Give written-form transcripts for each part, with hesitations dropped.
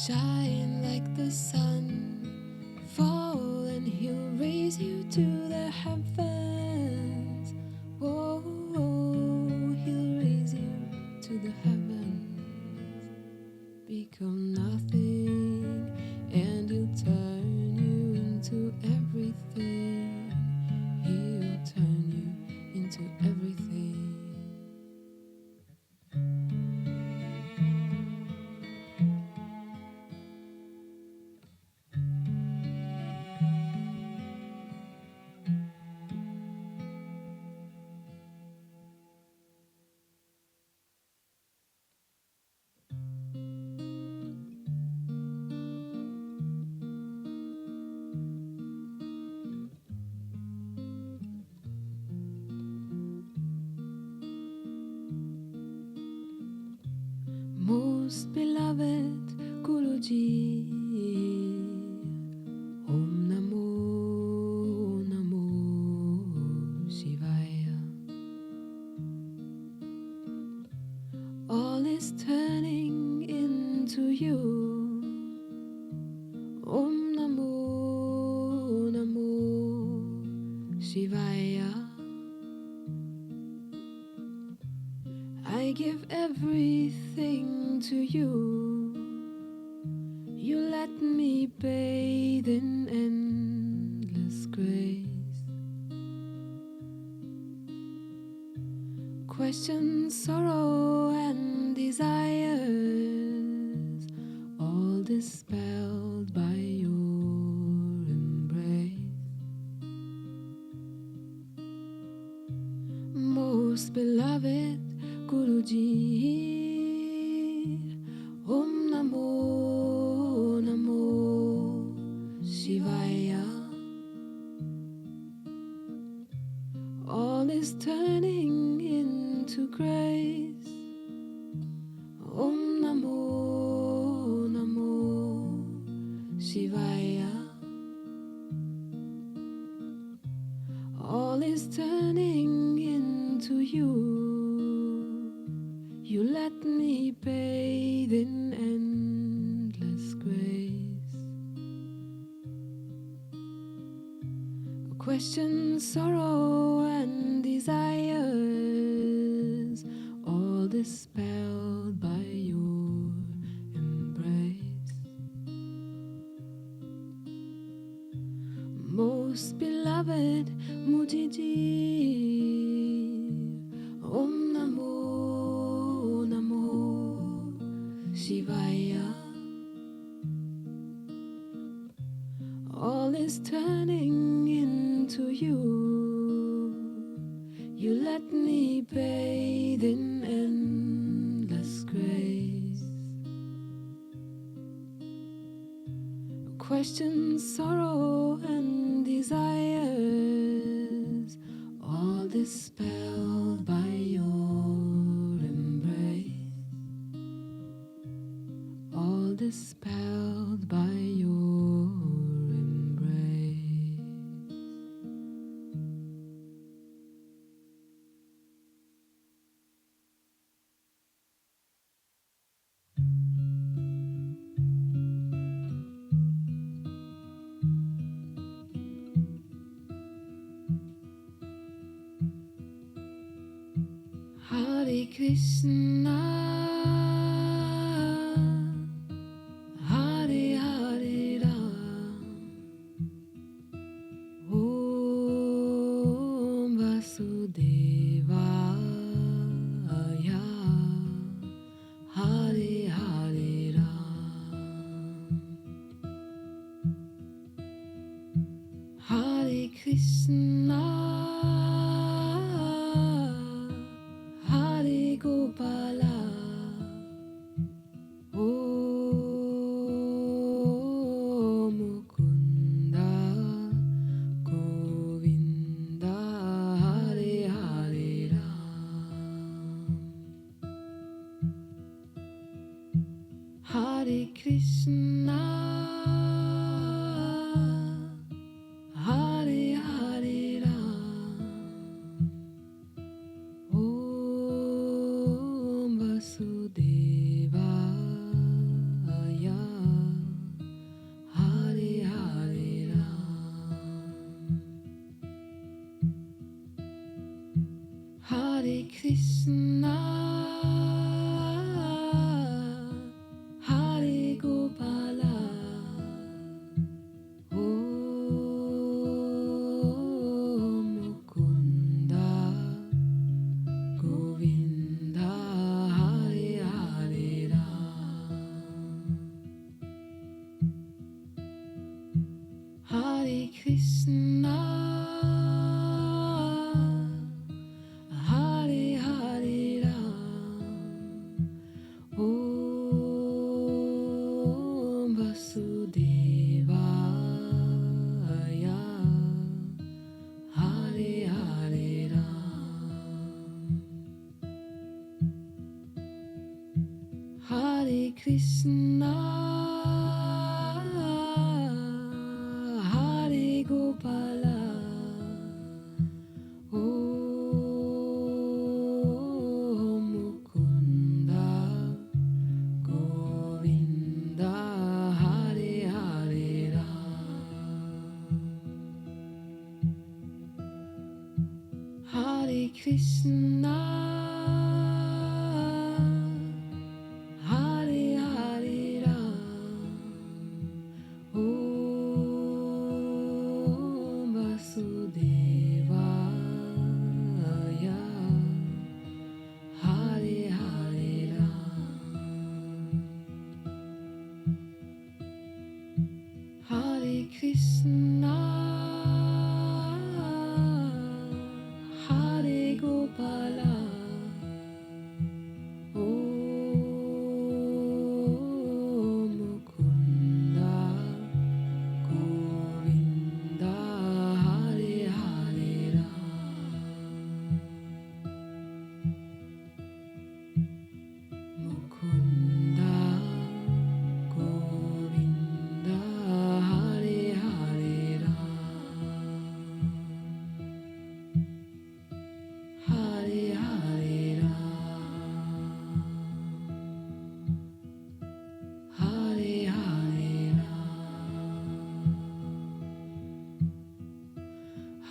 Shine like the sun, fall and he'll raise you to the heavens. Oh, he'll raise you to the heavens. Become nothing and he'll turn you into everything. He'll turn you into everything. Most beloved Guruji, Om Namo Namo Shivaya. All is turning into you. Om Namo Namo Shivaya. I give everything to you. You let me bathe in endless grace. Questions, sorrow and desires, all dispelled by your embrace. Most beloved Guruji, Om Namo Namo Shivaya. All is turning into grace. Om Namo Namo Shivaya. All is turning into you. You let me bathe in endless grace. Questions, sorrow and desires, all dispelled by your embrace. Most beloved Mujiji, Om Namo Namo Shivaya. All is turning into you. You let me bathe in endless grace. Questions, sorrow and desires, all dispelled by your embrace. All dispelled by your embrace. Hare Krishna, Hare Hare Ram, Om Vasudevaya, Hare Hare Ram, Hare Krishna, Hare Gopala, Om Mukunda, Govinda, Hare Hare Ram, Hare Krishna, Hare Hare Hare Krishna, Hare Gopala, Om Mukunda, Govinda, Hare Hare Ram. Hare Krishna, Hare Hare Ram, Om Vasudevaya, Hare Hare Ram. Hare Krishna, Hare Gopala, Om Mukunda, Govinda, Hare Hare Ram. Hare Krishna, Hare Hare Ram, Om Vasudevaya, Hare Hare Ram. Hare Krishna, Hare Gopala, Om Mukunda, Govinda, Hare Hare Ram. Mukunda, Govinda, Hare Hare Ram. Hare Hare Ram. Hare Hare Ram.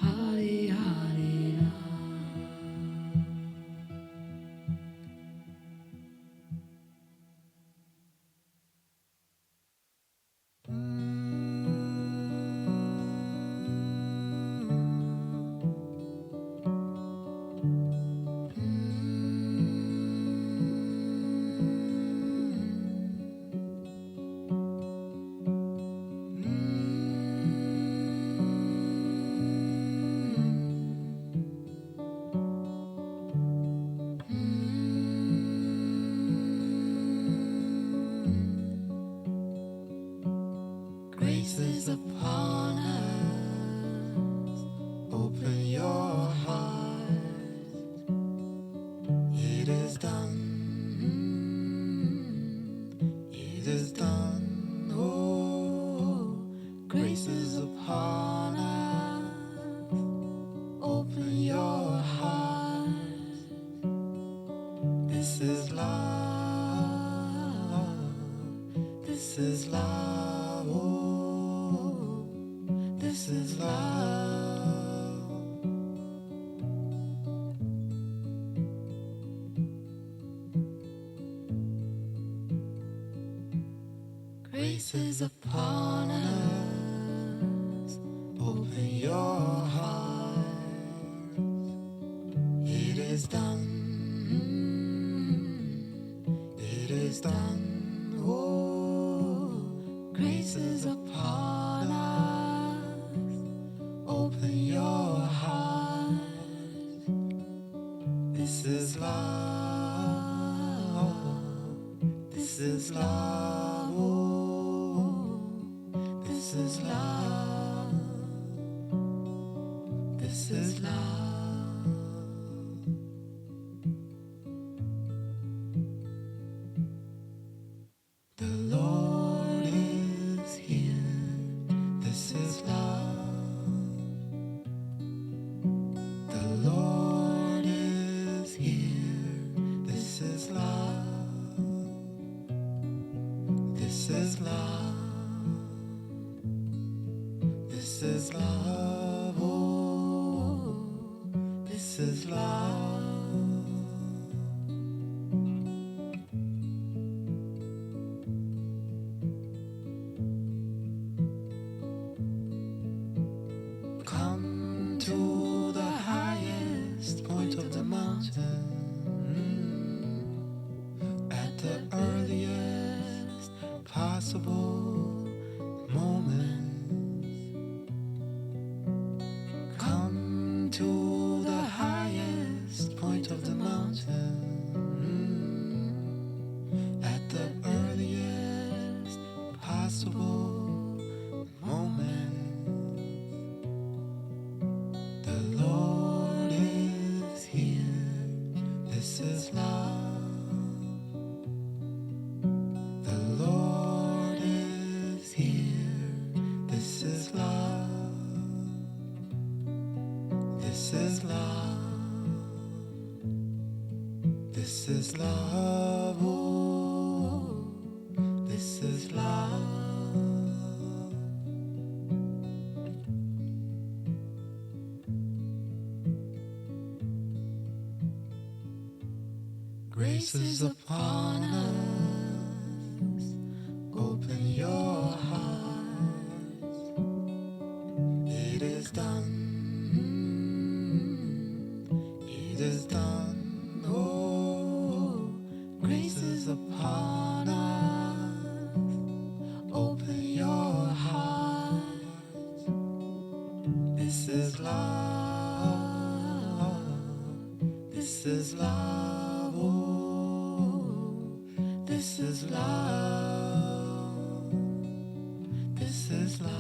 Hare Hare Ram. Grace is upon us. Open your heart. It is done. It is done. Oh, grace is upon us. Open your heart. This is love. This is love. Oh, this is love. Grace is upon us. Open your heart. It is done. It is done. Oh, grace is upon us. Open your heart. This is love. This is love. Oh, this is love. This is love. The Lord is here. This is love. The Lord is here. This is love. This is love. This is love. Oh, this is love. This is love. This is love. Oh, this is love. Grace is upon us. Open your hearts. It is done. It is done. Oh, grace is upon us. Open your hearts. This is love. This is love. Oh, this is love. This is love.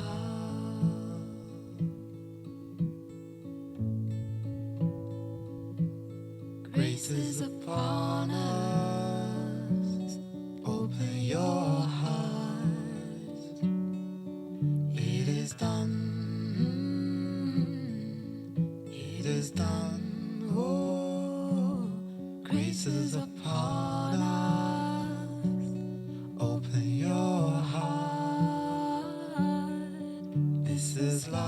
Grace is upon us. Open your hearts. It is done. It is done. Oh, grace is upon us. Open your heart. This is love.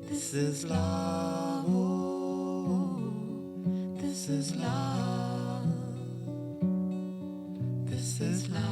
This is love. Oh, this is love. This is love.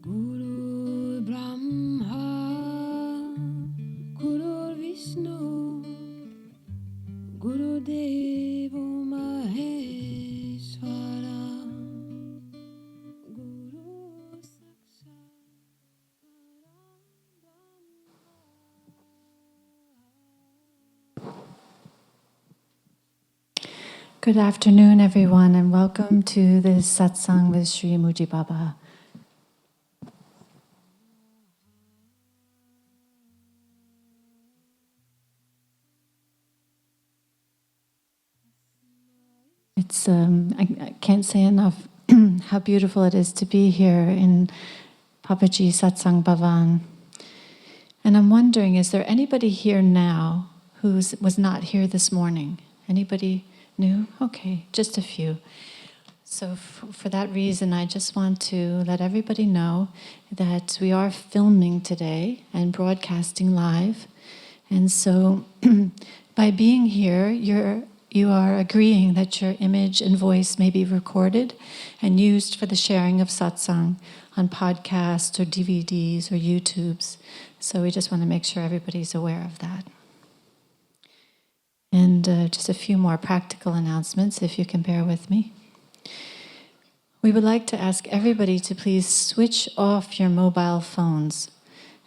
Guru Brahma, Guru Vishnu, Guru Devo Maheshwara, Guru Sakshat Param. Good afternoon, everyone, and welcome to this Satsang with Sri Muji Baba. It's I can't say enough how beautiful it is to be here in Papaji Satsang Bhavan. And I'm wondering, is there anybody here now who was not here this morning? Anybody new? Okay, just a few. So for that reason, I just want to let everybody know that we are filming today and broadcasting live. And so by being here, you are agreeing that your image and voice may be recorded and used for the sharing of satsang on podcasts or DVDs or YouTubes. So we just want to make sure everybody's aware of that. And just a few more practical announcements, if you can bear with me. We would like to ask everybody to please switch off your mobile phones.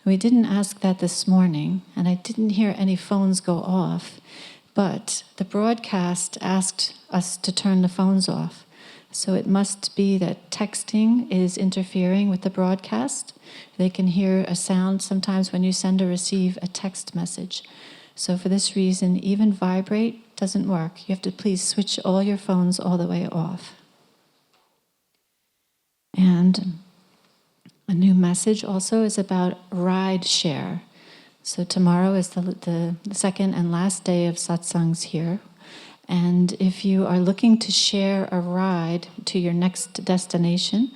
We didn't ask that this morning, and I didn't hear any phones go off, but the broadcast asked us to turn the phones off. So it must be that texting is interfering with the broadcast. They can hear a sound sometimes when you send or receive a text message. So for this reason, even vibrate doesn't work. You have to please switch all your phones all the way off. And a new message also is about ride share. So tomorrow is the second and last day of satsangs here. And if you are looking to share a ride to your next destination,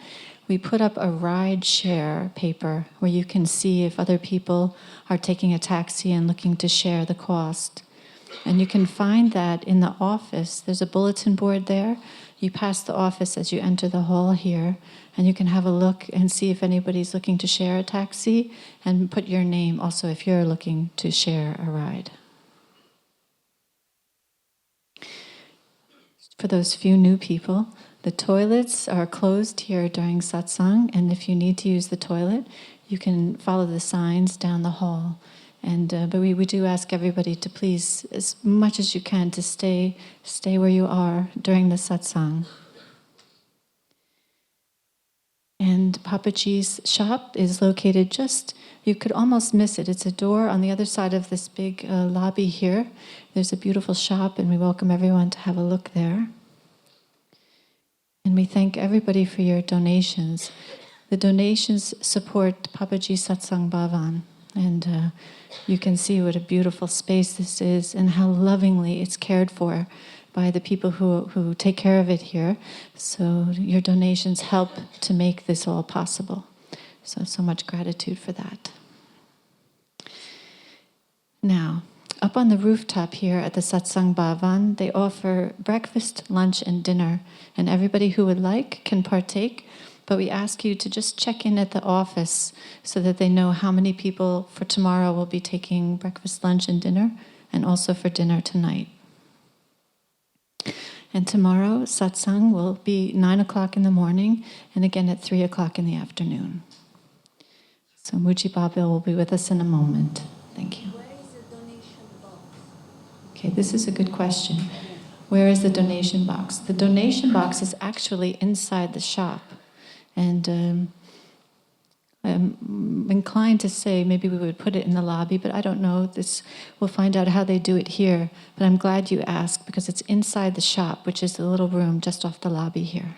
we put up a ride share paper where you can see if other people are taking a taxi and looking to share the cost. And you can find that in the office. There's a bulletin board there. You pass the office as you enter the hall here, and you can have a look and see if anybody's looking to share a taxi, and put your name also if you're looking to share a ride. For those few new people, the toilets are closed here during satsang, and if you need to use the toilet, you can follow the signs down the hall. And but we do ask everybody to please, as much as you can, to stay where you are during the satsang. And Papaji's shop is located just, you could almost miss it. It's a door on the other side of this big lobby here. There's a beautiful shop, and we welcome everyone to have a look there. And we thank everybody for your donations. The donations support Papaji Satsang Bhavan. And you can see what a beautiful space this is and how lovingly it's cared for by the people who take care of it here. So your donations help to make this all possible. So much gratitude for that. Now, up on the rooftop here at the Satsang Bhavan, they offer breakfast, lunch, and dinner. And everybody who would like can partake. But we ask you to just check in at the office so that they know how many people for tomorrow will be taking breakfast, lunch, and dinner, and also for dinner tonight. And tomorrow, satsang will be 9 o'clock in the morning, and again at 3 o'clock in the afternoon. So Muji Babil will be with us in a moment. Thank you. Where is the donation box? Okay, this is a good question. Where is the donation box? The donation box is actually inside the shop. And I'm inclined to say maybe we would put it in the lobby, but I don't know. We'll find out how they do it here. But I'm glad you asked because it's inside the shop, which is the little room just off the lobby here.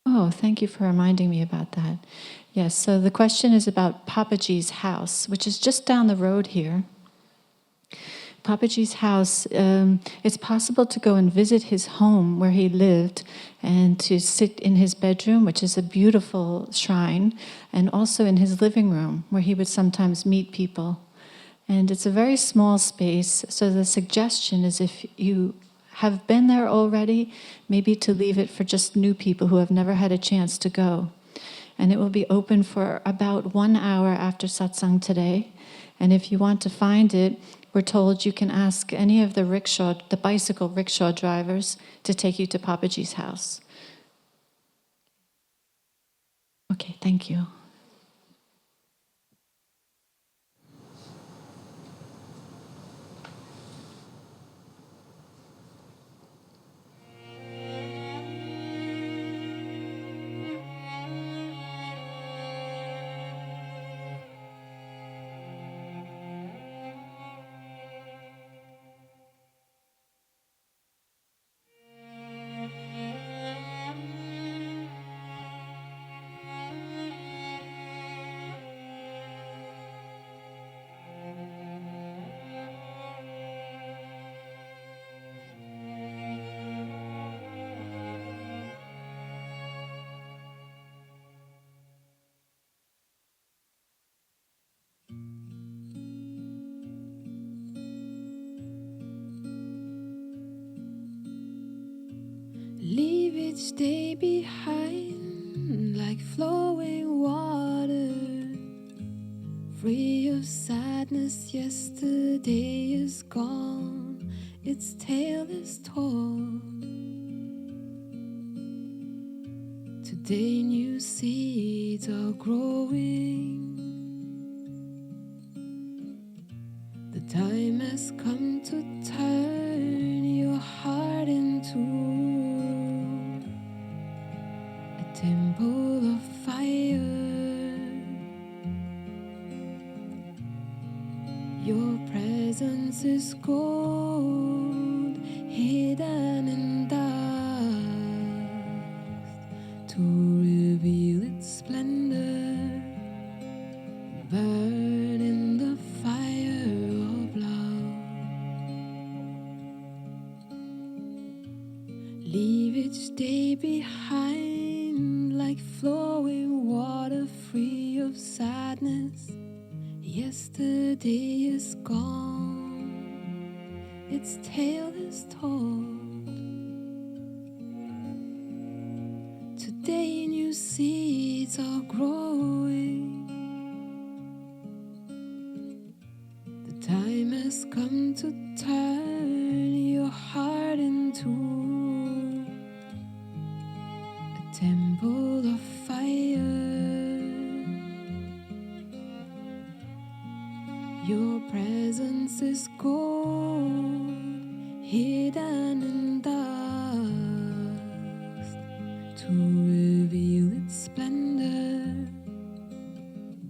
Oh, thank you for reminding me about that. Yes, so the question is about Papaji's house, which is just down the road here. Papaji's house, it's possible to go and visit his home where he lived and to sit in his bedroom, which is a beautiful shrine, and also in his living room where he would sometimes meet people. And it's a very small space, so the suggestion is if you have been there already, maybe to leave it for just new people who have never had a chance to go. And it will be open for about 1 hour after satsang today. And if you want to find it, we're told you can ask any of the bicycle rickshaw drivers to take you to Papaji's house. Okay, thank you. Leave each day behind like flowing water. Free of sadness, yesterday is gone, its tale is told. Today new seeds are growing. The time has come to turn your heart into temple of fire. Your presence is gold, hidden in dust, to reveal its splendor. Burn in the fire of love. Leave each day behind like flowing water free of sadness. Yesterday is gone, its tale is told. Today new seeds are growing. The time has come to turn your heart into a temple of fire. Your presence is gold, hidden in dust, to reveal its splendor.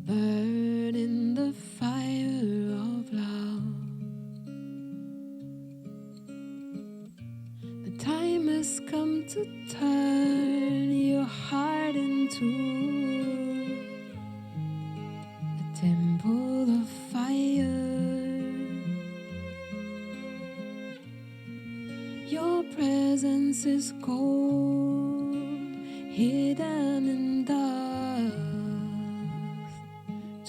Burn in the fire of love. The time has come to turn your heart into a temple of fire. Your presence is gold, hidden in dust,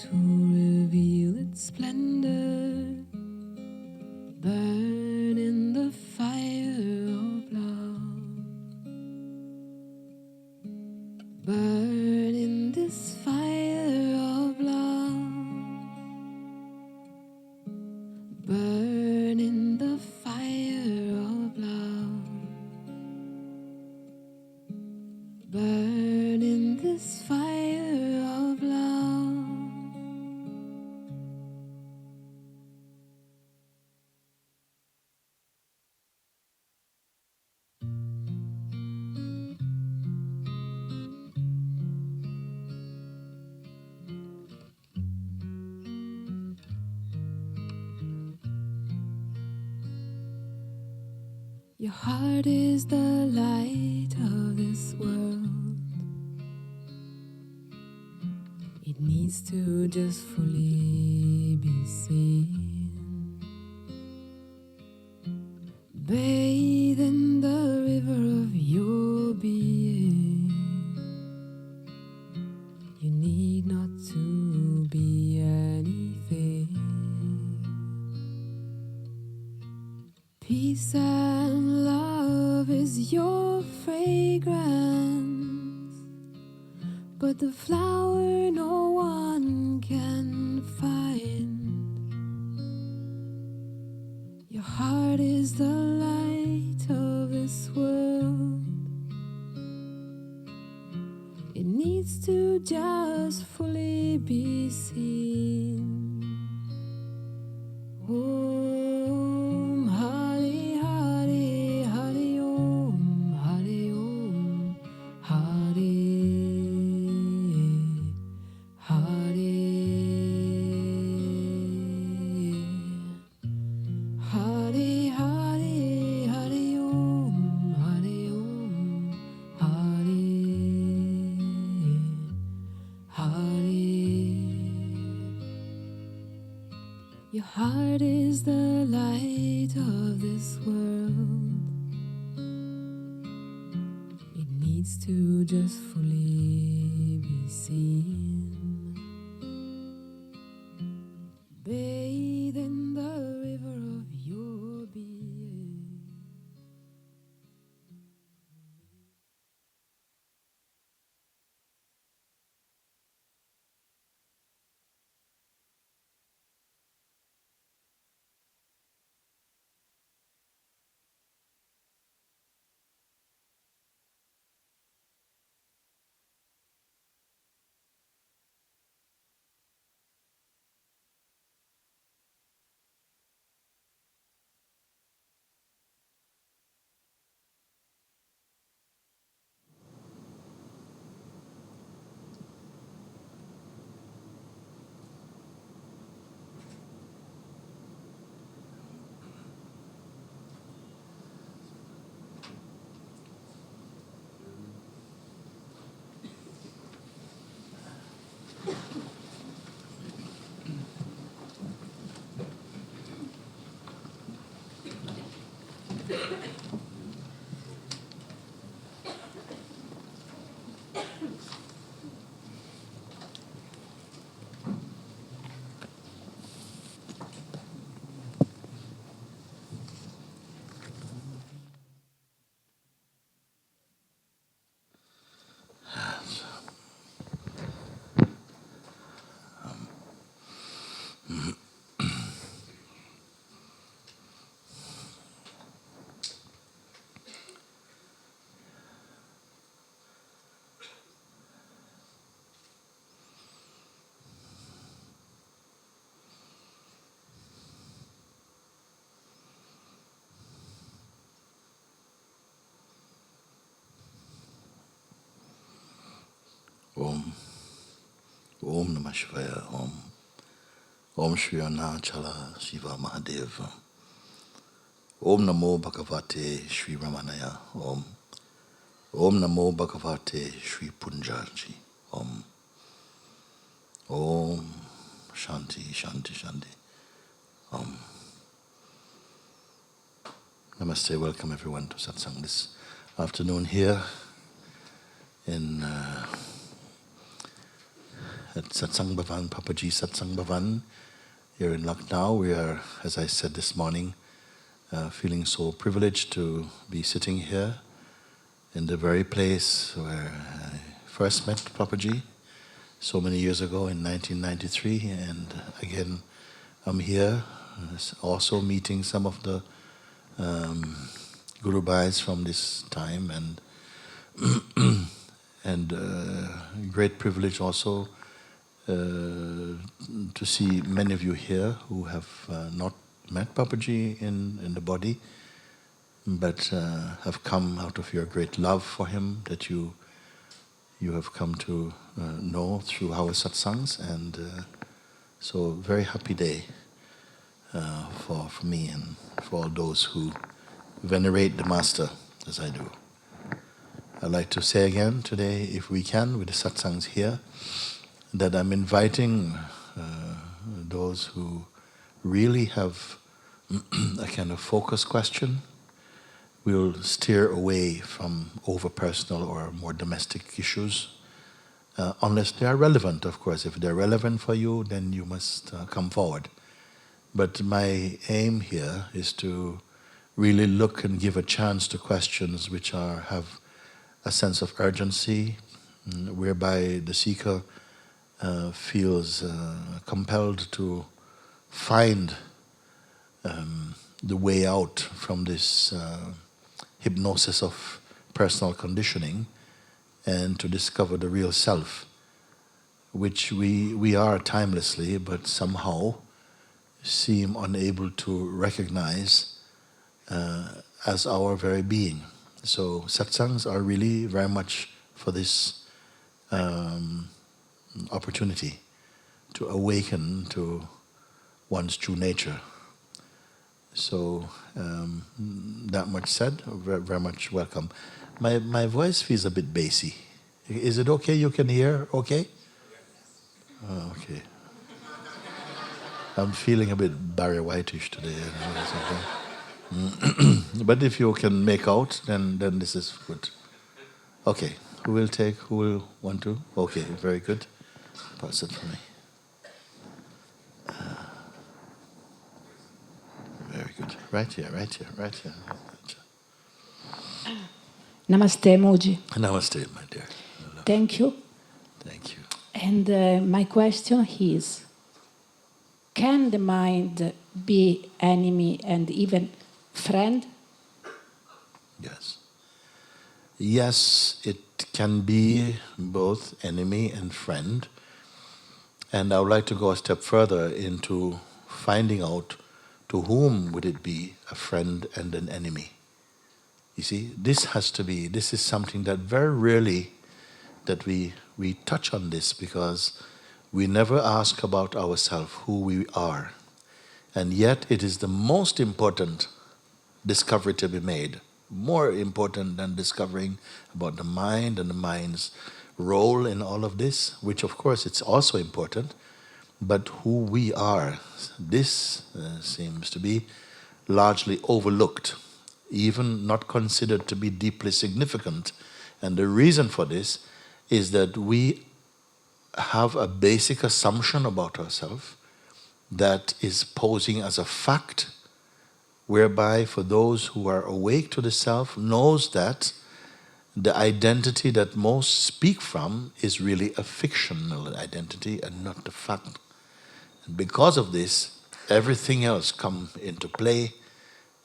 to reveal its splendor. Burn in the fire of love. Burn in this fire of love. Burn in the fire of love. Burn in this fire of love. Your heart is the light of this world. It needs to just fully be seen. Bathe in the river of your being. You need not to be anything. Peace and love is your fragrance, but the flower no one can find. Your heart is the light of this world. It needs to just fully be seen. Om Hari Hari Hari Om Hari Om Hari Hari Hari Hari Hari Om Hari Om Hari Hari. Your heart is the light of this world. It needs to just fully be seen. Bathe in the river of your being. Om. Om Namah Shivaya. Om. Om Shri Arunachala Shiva Mahadeva. Om Namo Bhagavate Shri Ramanaya. Om. Om Namo Bhagavate Shri Punjaji. Om. Om. Shanti, Shanti, Shanti. Om. Namaste, welcome everyone to Satsang this afternoon here at Satsang Bhavan, Papaji Satsang Bhavan, here in Lucknow. We are, as I said this morning, feeling so privileged to be sitting here in the very place where I first met Papaji so many years ago in 1993, and again I'm here also meeting some of the Guru Bhais from this time, and great privilege also to see many of you here who have not met Papaji in the body, but have come out of your great love for him that you have come to know through our satsangs, and so very happy day for me and for all those who venerate the Master as I do. I'd like to say again today, if we can, with the satsangs here, that I'm inviting those who really have a kind of focus question. We'll steer away from over-personal or more domestic issues, unless they are relevant, of course. If they're relevant for you, then you must come forward. But my aim here is to really look and give a chance to questions which have a sense of urgency, whereby the seeker feels compelled to find the way out from this hypnosis of personal conditioning and to discover the real self, which we are timelessly, but somehow seem unable to recognize as our very being. So satsangs are really very much for this opportunity to awaken to one's true nature. So that much said, very, very much welcome. My voice feels a bit bassy. Is it okay? You can hear okay? Oh, okay. I'm feeling a bit Barry Whitish today. But if you can make out, then this is good. Okay. Who will want to? Okay, very good. Pass it for me. Very good. Right here. Namaste, Muji. Namaste, my dear. Thank you. Thank you. And my question is, can the mind be enemy and even friend? Yes. Yes, it can be both enemy and friend. And I would like to go a step further into finding out to whom would it be a friend and an enemy. You see, this is something that very rarely that we touch on this, because we never ask about ourselves, who we are. And yet it is the most important discovery to be made, more important than discovering about the mind and the mind's role in all of this, which of course it's also important, but who we are. This seems to be largely overlooked, even not considered to be deeply significant. And the reason for this is that we have a basic assumption about ourselves that is posing as a fact, whereby for those who are awake to the self knows that the identity that most speak from is really a fictional identity and not the fact. And because of this, everything else come into play,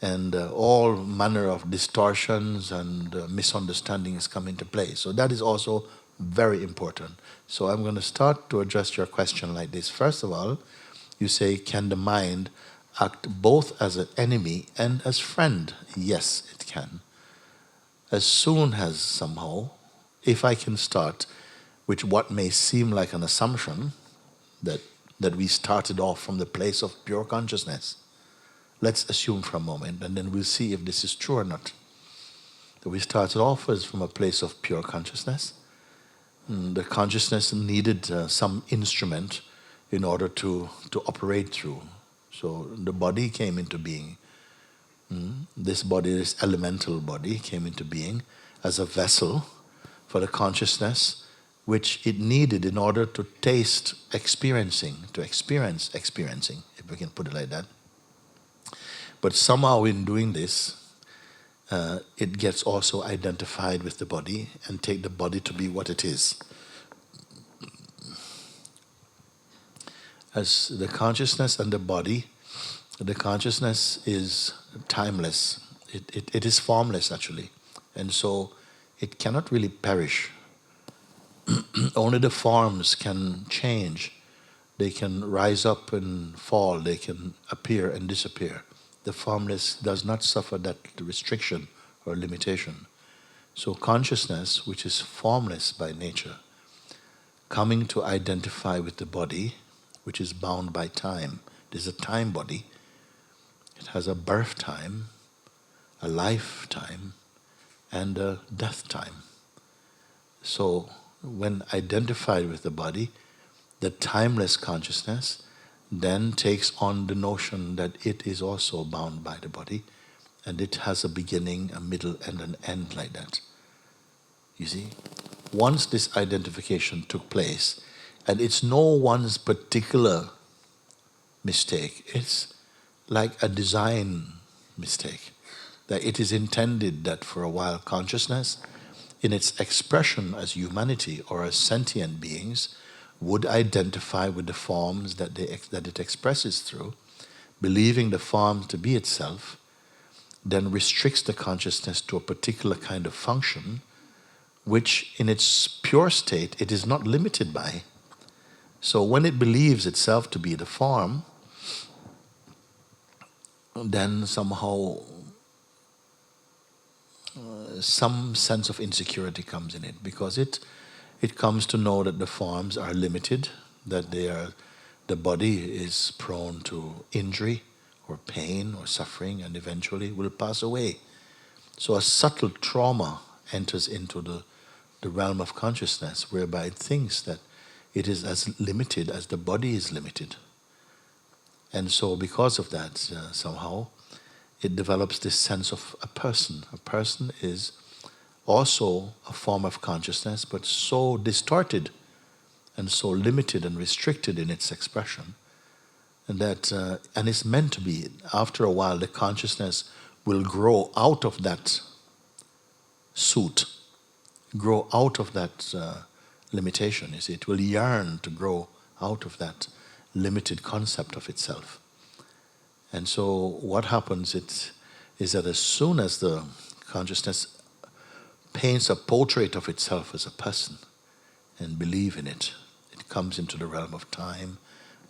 and all manner of distortions and misunderstandings come into play. So that is also very important. So I'm going to start to address your question like this. First of all, you say, can the mind act both as an enemy and as friend? Yes, it can. As soon as somehow, if I can start which what may seem like an assumption that we started off from the place of pure consciousness. Let's assume for a moment, and then we'll see if this is true or not. That we started off as from a place of pure consciousness. The consciousness needed some instrument in order to operate through. So the body came into being. This body, this elemental body, came into being as a vessel for the consciousness which it needed in order to taste experiencing, to experience experiencing, if we can put it like that. But somehow in doing this, it gets also identified with the body and take the body to be what it is. As the consciousness and the body, the consciousness is timeless. It is formless actually. And so it cannot really perish. Only the forms can change. They can rise up and fall. They can appear and disappear. The formless does not suffer that restriction or limitation. So consciousness, which is formless by nature, coming to identify with the body, which is bound by time. It is a time body. It has a birth time, a lifetime, and a death time. So when identified with the body, the timeless consciousness then takes on the notion that it is also bound by the body, and it has a beginning, a middle, and an end like that. You see? Once this identification took place, and it's no one's particular mistake, it's like a design mistake, that it is intended that for a while consciousness, in its expression as humanity or as sentient beings, would identify with the forms that it expresses through, believing the form to be itself, then restricts the consciousness to a particular kind of function, which in its pure state it is not limited by. So when it believes itself to be the form, then somehow some sense of insecurity comes in it, because it comes to know that the forms are limited, that the body is prone to injury or pain or suffering, and eventually will pass away. So a subtle trauma enters into the realm of consciousness, whereby it thinks that it is as limited as the body is limited. And so because of that, somehow, it develops this sense of a person. A person is also a form of consciousness, but so distorted and so limited and restricted in its expression, and that and it's meant to be. After a while, the consciousness will grow out of that suit, grow out of that limitation. You see, it will yearn to grow out of that limited concept of itself. And so what happens is that as soon as the consciousness paints a portrait of itself as a person and believe in it, it comes into the realm of time,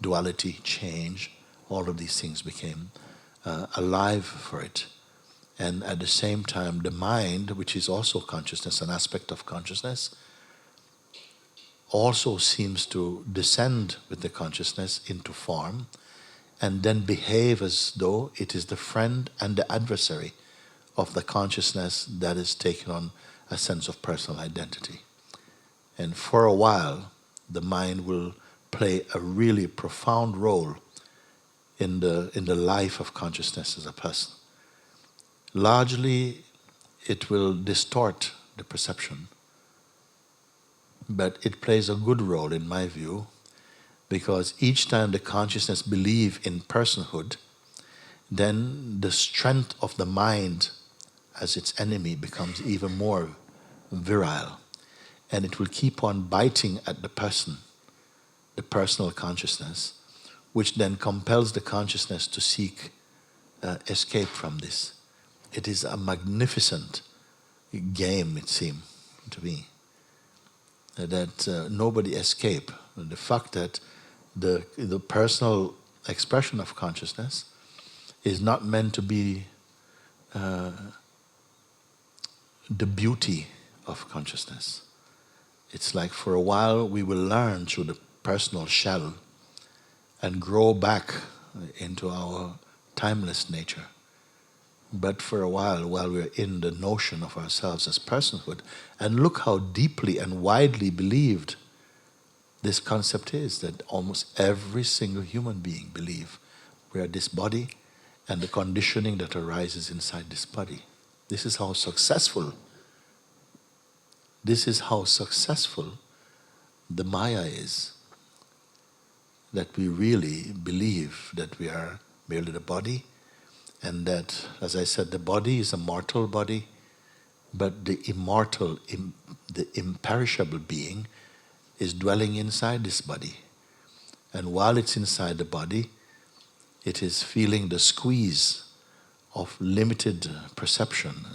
duality, change. All of these things became alive for it. And at the same time, the mind, which is also consciousness, an aspect of consciousness, also seems to descend with the consciousness into form, and then behave as though it is the friend and the adversary of the consciousness that is taken on a sense of personal identity. And for a while, the mind will play a really profound role in the life of consciousness as a person. Largely, it will distort the perception, but it plays a good role in my view, because each time the consciousness believes in personhood, then the strength of the mind as its enemy becomes even more virile, and it will keep on biting at the person, the personal consciousness, which then compels the consciousness to seek escape from this. It is a magnificent game, it seems to me, that nobody escape. The fact that the personal expression of consciousness is not meant to be the beauty of consciousness. It's like for a while we will learn through the personal shell and grow back into our timeless nature. But for a while we're in the notion of ourselves as personhood, and look how deeply and widely believed this concept is, that almost every single human being believes we are this body and the conditioning that arises inside this body. This is how successful the Maya is, that we really believe that we are merely the body, and that, as I said, the body is a mortal body, but the immortal, the imperishable being is dwelling inside this body. And while it's inside the body, it is feeling the squeeze of limited perception,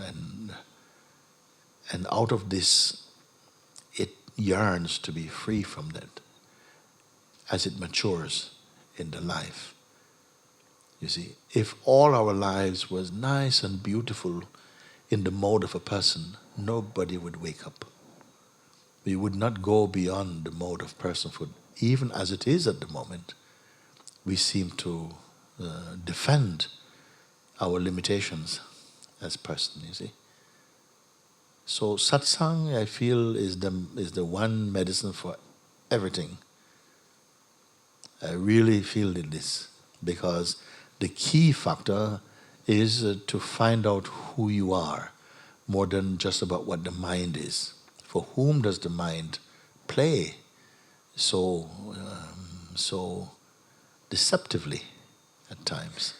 and out of this, it yearns to be free from that as it matures in the life. You see, if all our lives was nice and beautiful in the mode of a person, nobody would wake up. We would not go beyond the mode of personhood. Even as it is at the moment, we seem to defend our limitations as person, you see. So satsang, I feel, is the one medicine for everything. I really feel this, because the key factor is to find out who you are, more than just about what the mind is. For whom does the mind play so deceptively at times?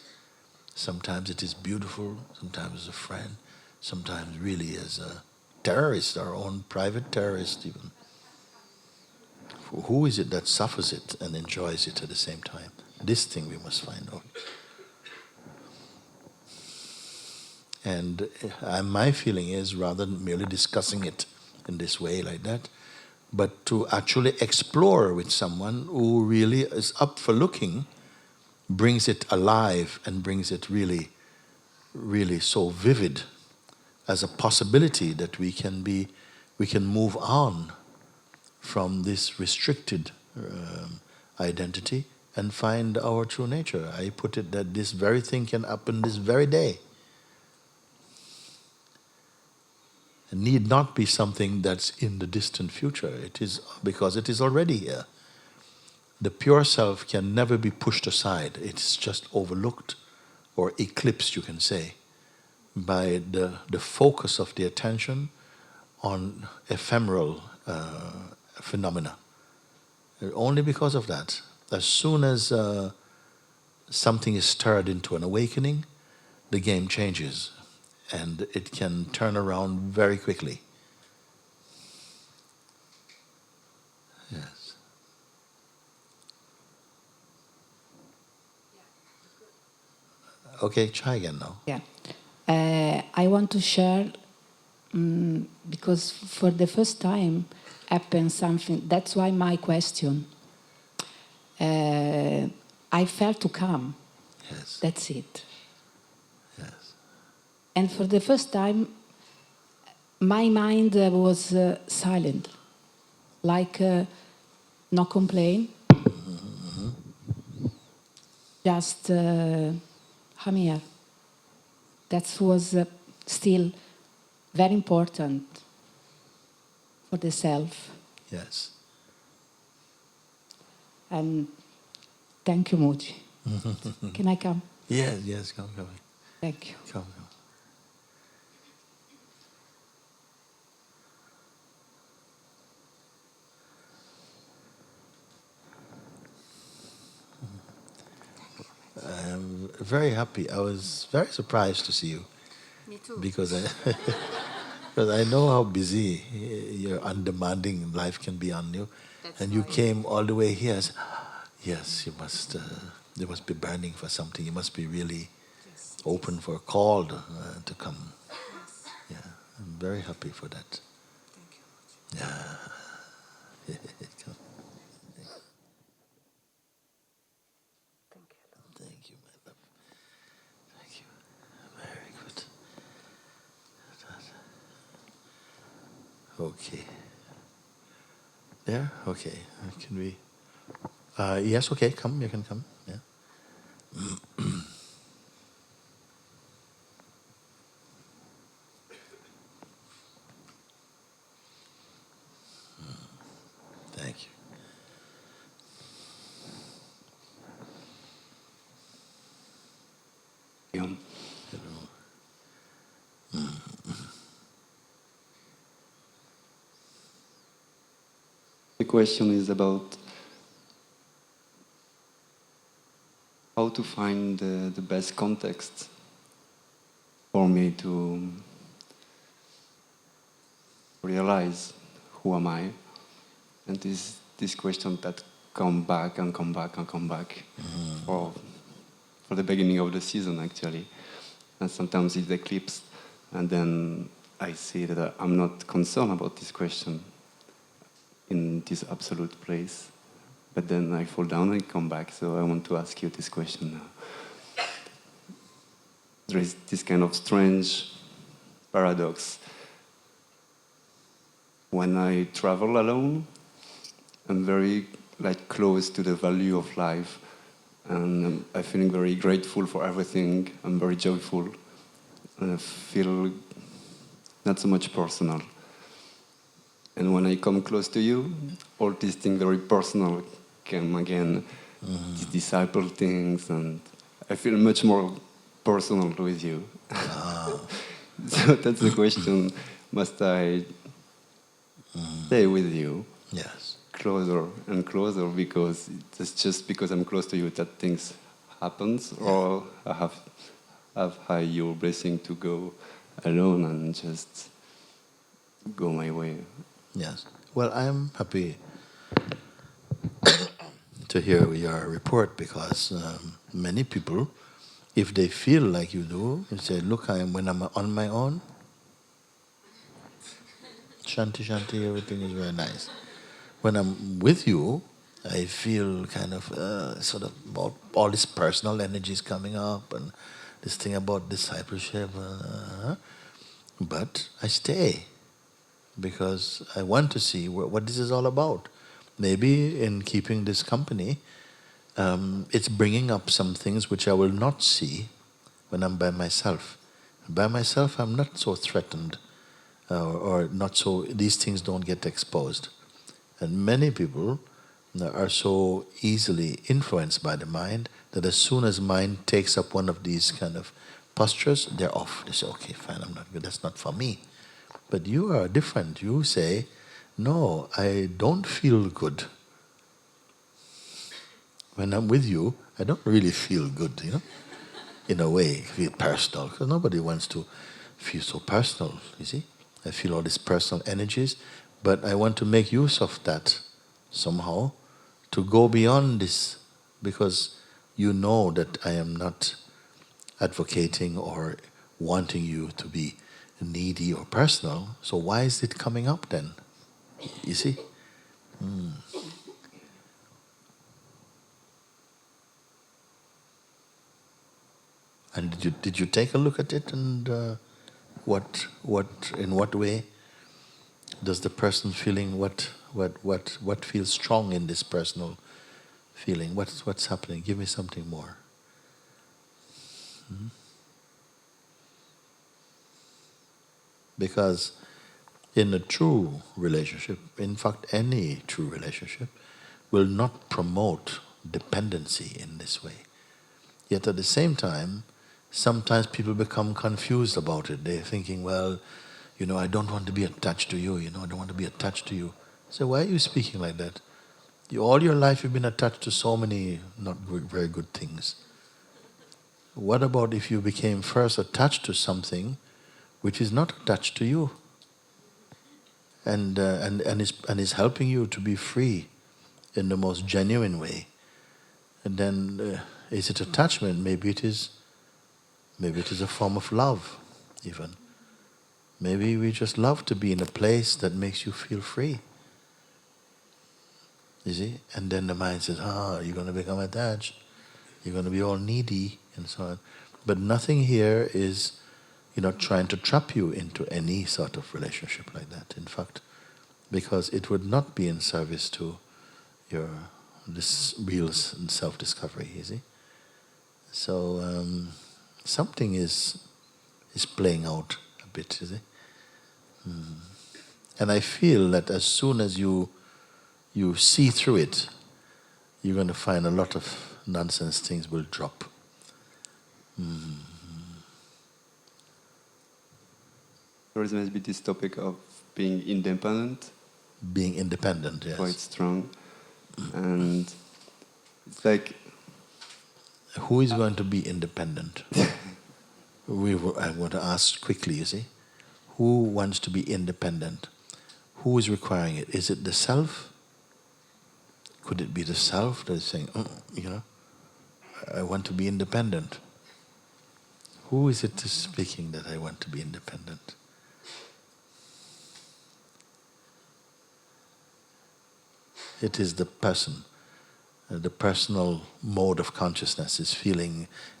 Sometimes it is beautiful, sometimes as a friend, sometimes really as a terrorist, our own private terrorist even. Who is it that suffers it and enjoys it at the same time? This thing we must find out. And my feeling is, rather than merely discussing it in this way like that, but to actually explore with someone who really is up for looking, brings it alive and brings it really, really so vivid as a possibility that we can move on from this restricted identity and find our true nature. I put it that this very thing can happen this very day. It need not be something that's in the distant future. It is because it is already here. The pure self can never be pushed aside. It's just overlooked or eclipsed, you can say, by the focus of the attention on ephemeral phenomena. Only because of that. As soon as something is stirred into an awakening, the game changes, and it can turn around very quickly. Yes. Okay, try again now. Yeah. I want to share, because for the first time happened something. That's why my question. I felt to come. Yes. That's it. Yes. And for the first time, my mind was silent, like no complaint, just I'm here. That was still very important for the self. Yes. And thank you, Moji. Can I come? Yes, come. Thank you. Come. I'm very happy. I was very surprised to see you. Me too. Because because I know how busy your undemanding life can be on you. That's And you right. came all the way here. I said, yes, you must be burning for something. You must be really Yes. open for a call to come. Yes. Yeah, I'm very happy for that. Thank you. Yeah. Come. Thank you, my love. Thank you. Very good. Okay. There? Okay. Can we? Yes, okay, come, you can come. Yeah. Thank you. Um, The question is about how to find the best context for me to realize who am I, and this question that come back and come back and come back for the beginning of the season actually, and sometimes it's eclipsed, and then I see that I'm not concerned about this question in this absolute place, but then I fall down and come back. So I want to ask you this question now. There is this kind of strange paradox. When I travel alone, I'm very close to the value of life, and I'm feeling very grateful for everything. I'm very joyful, and I feel not so much personal. And when I come close to you, all these things very personal come again, these disciple things, and I feel much more personal with you. So that's the question, must I stay with you Yes. closer and closer because it's just because I'm close to you that things happens, or I have had your blessing to go alone and just go my way. Yes. Well, I'm happy to hear your report because many people, if they feel like you do, you say, look, when I'm on my own, shanti shanti, everything is very nice. When I'm with you, I feel kind of sort of all this personal energy is coming up and this thing about discipleship. But I stay because I want to see what this is all about. Maybe in keeping this company, it's bringing up some things which I will not see when I'm by myself. By myself, I'm not so threatened, or not so. These things don't get exposed, and many people are so easily influenced by the mind that as soon as mind takes up one of these kind of postures, they're off. They say, "Okay, fine, I'm not good. That's not for me." But you are different. You say, "No, I don't feel good. When I'm with you, I don't really feel good, in a way, feel personal, because nobody wants to feel so personal, you see. I feel all these personal energies, but I want to make use of that somehow to go beyond this, because you know that I am not advocating or wanting you to be needy or personal, so why is it coming up then? You see? And did you take a look at it, and in what way does the person feeling, what feels strong in this personal feeling? What's happening? Give me something more. Because in a true relationship, in fact any true relationship, will not promote dependency in this way. Yet at the same time, sometimes people become confused about it. They're thinking, well, I don't want to be attached to you, I don't want to be attached to you. So why are you speaking like that? All your life you've been attached to so many not very good things. What about if you became first attached to something which is not attached to you, and is helping you to be free in the most genuine way? And then is it attachment? Maybe it is a form of love, even. Maybe we just love to be in a place that makes you feel free. You see? And then the mind says, you're going to become attached. You're going to be all needy and so on. But nothing here is, trying to trap you into any sort of relationship like that. In fact, because it would not be in service to your this real self-discovery, you see. So something is playing out a bit, you see. And I feel that as soon as you see through it, you're going to find a lot of nonsense things will drop. There is maybe this topic of being independent, Being independent, yes. quite strong, and it's like Who is going to be independent? I want to ask quickly, you see. Who wants to be independent? Who is requiring it? Is it the self? Could it be the self that is saying, I want to be independent? Who is it speaking that I want to be independent? It is the person. The personal mode of consciousness is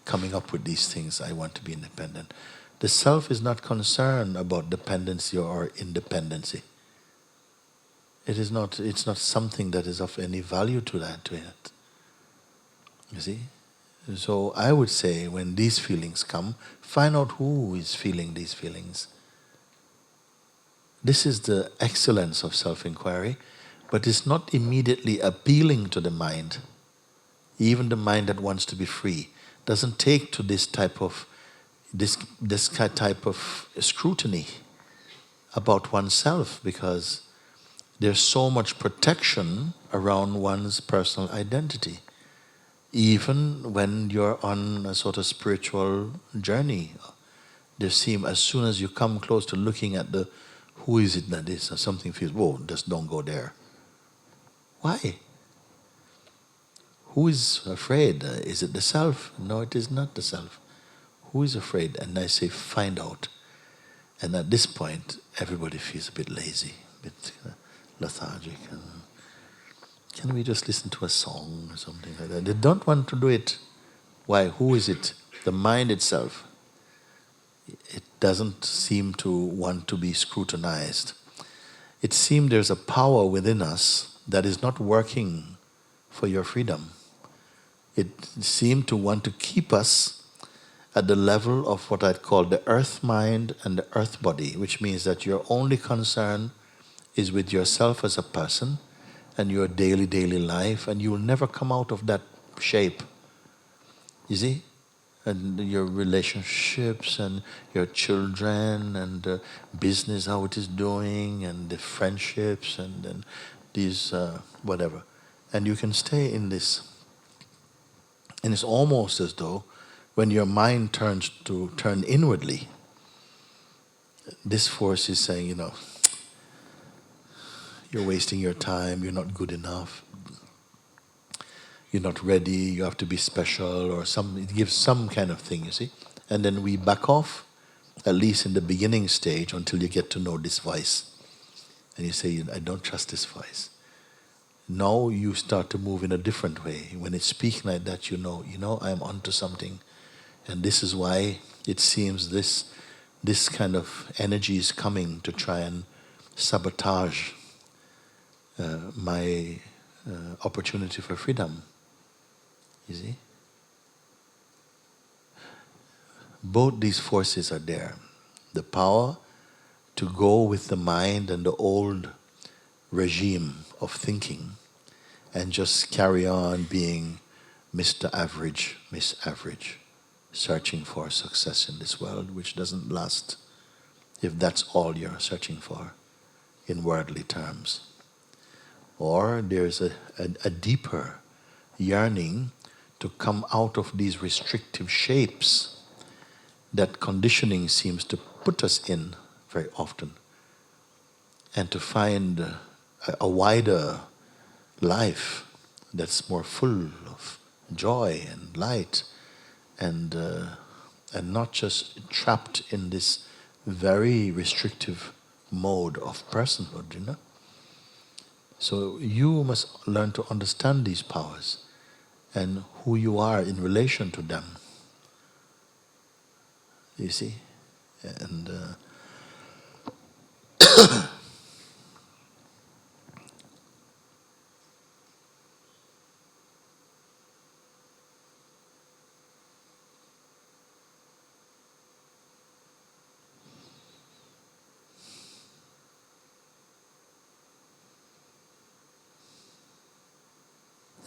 coming up with these things, I want to be independent. The self is not concerned about dependency or independency. It's not something that is of any value to it. You see? So I would say when these feelings come, find out who is feeling these feelings. This is the excellence of self-inquiry, but it's not immediately appealing to the mind. Even the mind that wants to be free doesn't take to this type of scrutiny about oneself, because there's so much protection around one's personal identity, even when you're on a sort of spiritual journey. As soon as you come close to looking at who is it that is, or something feels, whoa, just don't go there. Why? Who is afraid? Is it the self? No, it is not the self. Who is afraid? And I say, find out. And at this point, everybody feels a bit lazy, a bit lethargic. And can we just listen to a song or something like that? They don't want to do it. Why? Who is it? The mind itself. It doesn't seem to want to be scrutinized. It seems there's a power within us that is not working for your freedom. It seemed to want to keep us at the level of what I'd call the earth mind and the earth body, which means that your only concern is with yourself as a person and your daily life, and you will never come out of that shape. You see? And your relationships and your children and the business, how it is doing, and the friendships and these whatever. And you can stay in this. And it's almost as though when your mind turn inwardly, this force is saying, you're wasting your time, you're not good enough, you're not ready, you have to be special, or it gives some kind of thing, you see. And then we back off, at least in the beginning stage, until you get to know this voice. And you say, I don't trust this voice. Now you start to move in a different way. When it's speaking like that, you know, I'm onto something. And this is why it seems this kind of energy is coming to try and sabotage my opportunity for freedom. You see? Both these forces are there. The power to go with the mind and the old regime of thinking and just carry on being Mr. Average, Miss Average, searching for success in this world, which doesn't last if that's all you're searching for in worldly terms. Or there's a deeper yearning to come out of these restrictive shapes that conditioning seems to put us in very often, and to find a wider life that's more full of joy and light, and not just trapped in this very restrictive mode of personhood, So you must learn to understand these powers and who you are in relation to them. You see? And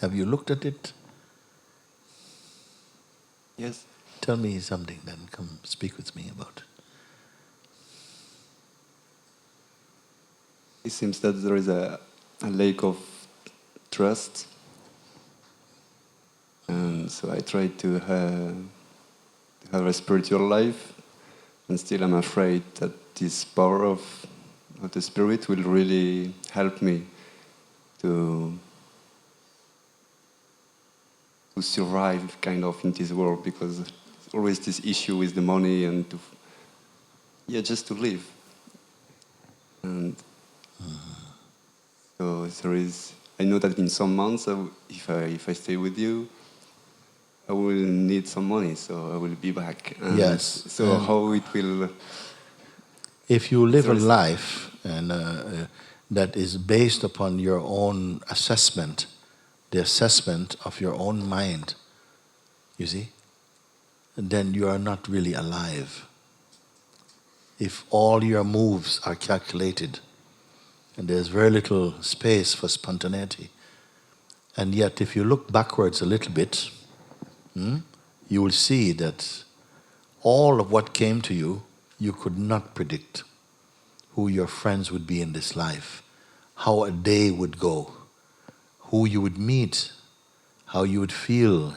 Have you looked at it? Yes. Tell me something, then come speak with me about it. It seems that there is a lack of trust, and so I try to have a spiritual life, and still I'm afraid that this power of the spirit will really help me to survive kind of in this world, because there's always this issue with the money and just to live. And so there is. I know that in some months, if I stay with you, I will need some money, so I will be back. And Yes. So how it will? If you live a life and that is based upon your own assessment, the assessment of your own mind, you see, then you are not really alive. If all your moves are calculated, and there's very little space for spontaneity, and yet if you look backwards a little bit, you will see that all of what came to you, you could not predict. Who your friends would be in this life, how a day would go, who you would meet, how you would feel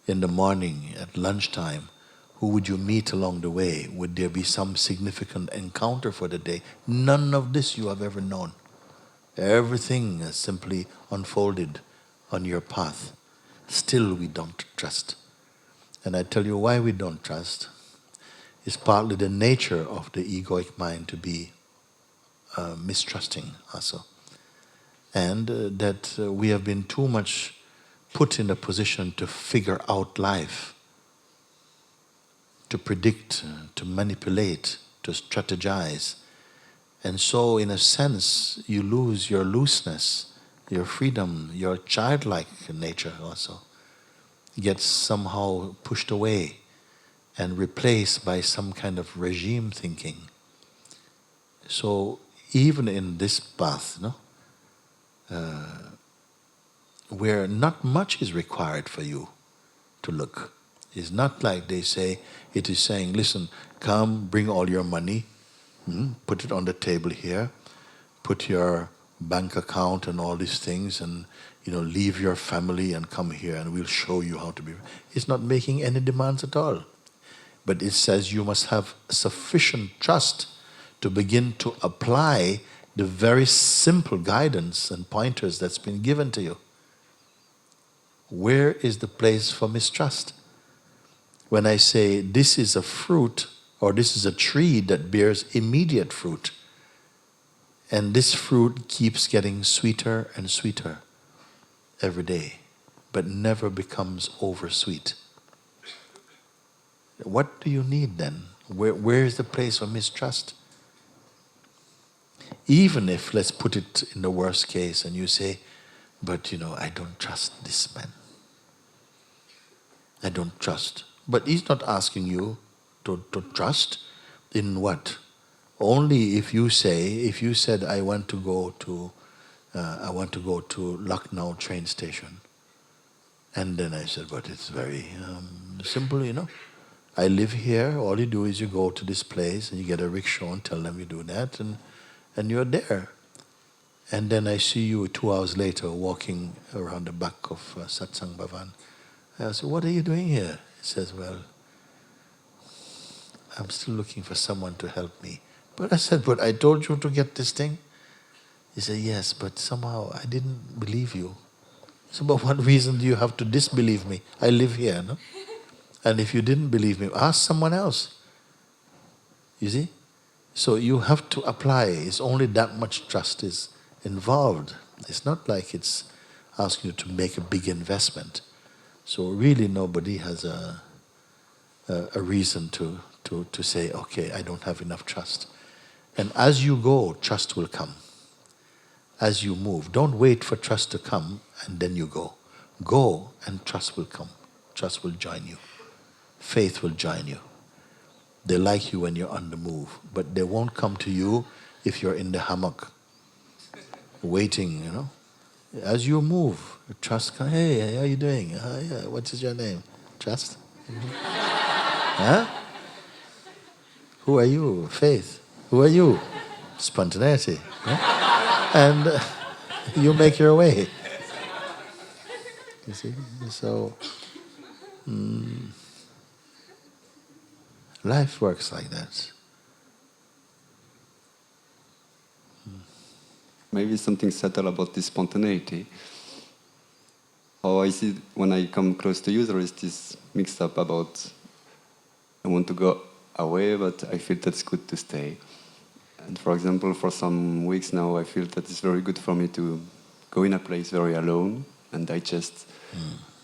in the morning, at lunchtime, who would you meet along the way, would there be some significant encounter for the day? None of this you have ever known. Everything has simply unfolded on your path. Still we don't trust. And I tell you why we don't trust. It's partly the nature of the egoic mind to be mistrusting also. And that we have been too much put in a position to figure out life, to predict, to manipulate, to strategize. And so in a sense, you lose your looseness, your freedom, your childlike nature also gets somehow pushed away and replaced by some kind of regime thinking. So even in this path, where not much is required for you to look. It's not like they say, it is saying, listen, come, bring all your money, put it on the table here, put your bank account and all these things, and leave your family and come here and we'll show you how to be. It's not making any demands at all. But it says you must have sufficient trust to begin to apply the very simple guidance and pointers that's been given to you. Where is the place for mistrust? When I say this is a fruit or this is a tree that bears immediate fruit, and this fruit keeps getting sweeter and sweeter every day, but never becomes oversweet. What do you need then? Where is the place for mistrust? Even if, let's put it in the worst case, and you say, but I don't trust this man. I don't trust. But he's not asking you to trust in what? Only if you said, I want to go to Lucknow train station. And then I said, but it's very simple, I live here, all you do is you go to this place and you get a rickshaw and tell them you do that and you're there. And then I see you 2 hours later walking around the back of Satsang Bhavan. I said, what are you doing here? He says, well, I'm still looking for someone to help me. But I said, but I told you to get this thing. He said, yes, but somehow I didn't believe you. So, but what reason do you have to disbelieve me? I live here, no? And if you didn't believe me, ask someone else. You see? So you have to apply. It's only that much trust is involved. It's not like it's asking you to make a big investment. So really nobody has a reason to say, okay, I don't have enough trust. And as you go, trust will come. As you move, don't wait for trust to come and then you go. Go and trust will come. Trust will join you. Faith will join you. They like you when you're on the move, but they won't come to you if you're in the hammock, waiting, As you move, trust comes. Hey, how are you doing? Yeah. What is your name? Trust? Huh? Who are you? Faith. Who are you? Spontaneity. Huh? And you make your way. You see? So, life works like that. Maybe something subtle about this spontaneity. How I see when I come close to you, there is this mix up about I want to go away, but I feel that's good to stay. And for example, for some weeks now, I feel that it's very good for me to go in a place very alone and digest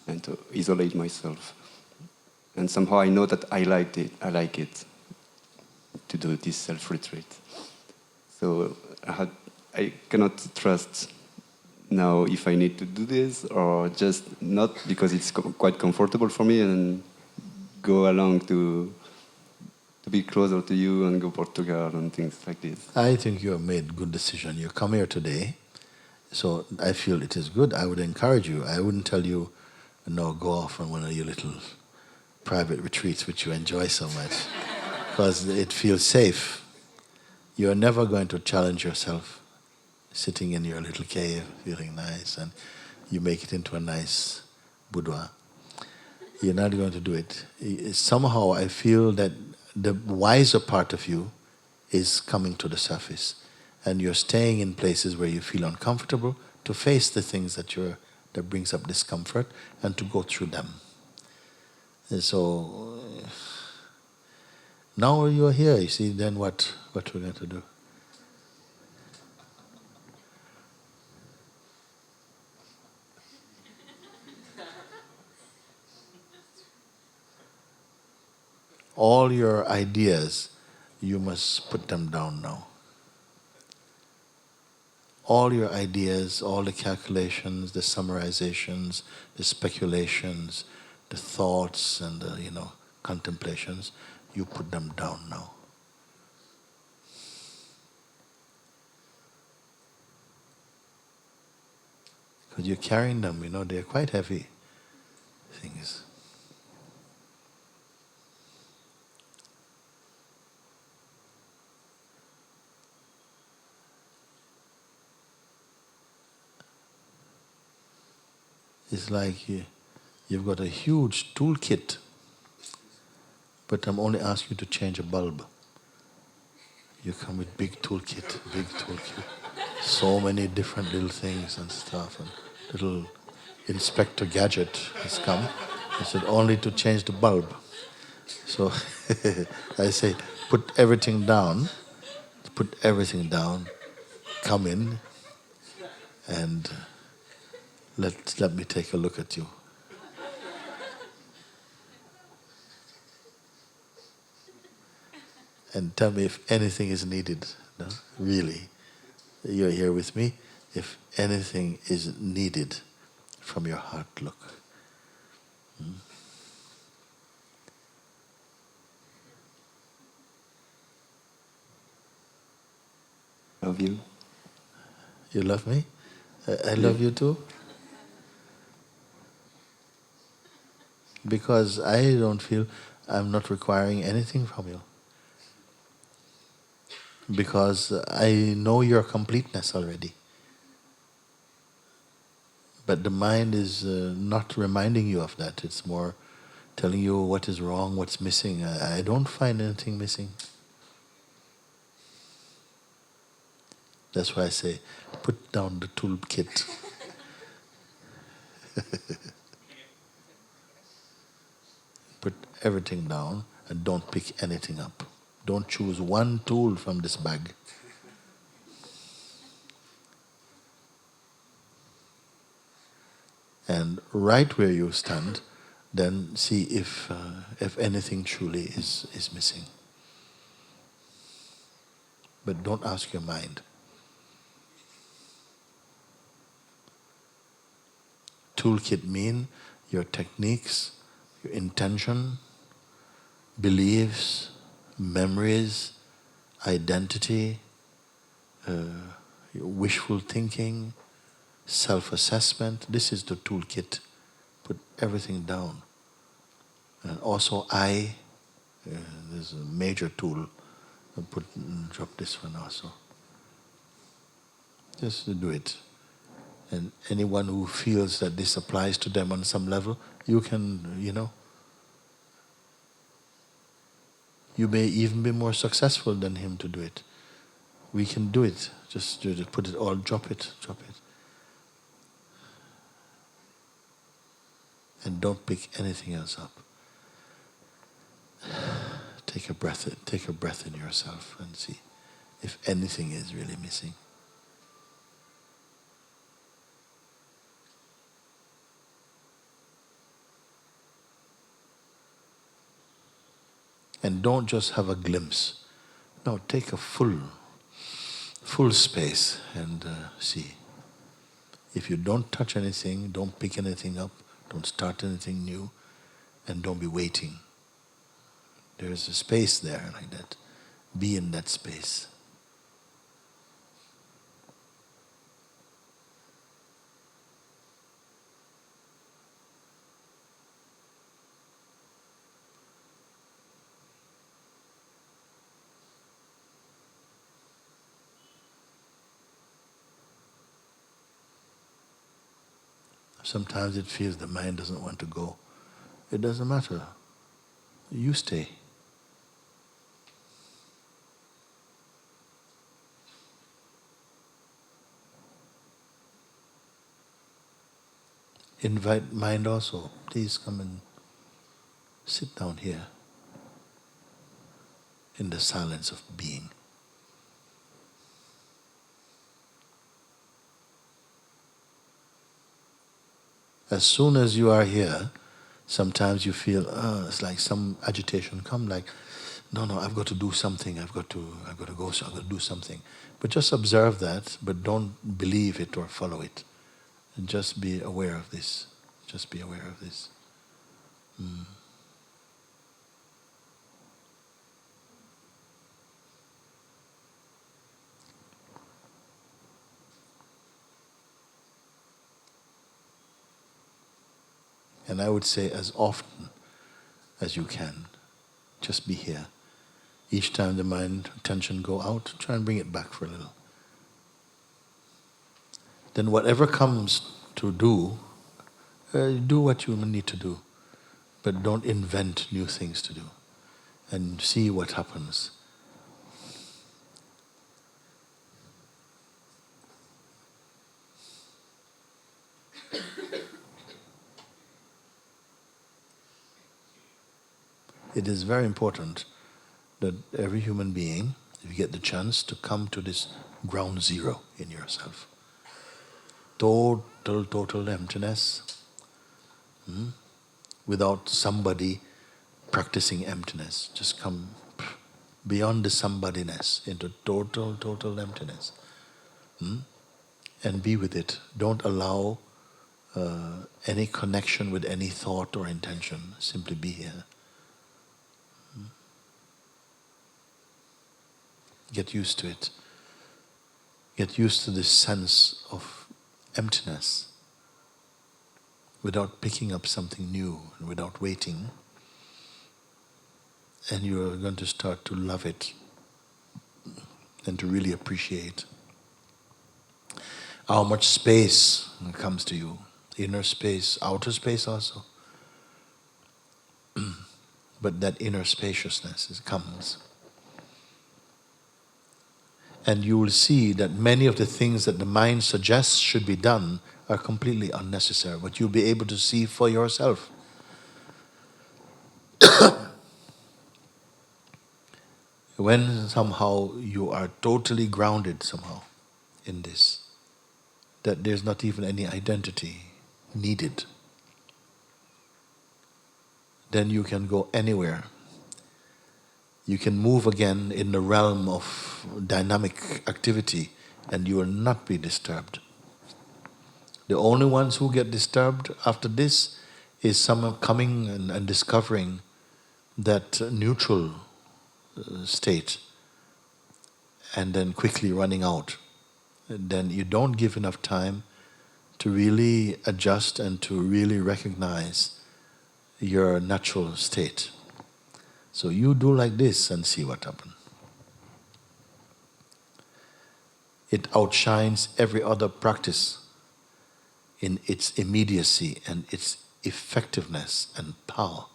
and to isolate myself. And somehow I know that I like it to do this self-retreat. So I cannot trust now if I need to do this or just not because it's quite comfortable for me and go along to be closer to you and go Portugal and things like this. I think you have made good decision. You come here today, so I feel it is good. I would encourage you. I wouldn't tell you, no, go off on one of your little private retreats which you enjoy so much, because it feels safe. You're never going to challenge yourself sitting in your little cave, feeling nice, and you make it into a nice boudoir. You're not going to do it. Somehow I feel that the wiser part of you is coming to the surface, and you're staying in places where you feel uncomfortable to face the things that brings up discomfort and to go through them. And so now you're here, you see, then what we're going to do? All your ideas, you must put them down now. All your ideas, all the calculations, the summarizations, the speculations, the thoughts and the, contemplations, you put them down now. Because you're carrying them, they're quite heavy things. It's like you've got a huge toolkit, but I'm only asking you to change a bulb. You come with big toolkit. So many different little things and stuff, and little Inspector Gadget has come. I said, only to change the bulb. So I say, put everything down, come in, and let me take a look at you. And tell me if anything is needed. No? Really. You're here with me. If anything is needed from your heart, look. Love you. You love me? I love you too. Because I don't feel I'm not requiring anything from you. Because I know your completeness already. But the mind is not reminding you of that. It's more telling you what is wrong, what's missing. I don't find anything missing. That's why I say, put down the toolkit. Put everything down and don't pick anything up. Don't choose one tool from this bag. And right where you stand, then see if anything truly is missing. But don't ask your mind. Toolkit mean your techniques, your intention, beliefs, memories, identity, your wishful thinking, self-assessment. This is the toolkit. Put everything down. And also there's a major tool. Drop this one also. Just to do it. And anyone who feels that this applies to them on some level, you can, you may even be more successful than him to do it. We can do it. Just put it all, drop it. And don't pick anything else up. Take a breath in yourself and see if anything is really missing. And don't just have a glimpse. No, take a full space and see. If you don't touch anything, don't pick anything up, don't start anything new, and don't be waiting. There's a space there like that. Be in that space. Sometimes it feels the mind doesn't want to go. It doesn't matter. You stay. Invite mind also. Please come and sit down here in the silence of being. As soon as you are here, sometimes you feel, it's like some agitation come, like, no, I've got to do something, I've got to go, so I've got to do something. But just observe that, but don't believe it or follow it. And just be aware of this. Just be aware of this. And I would say as often as you can, just be here. Each time the mind, attention go out, try and bring it back for a little. Then whatever comes to do what you need to do. But don't invent new things to do. And see what happens. It is very important that every human being, if you get the chance, to come to this ground zero in yourself. Total emptiness. Without somebody practicing emptiness. Just come beyond the somebodyness into total emptiness. And be with it. Don't allow any connection with any thought or intention. Simply be here. Get used to it. Get used to this sense of emptiness without picking up something new and without waiting. And you're going to start to love it and to really appreciate how much space comes to you. Inner space, outer space also. But that inner spaciousness comes. And you will see that many of the things that the mind suggests should be done are completely unnecessary, but you'll be able to see for yourself. When somehow you are totally grounded somehow in this, that there's not even any identity needed, then you can go anywhere. You can move again in the realm of dynamic activity and you will not be disturbed. The only ones who get disturbed after this is someone coming and discovering that neutral state and then quickly running out. And then you don't give enough time to really adjust and to really recognize your natural state. So you do like this and see what happens. It outshines every other practice in its immediacy and its effectiveness and power.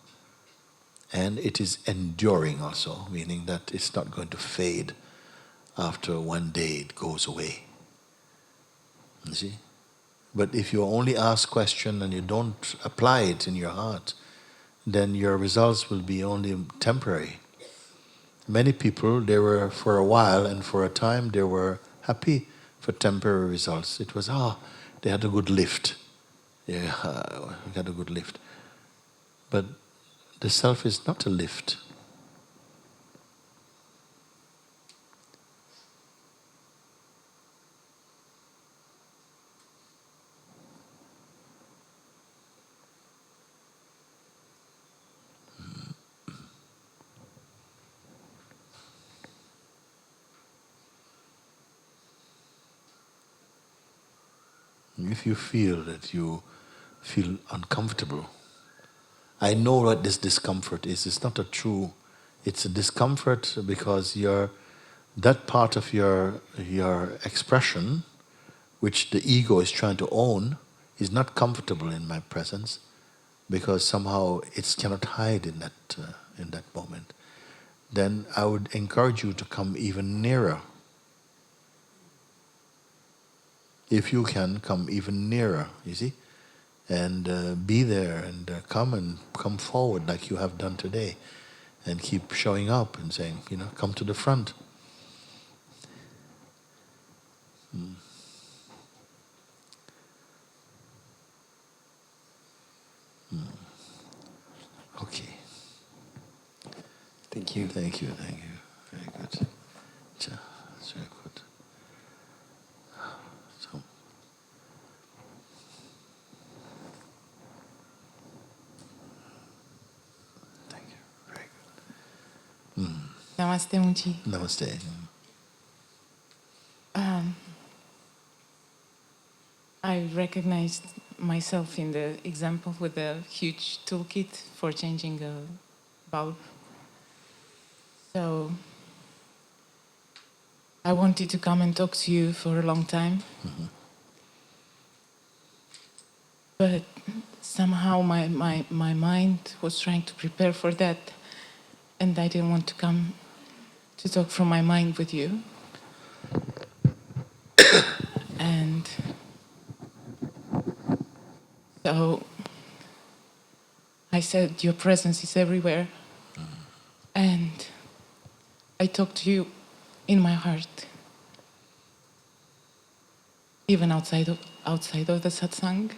And it is enduring also, meaning that it's not going to fade after one day it goes away. You see? But if you only ask question and you don't apply it in your heart, then your results will be only temporary. Many people, they were for a while and for a time, they were happy for temporary results. It was, they had a good lift. Yeah, we got a good lift. But the self is not a lift. If you feel that you feel uncomfortable, I know what this discomfort is. It's not a true, it's a discomfort because that part of your expression, which the ego is trying to own, is not comfortable in my presence because somehow it cannot hide in that moment. Then I would encourage you to come even nearer. If you can, come even nearer, you see? And be there and come forward like you have done today and keep showing up and saying, come to the front. Okay. Thank you. Thank you. Very good. That's very good. So, thank you. Very good. Namaste, Munchi. Namaste. I recognized myself in the example with the huge toolkit for changing a bulb. So I wanted to come and talk to you for a long time. Mm-hmm. But somehow my mind was trying to prepare for that, and I didn't want to come to talk from my mind with you. And so I said, your presence is everywhere. And I talk to you in my heart, even outside of the satsang.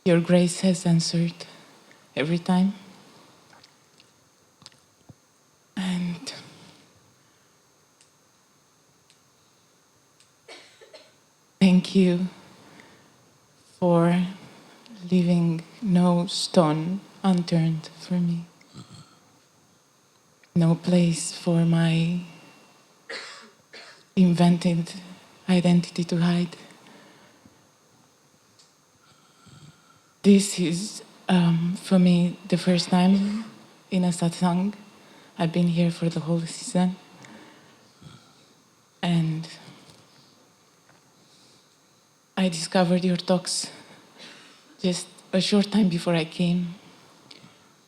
Your grace has answered every time. And thank you for leaving no stone unturned for me. No place for my invented identity to hide. This is, for me, the first time in a satsang. I've been here for the whole season. And I discovered your talks just a short time before I came.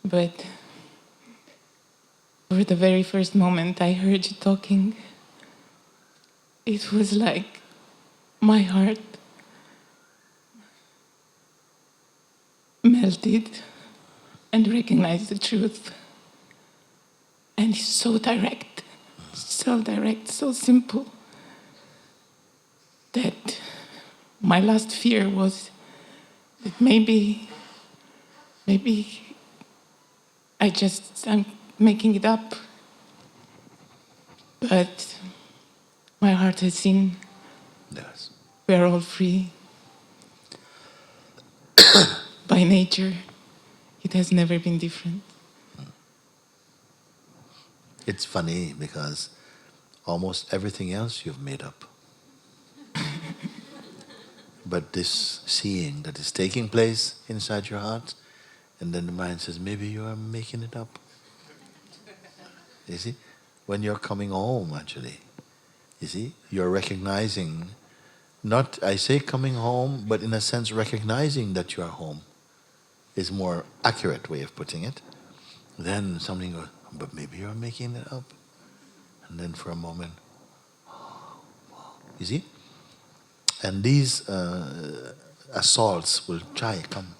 But for the very first moment I heard you talking, it was like my heart melted and recognized the truth. And it's so direct, so simple, that my last fear was that maybe I'm making it up. But my heart has seen. Yes. We are all free. By nature, it has never been different. It's funny because almost everything else you've made up. but this seeing that is taking place inside your heart, and then the mind says, maybe you are making it up. You see? When you're coming home, actually, you see, you're recognizing, not, I say coming home, but in a sense recognizing that you are home is more accurate way of putting it. Then something goes, but maybe you're making it up. And then for a moment, you see? And these assaults will come.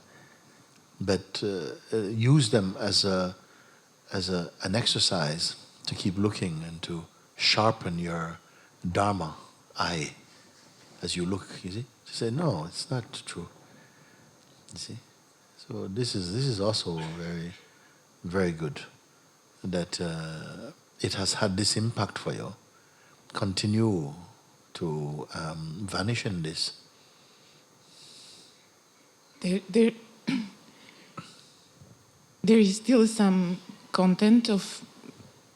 But use them as an exercise to keep looking and to sharpen your dharma eye as you look, you see? To say, no, it's not true. You see? So this is also very, very good that it has had this impact for you. Continue to vanish in this. There is still some content of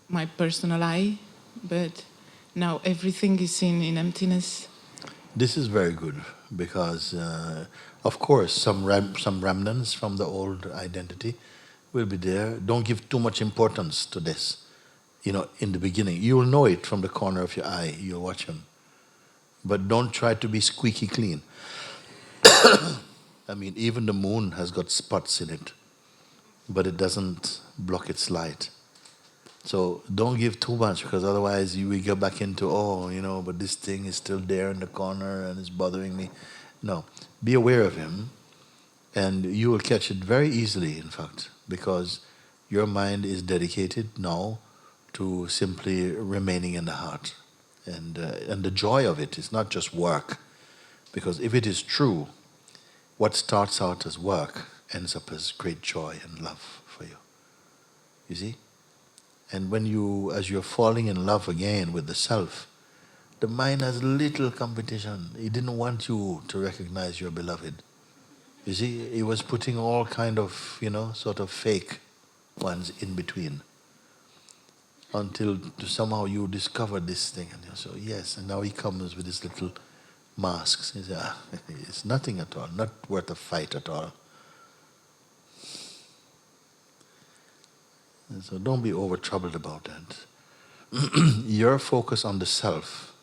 my personal I, but now everything is seen in emptiness. This is very good because, of course, some remnants from the old identity will be there. Don't give too much importance to this. You know, in the beginning, you will know it from the corner of your eye. You'll watch him, but don't try to be squeaky clean. I mean, even the moon has got spots in it, but it doesn't block its light. So don't give too much, because otherwise you will get back into, but this thing is still there in the corner and it's bothering me. No, be aware of him, and you will catch it very easily, in fact, because your mind is dedicated now to simply remaining in the heart. And the joy of it is not just work, because if it is true, what starts out as work ends up as great joy and love for you. You see? And when as you're falling in love again with the self, the mind has little competition. It didn't want you to recognize your beloved. You see, it was putting all kind of, sort of fake ones in between, until somehow you discovered this thing. And you say, yes, and now he comes with his little masks. He says, it's nothing at all, not worth a fight at all. And so don't be over troubled about that. Your focus on the self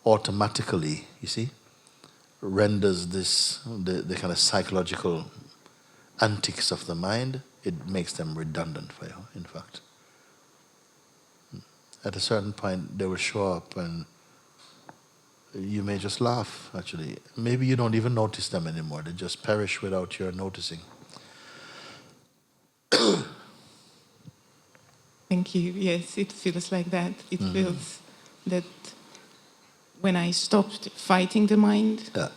automatically, you see, renders the kind of psychological antics of the mind, it makes them redundant for you, in fact. At a certain point, they will show up and you may just laugh, actually. Maybe you don't even notice them anymore. They just perish without your noticing. Thank you. Yes, it feels like that. It feels that when I stopped fighting the mind, there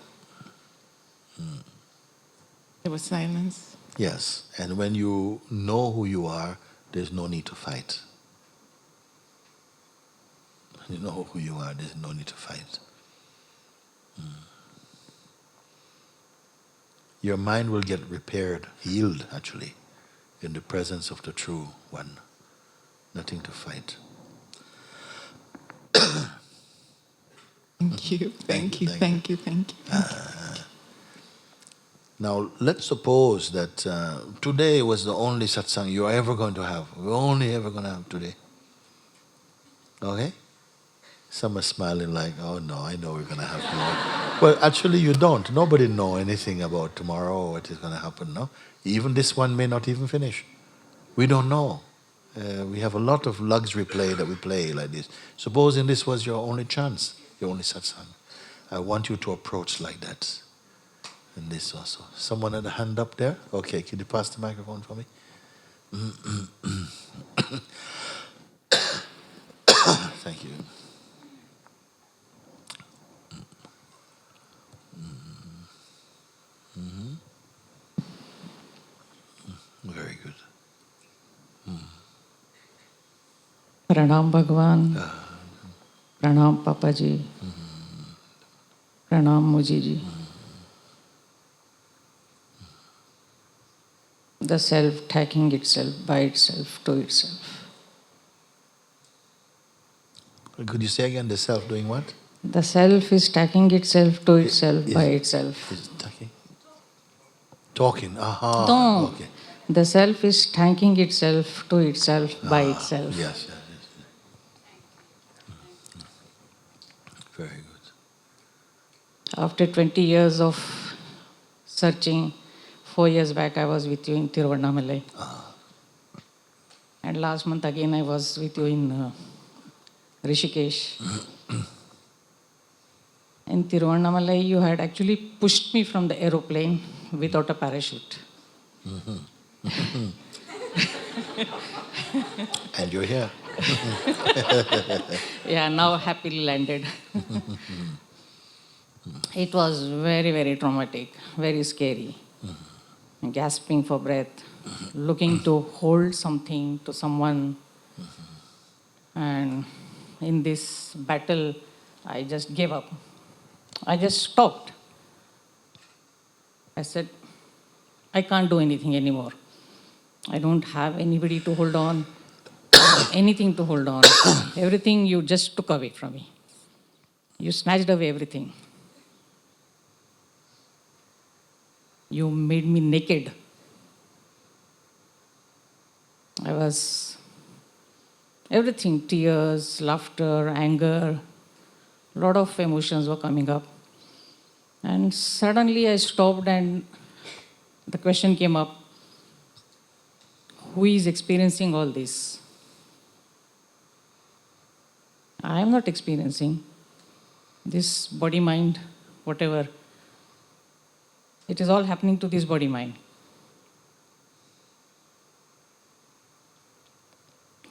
was silence. Yes, and when you know who you are, there's no need to fight. When you know who you are, there's no need to fight. Your mind will get repaired, healed, actually, in the presence of the true one. Nothing to fight. Thank you. Thank you. Thank you. Thank you. Now, let's suppose that today was the only satsang you're ever going to have. We're only ever going to have today. Okay? Some are smiling like, oh no, I know we're going to have more. Well, actually you don't. Nobody know anything about tomorrow or what is going to happen, no? Even this one may not even finish. We don't know. We have a lot of luxury play that we play like this. Supposing this was your only chance, your only satsang. I want you to approach like that. And this also. Someone had a hand up there? Okay, can you pass the microphone for me? Thank you. Very good. Pranam Bhavan, Pranam Papaji, Pranam Mujiji. The self taking itself by itself to itself. Could you say again, the self doing what? The self is attacking itself to itself by itself. Is it talking? Talking. Aha. No. Okay. The self is thanking itself to itself by itself. Yes. Very good. After 20 years of searching, 4 years back I was with you in Tiruvannamalai. And last month again I was with you in Rishikesh. In Tiruvannamalai you had actually pushed me from the aeroplane without a parachute. And you're here. Yeah, now happily landed. It was very, very traumatic, very scary. Gasping for breath, looking to hold something to someone. And in this battle, I just gave up. I just stopped. I said, I can't do anything anymore. I don't have anybody to hold on, anything to hold on. Everything you just took away from me. You snatched away everything. You made me naked. I was everything, tears, laughter, anger, a lot of emotions were coming up. And suddenly I stopped and the question came up, who is experiencing all this? I am not experiencing this body-mind, whatever. It is all happening to this body-mind.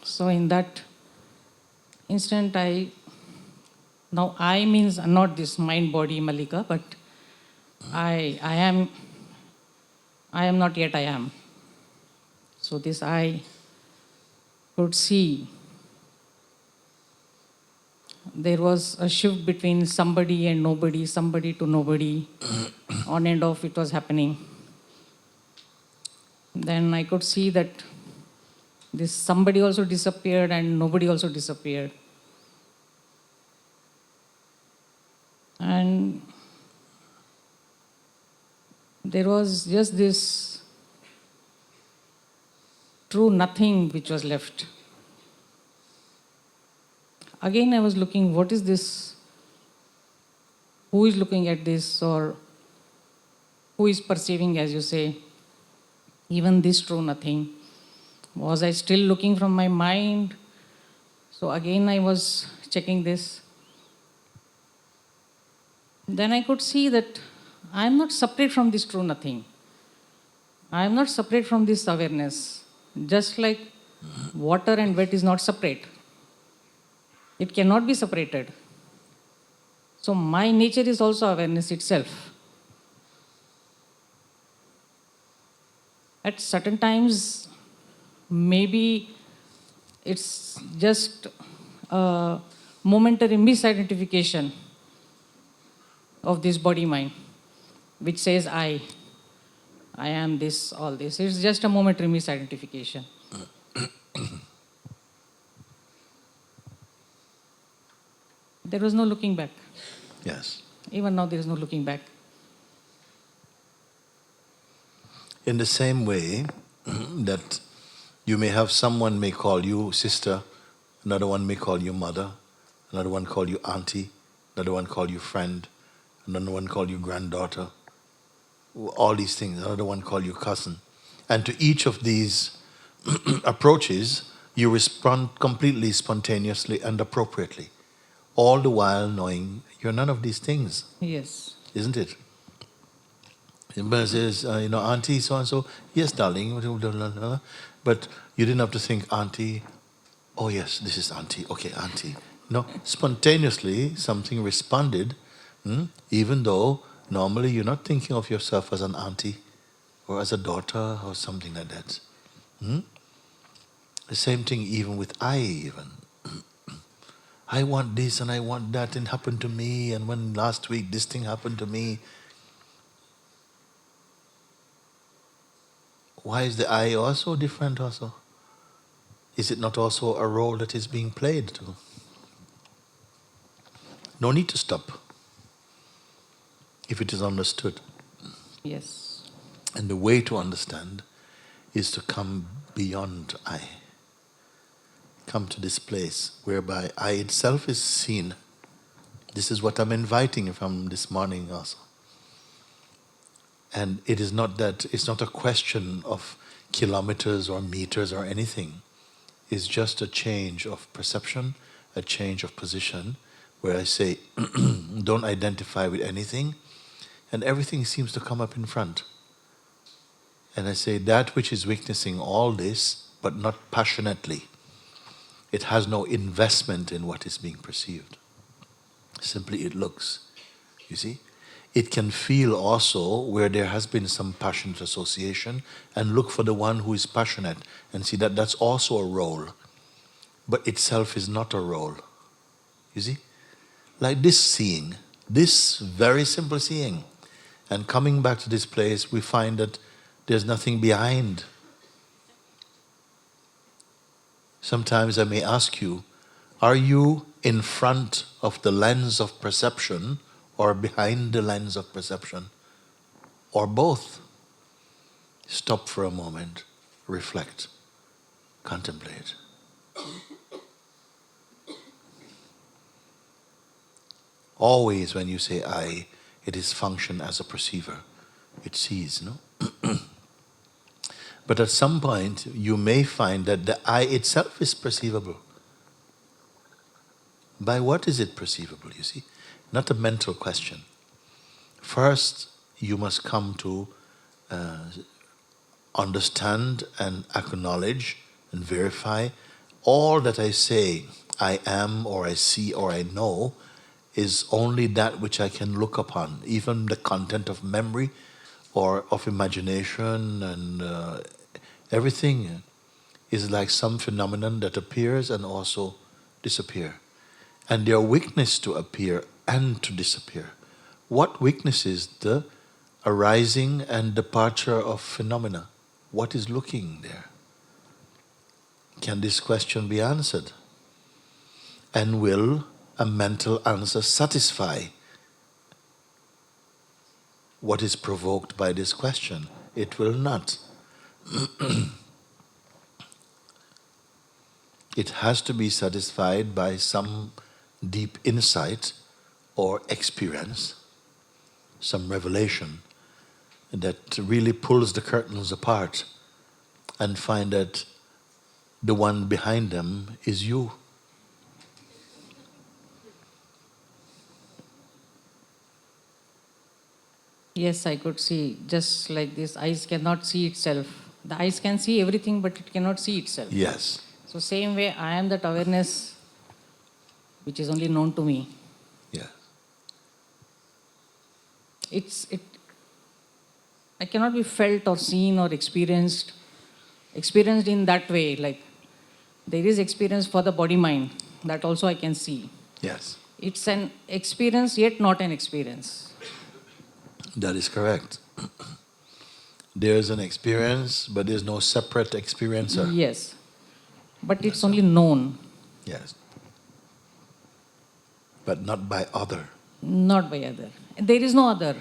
So in that instant, now I means not this mind-body Malika, but I am not yet I am. So this I could see there was a shift between somebody and nobody, somebody to nobody, on and off it was happening. Then I could see that this somebody also disappeared and nobody also disappeared. And there was just this true nothing which was left. Again I was looking, what is this? Who is looking at this, or who is perceiving, as you say, even this true nothing? Was I still looking from my mind? So again I was checking this. Then I could see that I am not separate from this true nothing. I am not separate from this awareness. Just like water and wet is not separate. It cannot be separated. So my nature is also awareness itself. At certain times, maybe it's just a momentary misidentification of this body-mind, which says I am this, all this. It's just a momentary misidentification. There was no looking back. Yes. Even now there is no looking back. In the same way that you may have someone may call you sister, another one may call you mother, another one call you auntie, another one call you friend, another one call you granddaughter, all these things, another one call you cousin. And to each of these approaches, you respond completely spontaneously and appropriately, all the while knowing you're none of these things, Yes. isn't it? But says, auntie so-and-so, yes, darling, but you didn't have to think, auntie, oh yes, this is auntie, okay, auntie. No, spontaneously something responded, even though normally you're not thinking of yourself as an auntie or as a daughter or something like that. The same thing even with I even. I want this and I want that and happened to me, and when last week this thing happened to me. Why is the I also different also? Is it not also a role that is being played too? No need to stop if it is understood. Yes. And the way to understand is to come beyond I. Come to this place whereby I itself is seen. This is what I'm inviting from this morning also. And it is not that, it's not a question of kilometers or meters or anything. It's just a change of perception, a change of position, where I say, don't identify with anything, and everything seems to come up in front. And I say, that which is witnessing all this, but not passionately, it has no investment in what is being perceived. Simply it looks. You see? It can feel also where there has been some passionate association and look for the one who is passionate and see that that's also a role. But itself is not a role. You see? Like this seeing, this very simple seeing. And coming back to this place, we find that there's nothing behind. Sometimes I may ask you, are you in front of the lens of perception or behind the lens of perception? Or both? Stop for a moment, reflect, contemplate. Always when you say I, it is function as a perceiver. It sees, no? But at some point, you may find that the I itself is perceivable. By what is it perceivable, you see? Not a mental question. First, you must come to understand and acknowledge and verify all that I say, I am or I see or I know, is only that which I can look upon. Even the content of memory or of imagination and everything is like some phenomenon that appears and also disappears. And their weakness to appear and to disappear. What witnesses the arising and departure of phenomena? What is looking there? Can this question be answered? And will a mental answer satisfy what is provoked by this question? It will not. It has to be satisfied by some deep insight or experience, some revelation that really pulls the curtains apart and find that the one behind them is you. Yes, I could see, just like this, eyes cannot see itself. The eyes can see everything, but it cannot see itself. Yes. So same way, I am that awareness which is only known to me. Yeah. I cannot be felt or seen or experienced in that way. Like there is experience for the body mind, that also I can see. Yes. It's an experience yet not an experience. That is correct. There's an experience, but there's no separate experiencer. Yes. But it's only known. Yes. But not by other. Not by other. There is no other.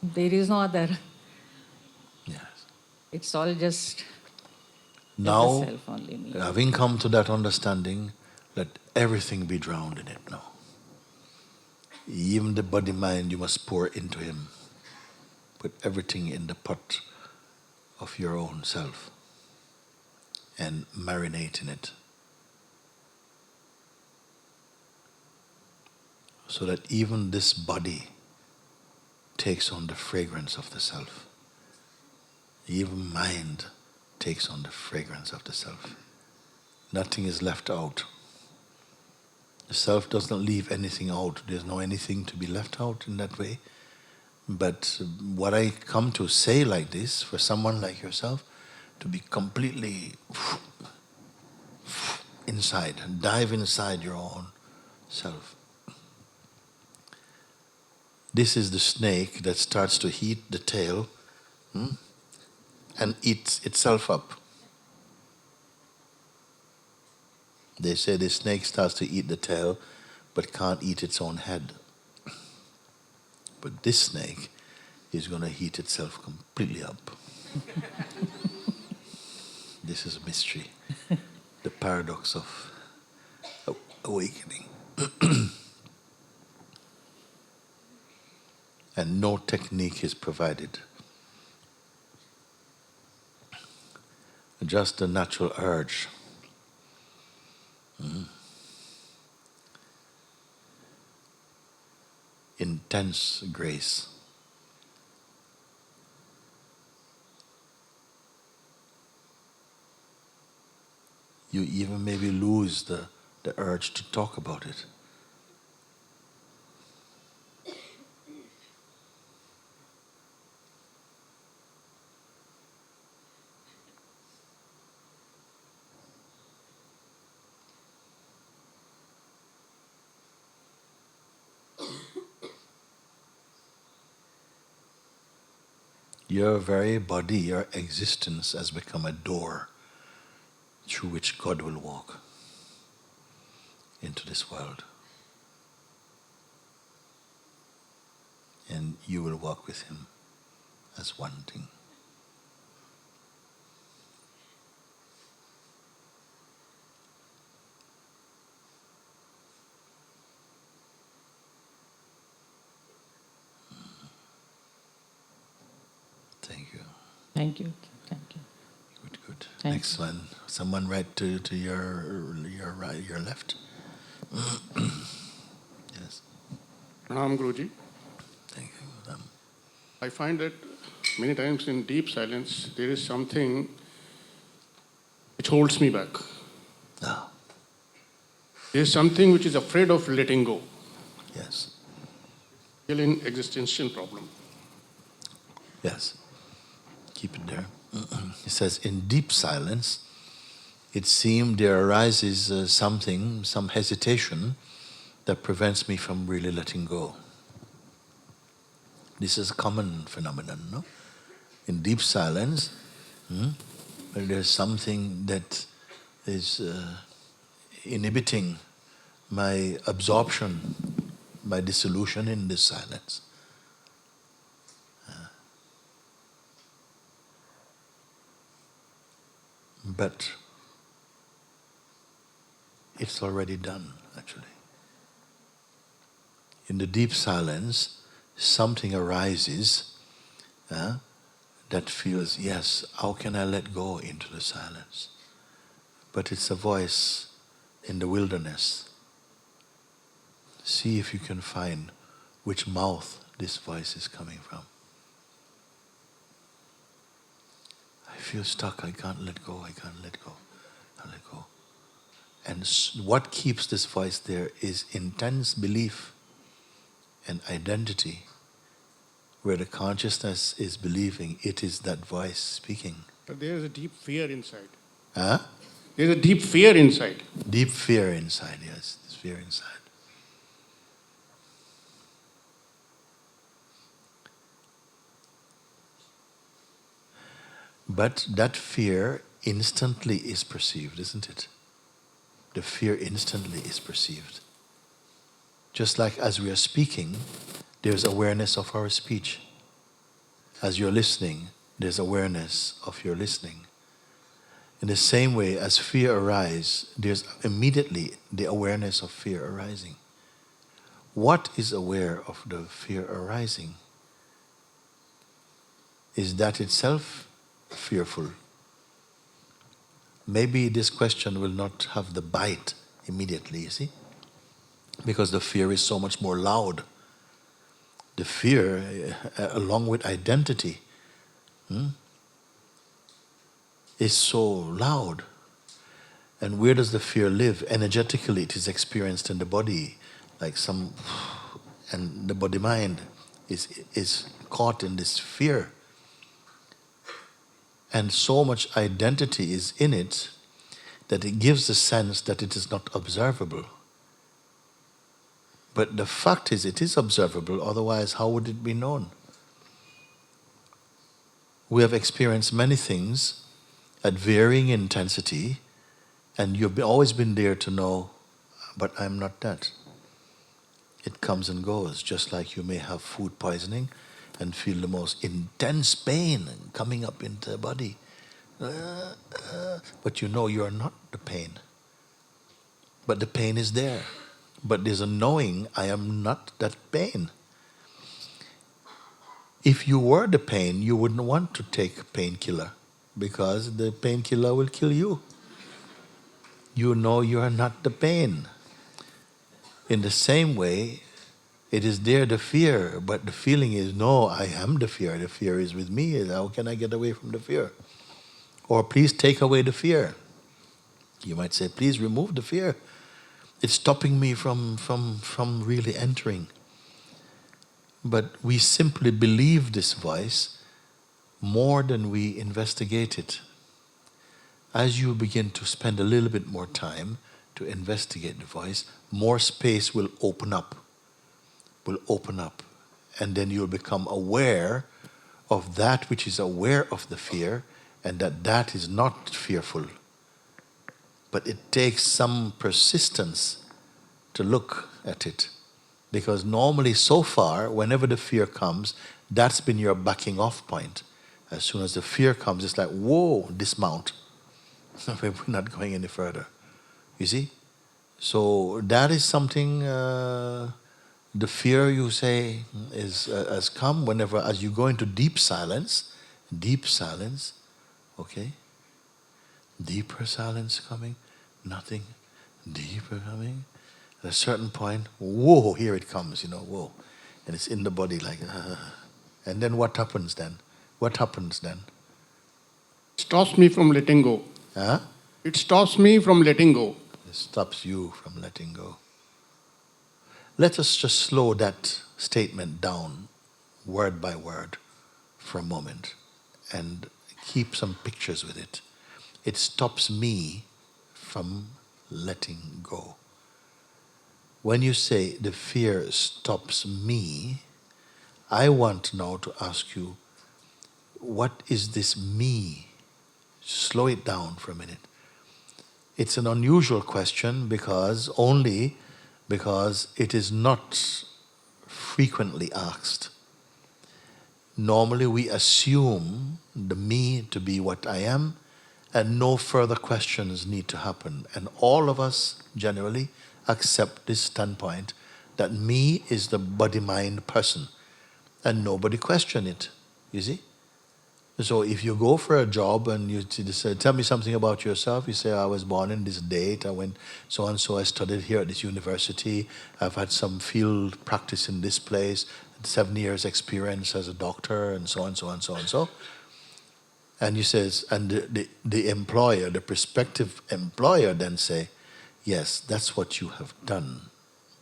There is no other. Yes. It's all just Now, the self only me. having come to that understanding, let everything be drowned in it now. Even the body mind you must pour into him. Put everything in the pot of your own self and marinate in it. So that even this body takes on the fragrance of the self. Even mind takes on the fragrance of the self. Nothing is left out. The self doesn't leave anything out. There's no anything to be left out in that way. But what I come to say like this, for someone like yourself, to be completely inside, dive inside your own self. This is the snake that starts to heat the tail and eats itself up. They say the snake starts to eat the tail, but can't eat its own head. But this snake is going to heat itself completely up. This is a mystery. The paradox of awakening. And no technique is provided. Just the natural urge. Intense grace. You even maybe lose the urge to talk about it. Your very body, your existence has become a door through which God will walk into this world. And you will walk with Him as one thing. Thank you. Thank you. Thank you. Good. Thank Next one. Someone right to your right, your left. Yes. Pranam Guruji. Thank you. I find that many times in deep silence there is something which holds me back. Ah, There is something which is afraid of letting go. yes. Still in existential problem. Yes. Keep it there. He says, in deep silence, it seemed there arises some hesitation that prevents me from really letting go. This is a common phenomenon, no? In deep silence, where there's something that is inhibiting my absorption, my dissolution in this silence. But it's already done, actually. In the deep silence, something arises that feels, yes, how can I let go into the silence? But it's a voice in the wilderness. See if you can find which mouth this voice is coming from. I feel stuck, I can't let go. And what keeps this voice there is intense belief and identity, where the consciousness is believing it is that voice speaking. But there is a deep fear inside. Huh? There is a deep fear inside. Deep fear inside, yes. There's fear inside. But that fear instantly is perceived, isn't it? The fear instantly is perceived. Just like as we are speaking, there's awareness of our speech. As you're listening, there's awareness of your listening. In the same way, as fear arises, there's immediately the awareness of fear arising. What is aware of the fear arising? Is that itself fearful? Maybe this question will not have the bite immediately, you see? Because the fear is so much more loud. The fear, along with identity, is so loud. And where does the fear live? Energetically, it is experienced in the body, like and the body-mind is caught in this fear. And so much identity is in it that it gives the sense that it is not observable. But the fact is, it is observable, otherwise how would it be known? We have experienced many things at varying intensity, and you've always been there to know, but I'm not that. It comes and goes, just like you may have food poisoning and feel the most intense pain coming up into the body. But you know you are not the pain. But the pain is there. But there's a knowing, I am not that pain. If you were the pain, you wouldn't want to take painkiller, because the painkiller will kill you. You know you are not the pain. In the same way, it is there, the fear, but the feeling is, no, I am the fear. The fear is with me. How can I get away from the fear? Or please take away the fear. You might say, please remove the fear. It's stopping me from really entering. But we simply believe this voice more than we investigate it. As you begin to spend a little bit more time to investigate the voice, more space will open up. And then you'll become aware of that which is aware of the fear, and that is not fearful. But it takes some persistence to look at it. Because normally, so far, whenever the fear comes, that's been your backing off point. As soon as the fear comes, it's like, whoa, dismount. We're not going any further. You see? So that is something, the fear, you say, has come whenever, as you go into deep silence, okay? Deeper silence coming, nothing, deeper coming. At a certain point, whoa, here it comes, whoa. And it's in the body like, and then what happens then? Stops me from letting go. Huh? It stops me from letting go. It stops you from letting go. Let us just slow that statement down, word by word, for a moment, and keep some pictures with it. It stops me from letting go. When you say the fear stops me, I want now to ask you, what is this me? Slow it down for a minute. It's an unusual question because it is not frequently asked. Normally we assume the me to be what I am, and no further questions need to happen. And all of us generally accept this standpoint that me is the body-mind person, and nobody question it, you see? So if you go for a job and you say, tell me something about yourself, you say, I was born in this date, I went so-and-so, I studied here at this university, I've had some field practice in this place, 7 years experience as a doctor, and so on, so on, so on, so. And you says, and the employer, the prospective employer then say, yes, that's what you have done,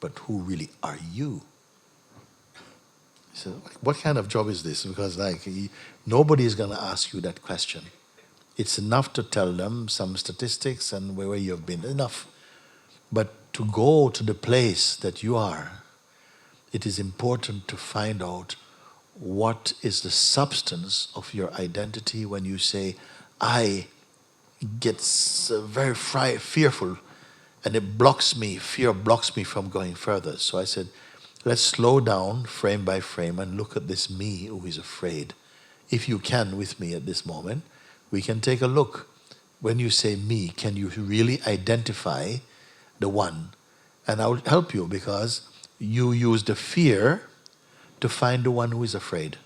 but who really are you? So what kind of job is this? Because nobody is going to ask you that question. It's enough to tell them some statistics and where you've been, enough. But to go to the place that you are, it is important to find out what is the substance of your identity. When you say, I get very fearful, and it blocks me, fear blocks me from going further. So I said, let's slow down frame by frame and look at this me who is afraid. If you can with me at this moment, we can take a look. When you say me, can you really identify the one? And I will help you, because you use the fear to find the one who is afraid.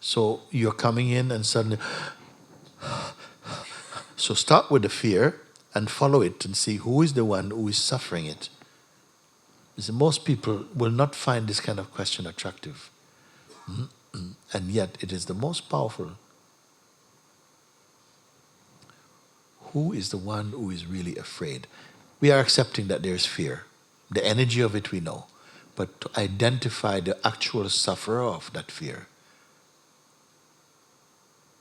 So you're coming in and suddenly, so start with the fear and follow it and see who is the one who is suffering it. Most people will not find this kind of question attractive. And yet it is the most powerful. Who is the one who is really afraid? We are accepting that there is fear. The energy of it we know. But to identify the actual sufferer of that fear,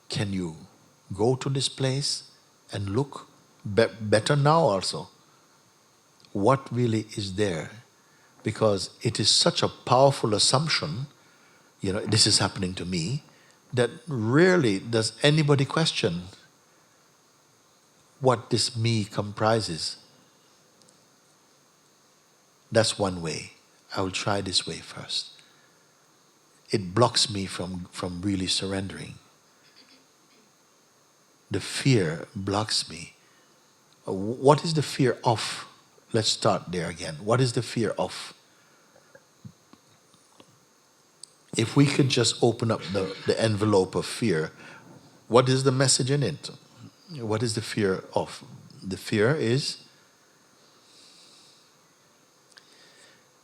can you go to this place and look better now also? What really is there? Because it is such a powerful assumption, this is happening to me, that rarely does anybody question what this me comprises. That's one way. I will try this way first. It blocks me from really surrendering. The fear blocks me. What is the fear of? Let's start there again. What is the fear of? If we could just open up the envelope of fear, what is the message in it? What is the fear of? The fear is,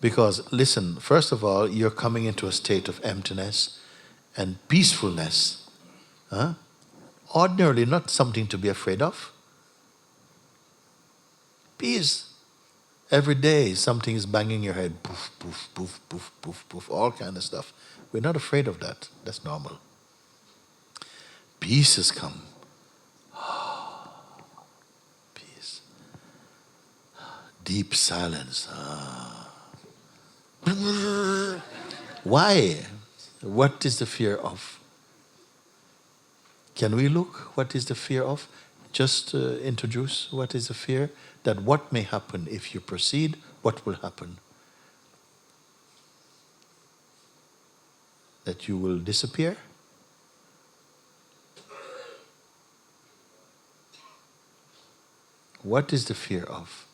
because listen, first of all, you're coming into a state of emptiness and peacefulness. Huh? Ordinarily not something to be afraid of. Peace. Every day something is banging your head, poof, poof, poof, poof, poof, poof, all kind of stuff. We're not afraid of that. That's normal. Peace has come. Peace. Deep silence. Why? What is the fear of? Can we look? What is the fear of? Just introduce what is the fear. That what may happen if you proceed, what will happen? That you will disappear? What is the fear of?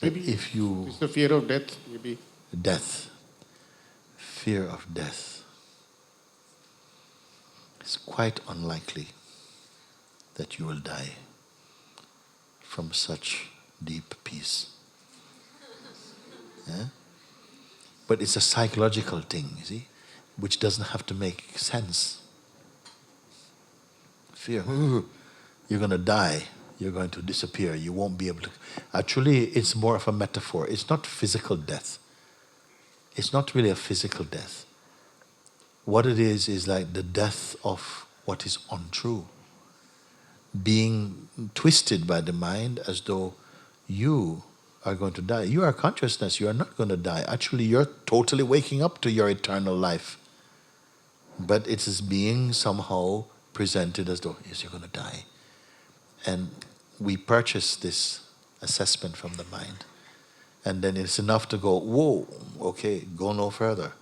That Maybe if you... it's the fear of death, maybe. Death. Fear of death. It's quite unlikely that you will die from such deep peace. Yeah? But it's a psychological thing, you see, which doesn't have to make sense. Fear, you're going to die, you're going to disappear, you won't be able to... Actually, it's more of a metaphor. It's not physical death. It's not really a physical death. What it is like the death of what is untrue. Being twisted by the mind as though you are going to die. You are consciousness, you are not going to die. Actually, you're totally waking up to your eternal life. But it is being somehow presented as though, yes, you're going to die. And we purchase this assessment from the mind. And then it's enough to go, whoa, okay, go no further.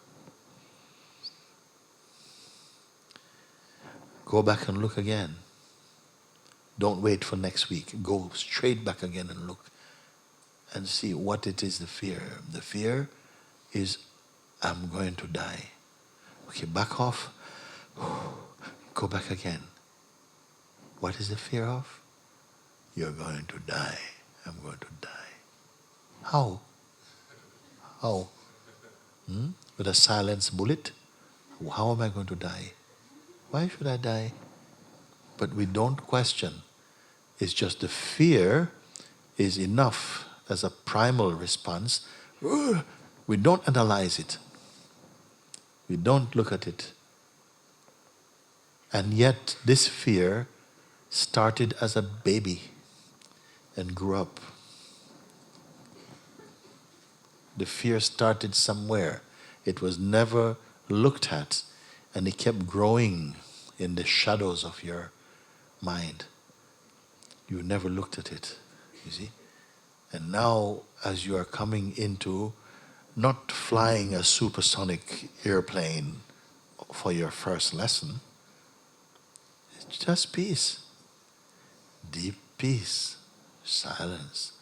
Go back and look again. Don't wait for next week. Go straight back again and look and see what it is, the fear. The fear is, I'm going to die. Okay, back off. Go back again. What is the fear of? You're going to die. I'm going to die. How? How? With a silenced bullet? How am I going to die? Why should I die? But we don't question. It's just the fear is enough as a primal response. We don't analyze it. We don't look at it. And yet this fear started as a baby and grew up. The fear started somewhere. It was never looked at, and it kept growing in the shadows of your mind. You never looked at it, you see. And now, as you are coming into not flying a supersonic airplane for your first lesson, it's just peace. Deep peace. Silence.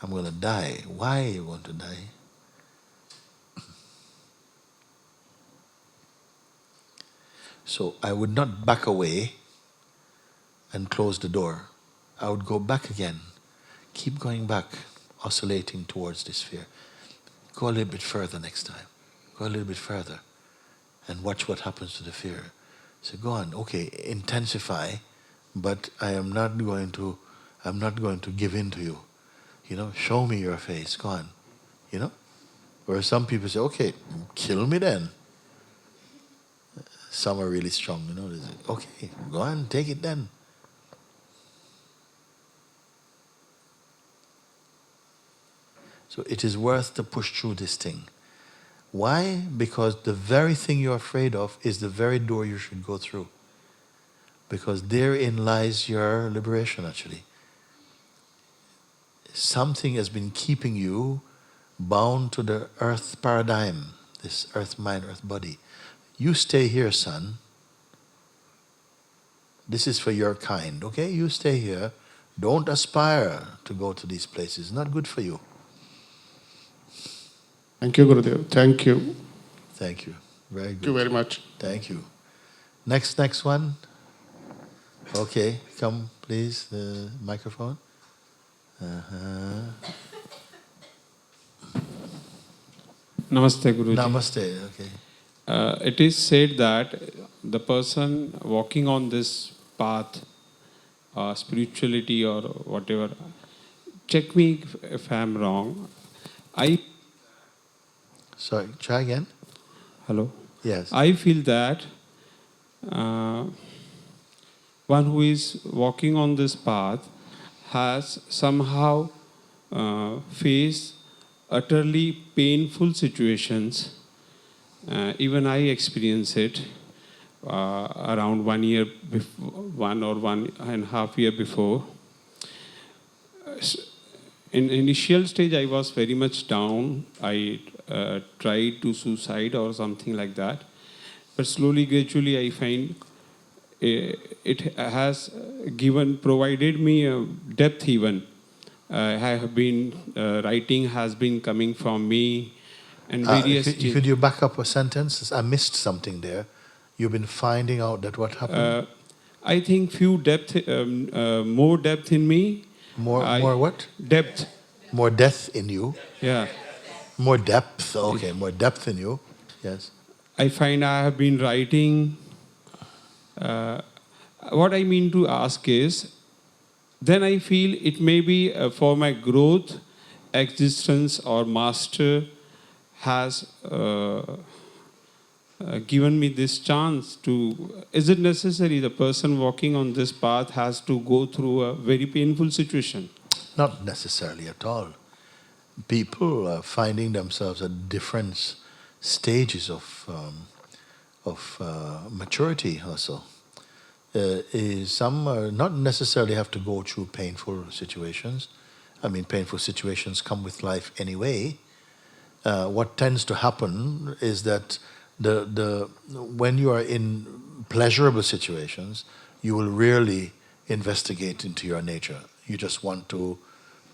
I'm going to die. Why are you going to die? So I would not back away and close the door. I would go back again. Keep going back, oscillating towards this fear. Go a little bit further next time. Go a little bit further and watch what happens to the fear. So go on, okay, intensify, but I'm not going to give in to you. You know, show me your face, go on. You know? Where some people say, okay, kill me then. Some are really strong, you know. They say, okay, go on, take it then. So it is worth to push through this thing. Why? Because the very thing you're afraid of is the very door you should go through. Because therein lies your liberation, actually. something has been keeping you bound to the earth paradigm, this earth mind, earth body. You stay here, son. This is for your kind, okay? You stay here. Don't aspire to go to these places. It's not good for you. Thank you, Gurudev. Thank you. Thank you. Very good. Thank you very much. Thank you. Next one. Okay, come please, the microphone. Namaste, Guruji. Namaste, okay. It is said that the person walking on this path, spirituality or whatever, check me if I am wrong. Sorry, try again. Hello? Yes. I feel that one who is walking on this path has somehow faced utterly painful situations. Even I experience it around 1 year, one or 1.5 years before. In initial stage, I was very much down. I tried to suicide or something like that. But slowly, gradually, I find it has provided me a depth even. I have been, writing has been coming from me and various... Could you back up a sentence? I missed something there. You've been finding out that what happened? I think more depth in me. More what? Depth. More depth in you? Yeah. More depth, okay, more depth in you, yes. I find I have been writing. What I mean to ask is, then I feel it may be for my growth, existence or master has given me this chance to, is it necessary the person walking on this path has to go through a very painful situation? Not necessarily at all. People are finding themselves at different stages of maturity also. Some not necessarily have to go through painful situations. I mean, painful situations come with life anyway. What tends to happen is that when you are in pleasurable situations, you will rarely investigate into your nature. You just want to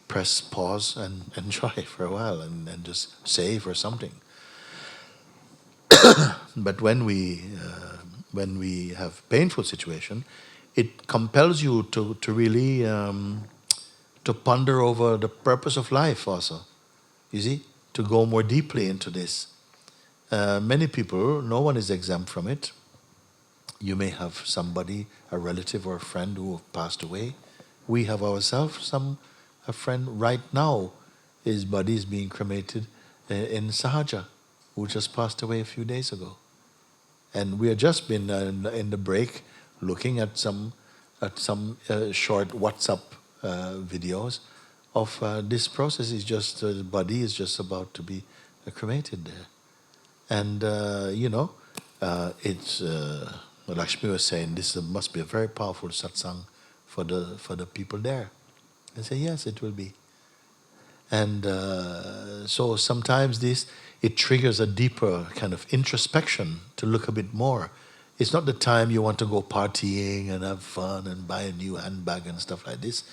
press pause and enjoy for a while and just save or something. But when we have painful situation, it compels you to really to ponder over the purpose of life also. You see, to go more deeply into this. Many people, no one is exempt from it. You may have somebody, a relative or a friend who have passed away. We have ourselves a friend right now. His body is being cremated in Sahaja, who just passed away a few days ago. And we have just been in the break looking at some short WhatsApp videos of this process. Is just the body is just about to be cremated there, and it's Lakshmi was saying this must be a very powerful satsang for the people there. I say yes, it will be. And so sometimes it triggers a deeper kind of introspection to look a bit more. It's not the time you want to go partying and have fun and buy a new handbag and stuff like this.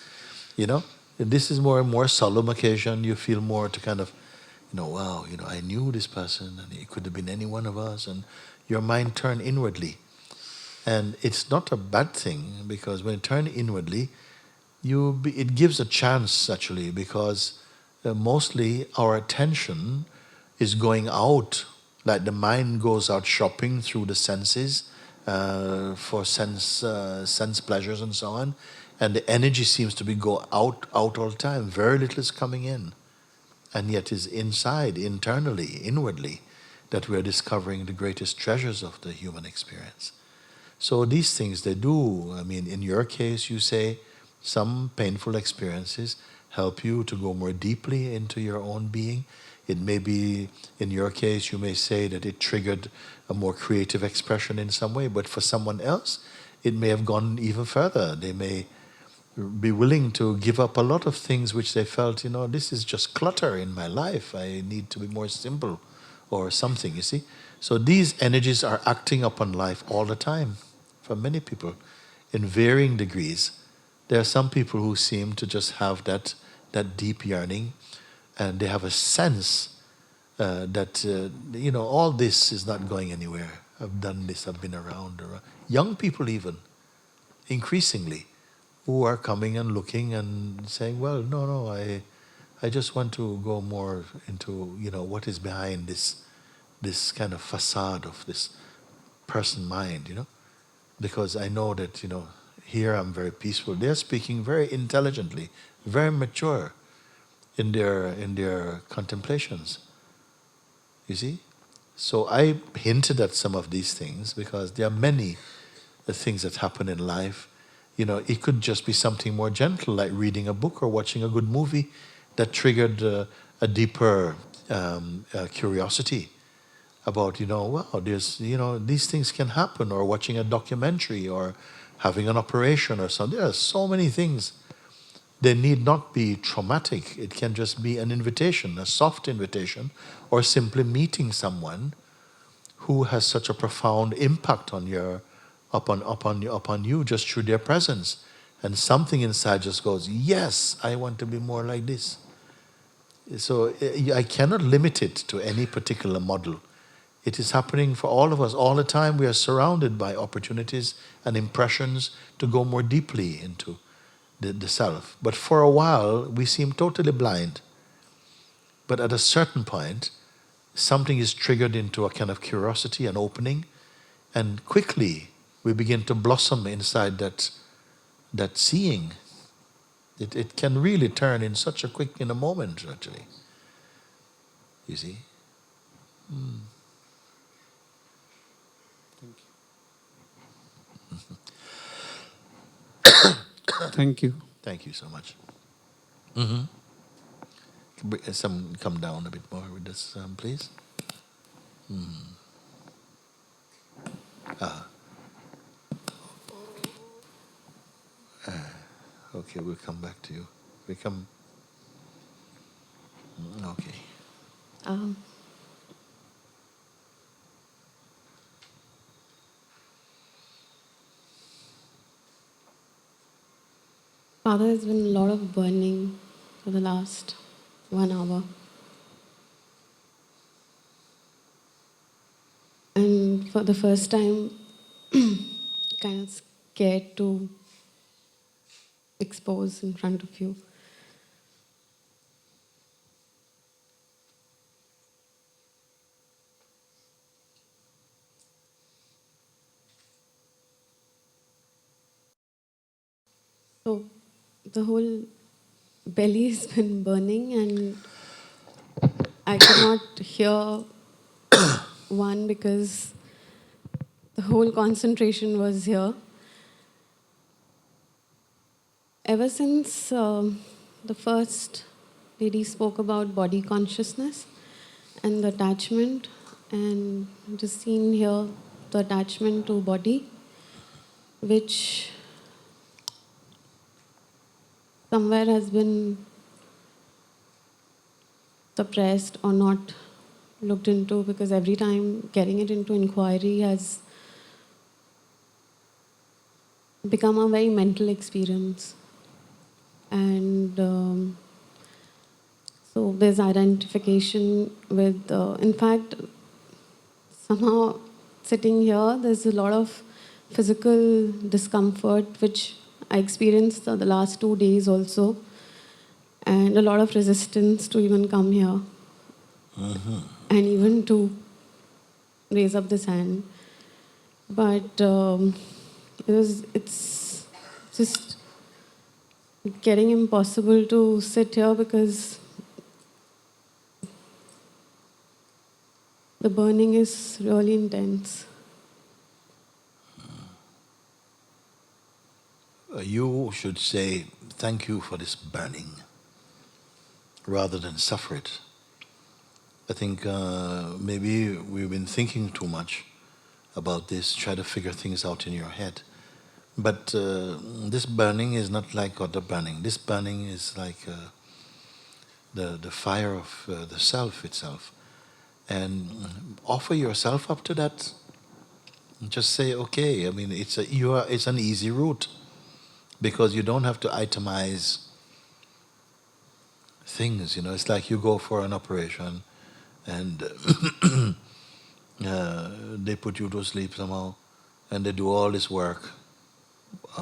This is more and more solemn occasion. You feel more to kind of, wow, I knew this person and it could have been any one of us, and your mind turn inwardly. And it's not a bad thing, because when it turns inwardly, it gives a chance actually, because mostly our attention is going out, like the mind goes out shopping through the senses for sense pleasures and so on, and the energy seems to be go out all the time. Very little is coming in, and yet is inside, internally, inwardly, that we are discovering the greatest treasures of the human experience. So these things they do. I mean, in your case, you say some painful experiences help you to go more deeply into your own being. It may be, in your case, you may say that it triggered a more creative expression in some way, but for someone else, it may have gone even further. They may be willing to give up a lot of things which they felt, this is just clutter in my life. I need to be more simple or something, you see. So these energies are acting upon life all the time for many people in varying degrees. There are some people who seem to just have that deep yearning, and they have a sense that, all this is not going anywhere. I've done this, I've been around. Young people even, increasingly, who are coming and looking and saying, well, no, I just want to go more into, what is behind this kind of facade of this person mind, because I know that, here I'm very peaceful. They're speaking very intelligently, very mature in their contemplations. You see? So I hinted at some of these things because there are many things that happen in life. It could just be something more gentle, like reading a book or watching a good movie that triggered a deeper curiosity about, wow, there's, these things can happen, or watching a documentary, or having an operation or something. There are so many things. They need not be traumatic. It can just be an invitation, a soft invitation, or simply meeting someone who has such a profound impact on upon you just through their presence. And something inside just goes, yes, I want to be more like this. So I cannot limit it to any particular model. It is happening for all of us all the time. We are surrounded by opportunities and impressions to go more deeply into the self. But for a while, we seem totally blind. But at a certain point, something is triggered into a kind of curiosity and opening, and quickly we begin to blossom inside that seeing. It can really turn in such in a moment, actually. You see? Thank you. Thank you so much. Some come down a bit more with this, please. Okay, we'll come back to you. We come. Okay. Um, Father, there's been a lot of burning for the last 1 hour. And for the first time, kind of scared to expose in front of you. So the whole belly has been burning, and I could not hear one because the whole concentration was here. Ever since the first lady spoke about body consciousness and the attachment, and just seen here the attachment to body, which somewhere has been suppressed or not looked into, because every time getting it into inquiry has become a very mental experience. And so there's identification with, in fact, somehow sitting here, there's a lot of physical discomfort, which I experienced the last 2 days also, and a lot of resistance to even come here, and even to raise up this hand. But it's just getting impossible to sit here because the burning is really intense. You should say, thank you for this burning, rather than suffer it. I think maybe we've been thinking too much about this, try to figure things out in your head. But this burning is not like other burning. This burning is like the fire of the self itself. And offer yourself up to that. Just say, okay, I mean, it's an easy route because you don't have to itemize things, It's like you go for an operation and they put you to sleep somehow and they do all this work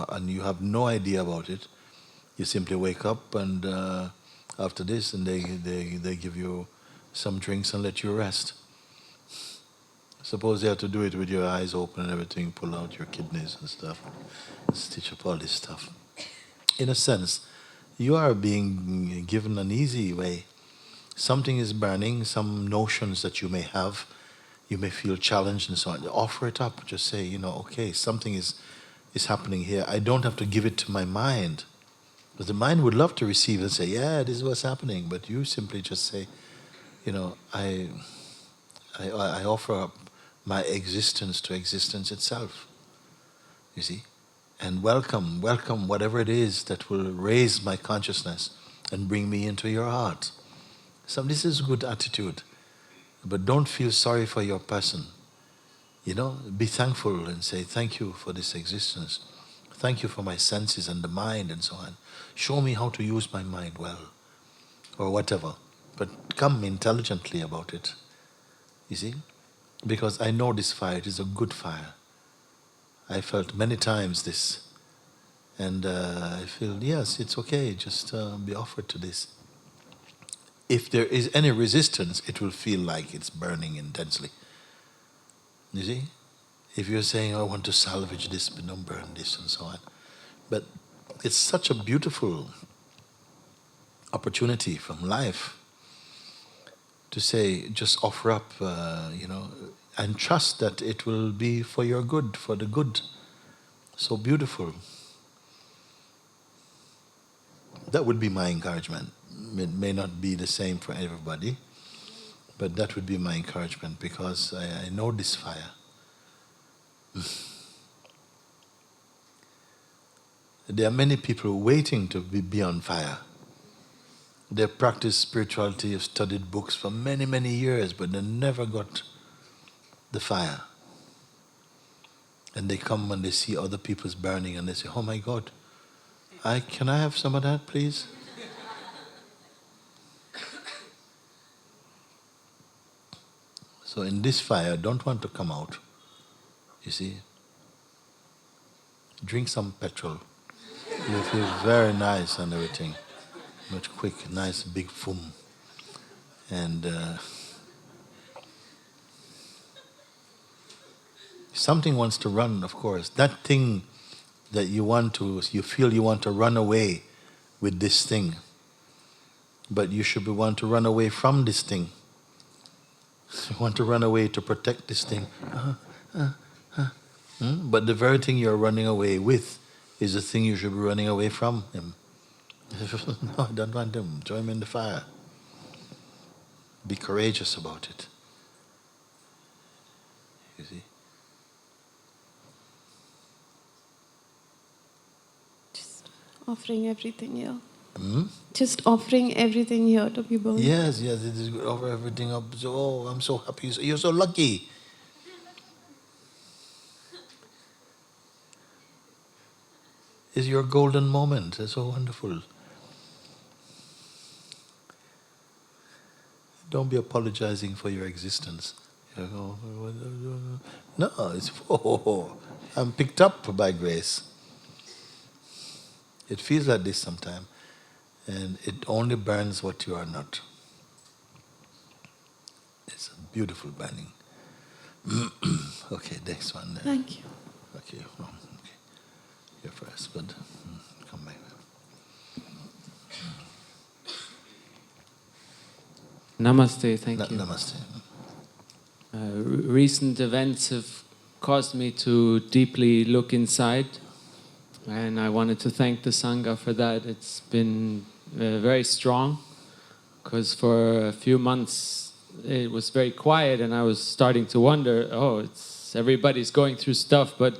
and you have no idea about it. You simply wake up and after this and they give you some drinks and let you rest. Suppose you have to do it with your eyes open and everything, pull out your kidneys and stuff, stitch up all this stuff. In a sense, you are being given an easy way. Something is burning, some notions that you may have, you may feel challenged and so on. Offer it up. Just say, okay, something is happening here. I don't have to give it to my mind. Because the mind would love to receive and say, yeah, this is what's happening. But you simply just say, I offer up my existence to existence itself. You see? And welcome whatever it is that will raise my consciousness and bring me into your heart. So this is good attitude. But don't feel sorry for your person. Be thankful and say, thank you for this existence. Thank you for my senses and the mind and so on. Show me how to use my mind well. Or whatever. But come intelligently about it. You see? Because I know this fire, it is a good fire. I felt many times this. And I feel, yes, it's okay, just be offered to this. If there is any resistance, it will feel like it's burning intensely. You see? If you're saying, I want to salvage this, but don't burn this, and so on. But it's such a beautiful opportunity from life to say, just offer up, and trust that it will be for your good, for the good. So beautiful. That would be my encouragement. It may not be the same for everybody, but that would be my encouragement because I know this fire. There are many people waiting to be on fire. They've practiced spirituality, have studied books for many, many years, but they never got the fire. And they come and they see other people's burning and they say, oh my God, can I have some of that, please? So in this fire, don't want to come out. You see? Drink some petrol. You feel very nice and everything. Much quick, nice big foam. And something wants to run, of course. That thing that you feel you want to run away with this thing. But you should want to run away from this thing. You want to run away to protect this thing. But the very thing you're running away with is the thing you should be running away from him. No, I don't want him. Join him in the fire. Be courageous about it. You see? Just offering everything here. Just offering everything here to be burned. Yes, it is good. Offer everything up. So, I'm so happy. You're so lucky. It's your golden moment. It's so wonderful. Don't be apologizing for your existence. No, it's I'm picked up by grace. It feels like this sometimes. And it only burns what you are not. It's a beautiful burning. Okay, next one. Thank you. Okay, here first, but come back. Namaste, thank you. Namaste. Recent events have caused me to deeply look inside, and I wanted to thank the Sangha for that. It's been very strong, because for a few months it was very quiet and I was starting to wonder, everybody's going through stuff, but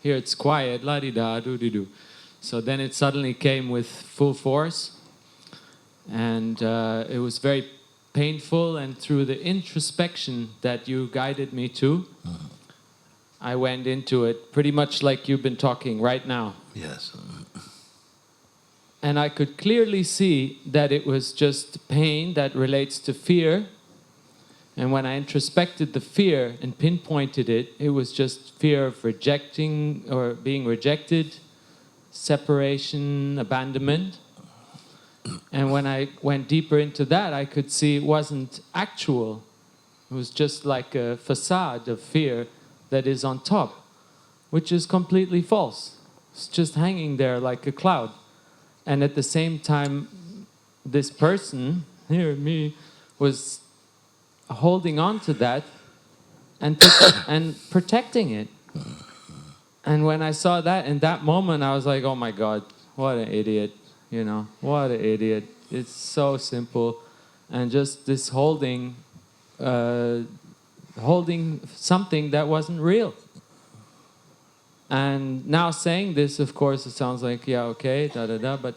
Here it's quiet, la-di-da, do-di-do. So then it suddenly came with full force, and it was very painful, and through the introspection that you guided me to, I went into it pretty much like you've been talking right now. Yes. And I could clearly see that it was just pain that relates to fear. And when I introspected the fear and pinpointed it, it was just fear of rejecting or being rejected, separation, abandonment. And when I went deeper into that, I could see it wasn't actual. It was just like a facade of fear that is on top, which is completely false. It's just hanging there like a cloud. And at the same time, this person, here, me, was holding on to that and protecting it. And when I saw that in that moment, I was like, oh my God, what an idiot, you know, what an idiot. It's so simple. And just this holding something that wasn't real. And now saying this, of course, it sounds like, yeah, okay, da-da-da, but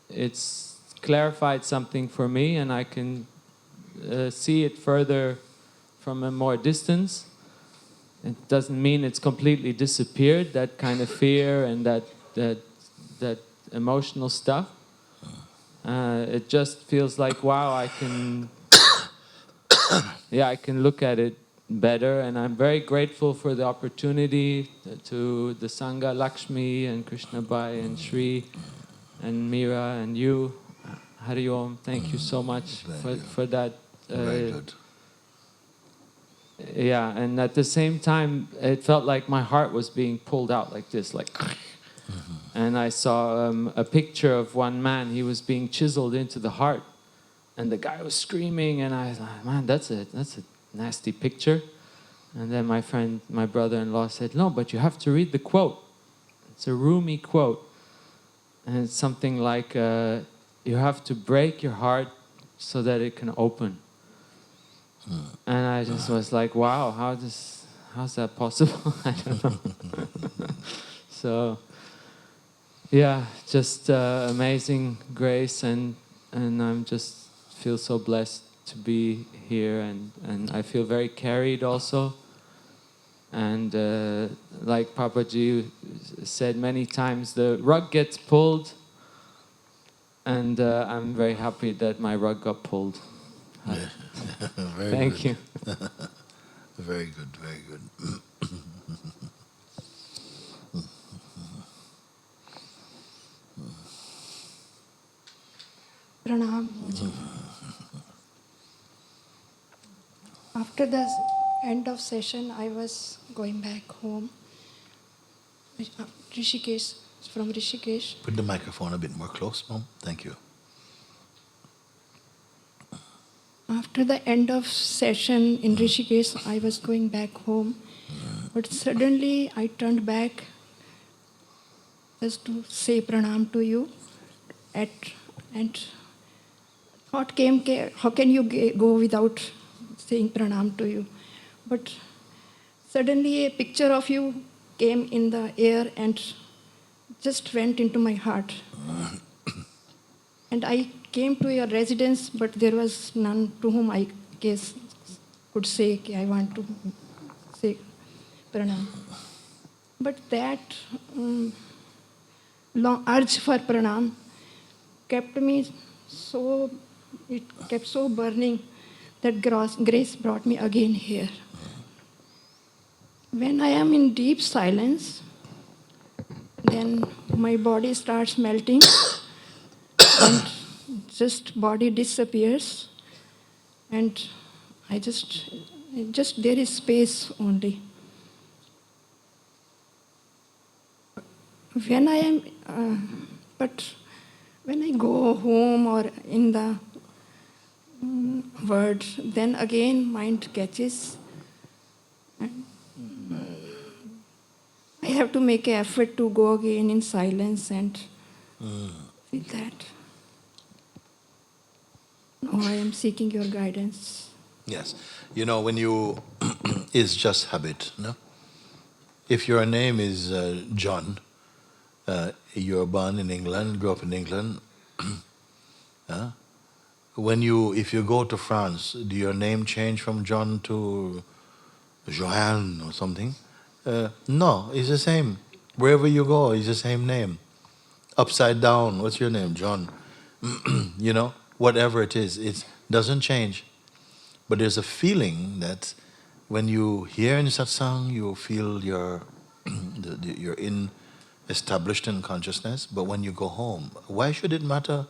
it's clarified something for me, and I can see it further from a more distance. It doesn't mean it's completely disappeared, that kind of fear and that emotional stuff. It just feels like, wow, I can look at it better, and I'm very grateful for the opportunity to the Sangha, Lakshmi and Krishna Bai and Shri and Mira and you, Hari Om. Thank you so much for that. Very good. Yeah, and at the same time, it felt like my heart was being pulled out like this, like. And I saw a picture of one man. He was being chiseled into the heart, and the guy was screaming. And I thought, man, that's a nasty picture. And then my brother-in-law said, no, but you have to read the quote. It's a Rumi quote. And it's something like, you have to break your heart so that it can open. And I just was like, wow, how's that possible? I don't know. So, yeah, just amazing grace, and I'm just feel so blessed to be here, and I feel very carried also. And like Papaji said many times, the rug gets pulled, and I'm very happy that my rug got pulled. Very Thank good. you. Very good, very good. Pranam. After the end of session, I was going back home. Rishikesh, from Rishikesh. Put the microphone a bit more close, Mom. Thank you. After the end of session in Rishikesh, I was going back home. But suddenly I turned back just to say pranam to you. And thought came, how can you go without saying pranam to you? But suddenly a picture of you came in the air and just went into my heart. And I came to your residence, but there was none to whom I guess could say, I want to say pranam. But that long urge for pranam kept me it kept so burning that grace brought me again here. When I am in deep silence, then my body starts melting and just body disappears, and I just there is space only. When I am, but when I go home or in the word, then again mind catches. And I have to make an effort to go again in silence and feel that. Now I am seeking your guidance. Yes. You know, when you... it's just habit, no? if your name is John, you're born in England, grew up in England, if you go to France, do your name change from John to Joanne or something? No, it's the same. Wherever you go, it's the same name. Upside down, what's your name? John. Whatever it is, it doesn't change. But there's a feeling that when you hear in satsang, you feel you're established in consciousness. But when you go home, why should it matter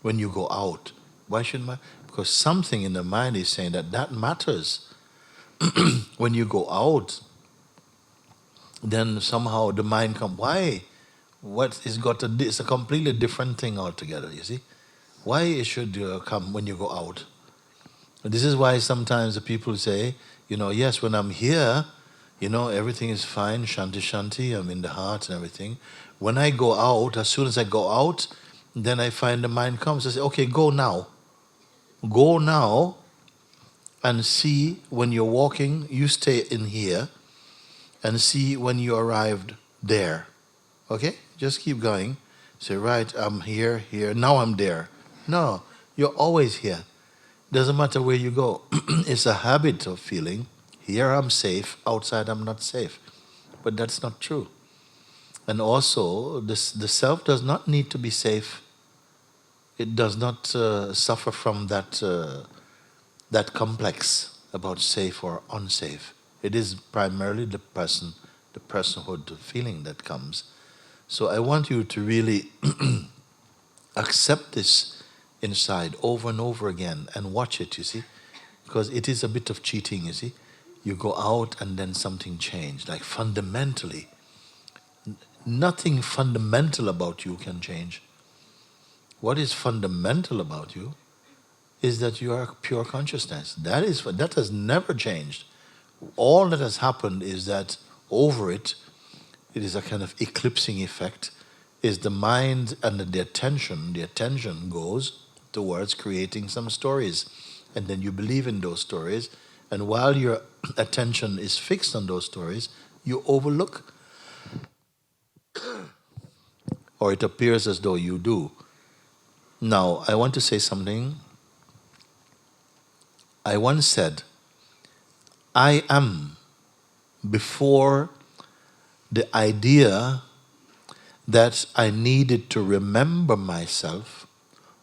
when you go out? Why should it matter? Because something in the mind is saying that matters. When you go out, then somehow the mind comes. Why? It's a completely different thing altogether, you see? Why it should come when you go out? This is why sometimes the people say, yes, when I'm here, everything is fine, shanti shanti, I'm in the heart and everything. When I go out, as soon as I go out, then I find the mind comes. I say, okay, go now. Go now and see when you're walking, you stay in here and see when you arrived there. Okay? Just keep going. Say, right, I'm here, now I'm there. No, you're always here. Doesn't matter where you go. It's a habit of feeling, here I'm safe, outside I'm not safe. But that's not true. And also, the self does not need to be safe. It does not suffer from that complex about safe or unsafe. It is primarily the personhood feeling that comes. So I want you to really accept this inside over and over again and watch it, you see. Because it is a bit of cheating, you see. You go out and then something changed. Like fundamentally, nothing fundamental about you can change. What is fundamental about you is that you are pure consciousness. That has never changed. All that has happened is that over it is a kind of eclipsing effect, is the mind and the attention goes towards creating some stories. And then you believe in those stories, and while your attention is fixed on those stories, you overlook, or it appears as though you do. Now, I want to say something. I once said, I am before the idea that I needed to remember myself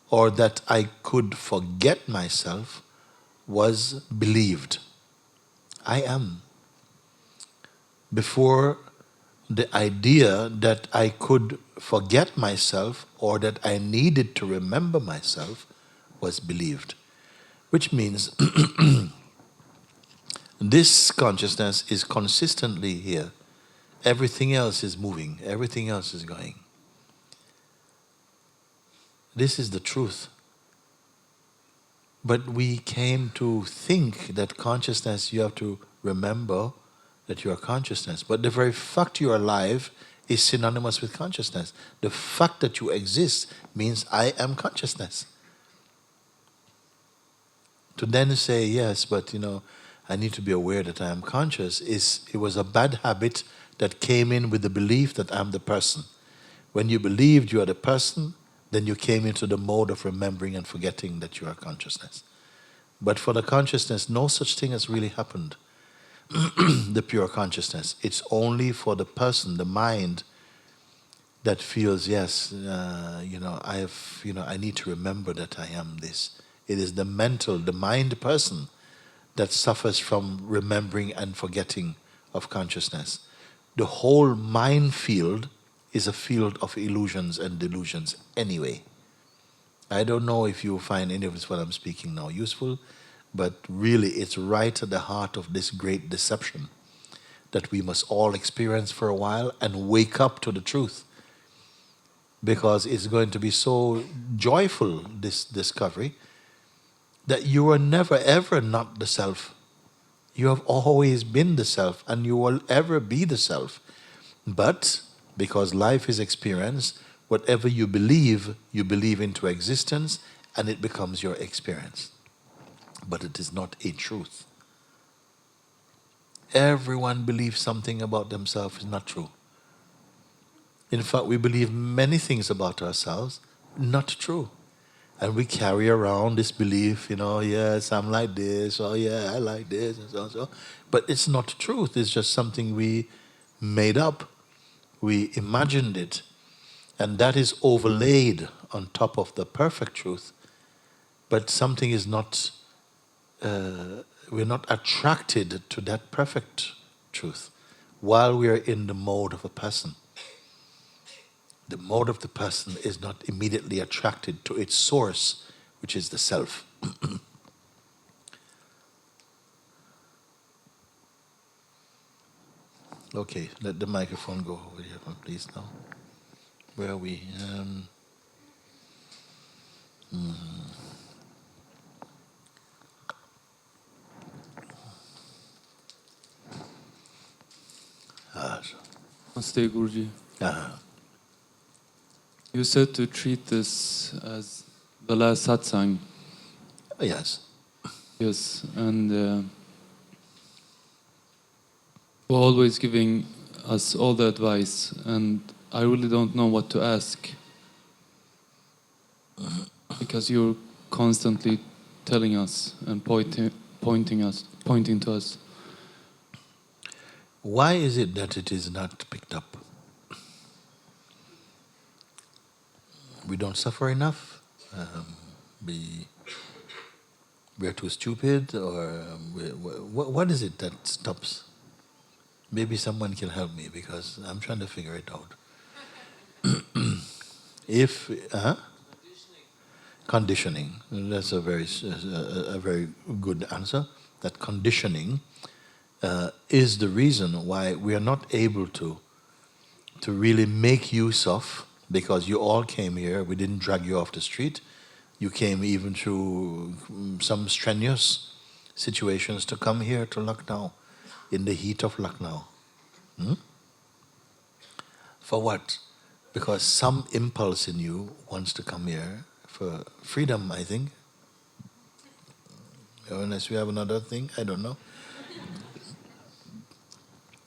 or that I could forget myself was believed. I am. Before the idea that I could forget myself or that I needed to remember myself was believed. Which means this consciousness is consistently here. Everything else is moving. Everything else is going. This is the truth. But we came to think that consciousness, you have to remember that you are consciousness. But the very fact you are alive is synonymous with consciousness. The fact that you exist means I am consciousness. To then say, yes, but I need to be aware that I am conscious, it was a bad habit that came in with the belief that I'm the person. When you believed you are the person, then you came into the mode of remembering and forgetting that you are consciousness. But for the consciousness, no such thing has really happened. The pure consciousness. It's only for the person, the mind, that feels, yes, I need to remember that I am this. It is the mind person that suffers from remembering and forgetting of consciousness. The whole mind field is a field of illusions and delusions anyway. I don't know if you find any of this what I'm speaking now useful, but really it's right at the heart of this great deception that we must all experience for a while and wake up to the truth. Because it's going to be so joyful, this discovery, that you were never ever not the self. You have always been the self and you will ever be the self. But because life is experience, whatever you believe into existence and it becomes your experience. But it is not a truth. everyone believes something about themselves is not true. In fact, we believe many things about ourselves, not true. And we carry around this belief, yes, I'm like this, or yeah, I like this, and so on, so. But it's not truth, it's just something we made up. We imagined it. And that is overlaid on top of the perfect truth. But something is not, we're not attracted to that perfect truth while we are in the mode of a person. The mode of the person is not immediately attracted to its source, which is the self. Okay, let the microphone go over here, please, now. Where are we? Namaste, Guruji. You said to treat this as the last satsang. Yes. Yes, and for always giving us all the advice, and I really don't know what to ask. Because you're constantly telling us and pointing to us. Why is it that it is not picked up? We don't suffer enough? We're too stupid? Or what is it that stops? Maybe someone can help me because I'm trying to figure it out. Conditioning. That's a very good answer. That conditioning is the reason why we are not able to really make use of, because you all came here, we didn't drag you off the street, you came even through some strenuous situations to come here to Lucknow, in the heat of Lucknow. For what? Because some impulse in you wants to come here for freedom, I think. Unless we have another thing, I don't know.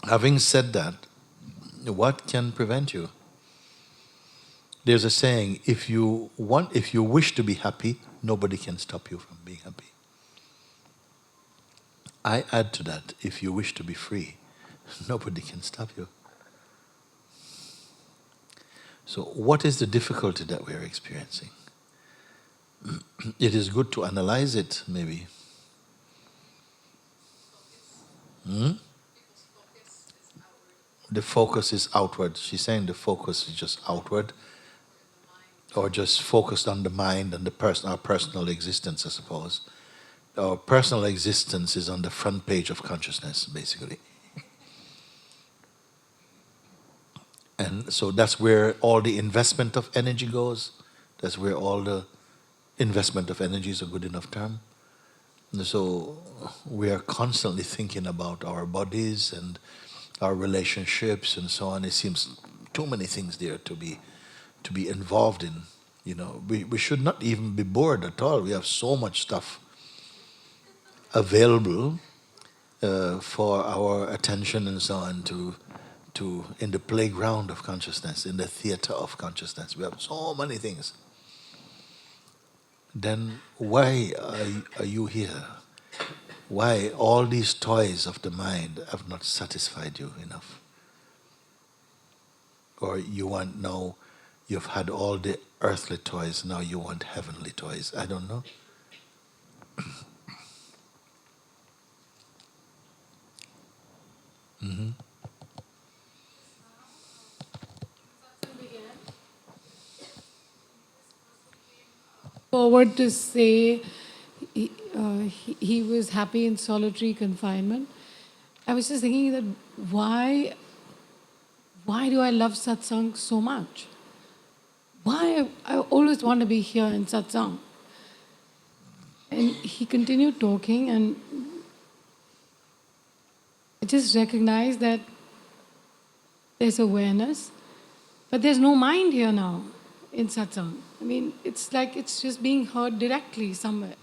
Having said that, what can prevent you? There's a saying, if you wish to be happy, nobody can stop you from being happy. I add to that, if you wish to be free, nobody can stop you. So what is the difficulty that we are experiencing? It is good to analyze it, maybe. The focus is outward. She's saying the focus is just outward, or just focused on the mind and our personal existence, I suppose. Our personal existence is on the front page of consciousness, basically. And so that's where all the investment of energy goes. That's where all the investment of energy is a good enough term. And so we are constantly thinking about our bodies and our relationships and so on. It seems too many things there to be involved in. We should not even be bored at all. We have so much stuff available for our attention and so on to in the playground of consciousness, in the theater of consciousness. We have so many things. Then why are you here? Why all these toys of the mind have not satisfied you enough? Or you want now, you've had all the earthly toys, now you want heavenly toys. I don't know. Forward to say he was happy in solitary confinement. I was just thinking that why do I love satsang so much? Why I always want to be here in satsang. And he continued talking, and I just recognized that there's awareness, but there's no mind here now in satsang. I mean, it's like it's just being heard directly somewhere.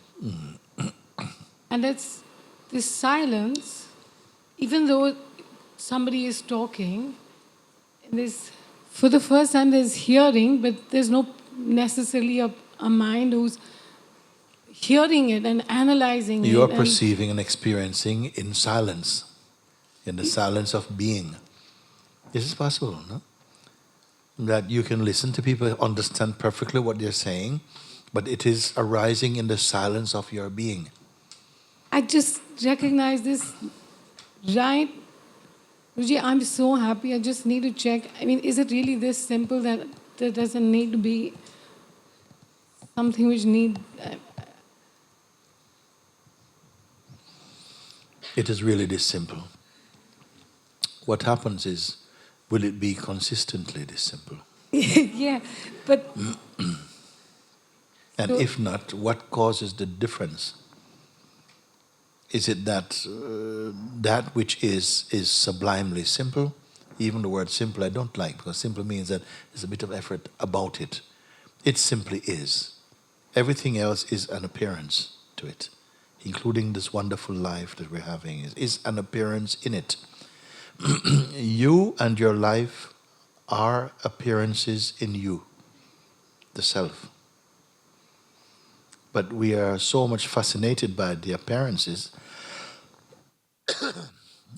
And that's this silence even though somebody is talking, there's, for the first time there's hearing, but there's no necessarily a mind who's hearing it and analyzing You are it. perceiving and experiencing in silence, in the silence of being. This is possible, no? That you can listen to people, understand perfectly what they're saying, but it is arising in the silence of your being. I just recognize this, right? Ruji, I'm so happy. I just need to check. I mean, is it really this simple that there doesn't need to be something which need... It is really this simple. What happens is, will it be consistently this simple? yeah, but... And So- if not, what causes the difference? Is it that that which is sublimely simple? Even the word simple I don't like, because simple means that there's a bit of effort about it. It simply is. Everything else is an appearance to it, including this wonderful life that we're having is an appearance in it. You and your life are appearances in you, the self. But we are so much fascinated by the appearances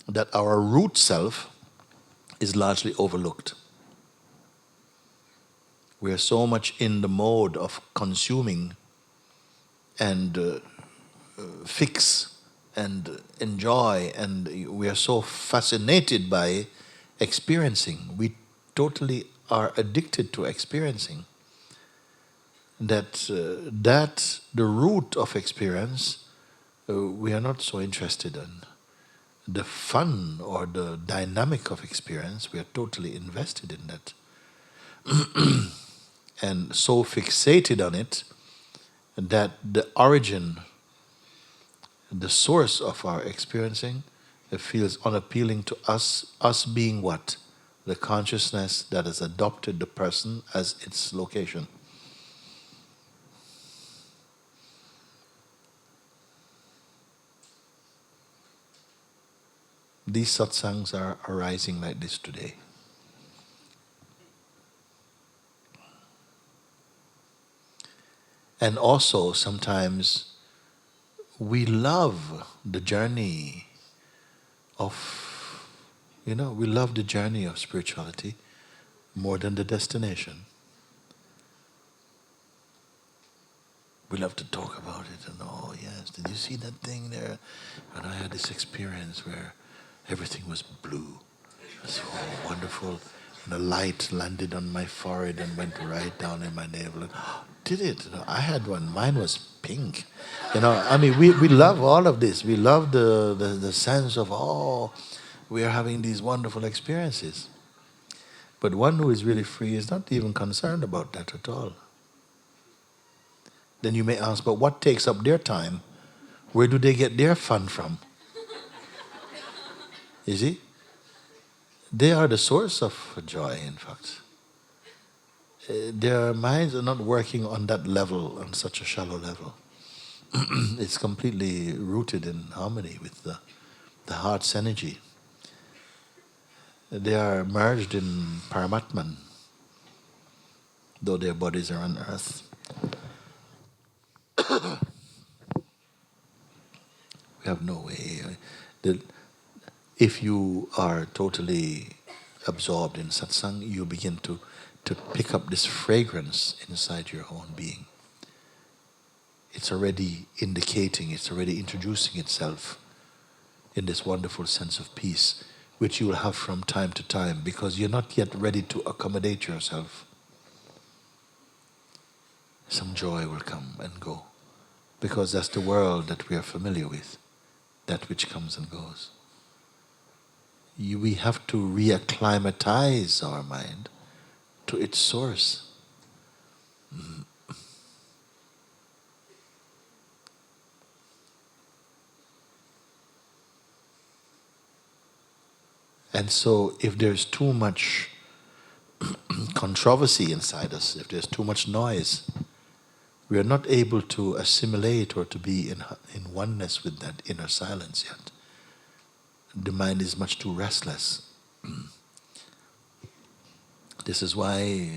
that our root self is largely overlooked. We are so much in the mode of consuming and fix and enjoy, and we are so fascinated by experiencing. We totally are addicted to experiencing. That the root of experience, we are not so interested in. The fun or the dynamic of experience, we are totally invested in that. And so fixated on it that the origin, the source of our experiencing, it feels unappealing to us. Us being what? The consciousness that has adopted the person as its location. These satsangs are arising like this today. And also, sometimes we love the journey of, we love the journey of spirituality more than the destination. We love to talk about it and, oh yes, did you see that thing there? And I had this experience where everything was blue. It was so wonderful. And a light landed on my forehead and went right down in my navel. And, did it? I had one. Mine was pink. We love all of this. We love the sense of, oh, we are having these wonderful experiences. But one who is really free is not even concerned about that at all. Then you may ask, but what takes up their time? Where do they get their fun from? You see? They are the source of joy, in fact. Their minds are not working on that level, on such a shallow level. It's completely rooted in harmony with the heart's energy. They are merged in Paramatman, though their bodies are on earth. We have no way. If you are totally absorbed in satsang, you begin to pick up this fragrance inside your own being. It's already indicating, it's already introducing itself in this wonderful sense of peace, which you will have from time to time, because you're not yet ready to accommodate yourself. Some joy will come and go, because that's the world that we are familiar with, that which comes and goes. We have to reacclimatize our mind to its source. And so if there's too much controversy inside us, if there's too much noise, we are not able to assimilate or to be in oneness with that inner silence yet. the mind is much too restless. This is why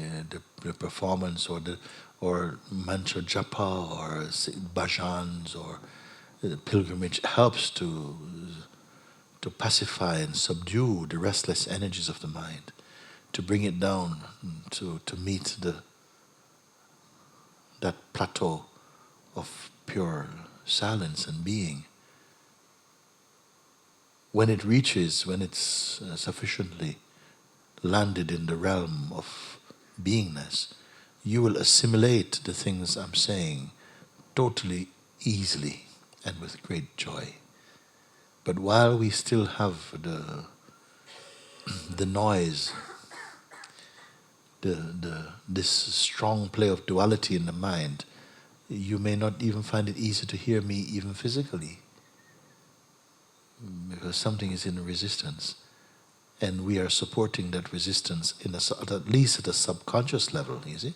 the performance or mantra japa or bhajans or pilgrimage helps to pacify and subdue the restless energies of the mind, to bring it down to meet that plateau of pure silence and being. When it's sufficiently landed in the realm of beingness, you will assimilate the things I'm saying totally easily and with great joy. But while we still have the noise, this strong play of duality in the mind, you may not even find it easy to hear me even physically, because something is in resistance, and we are supporting that resistance at least at a subconscious level. You see?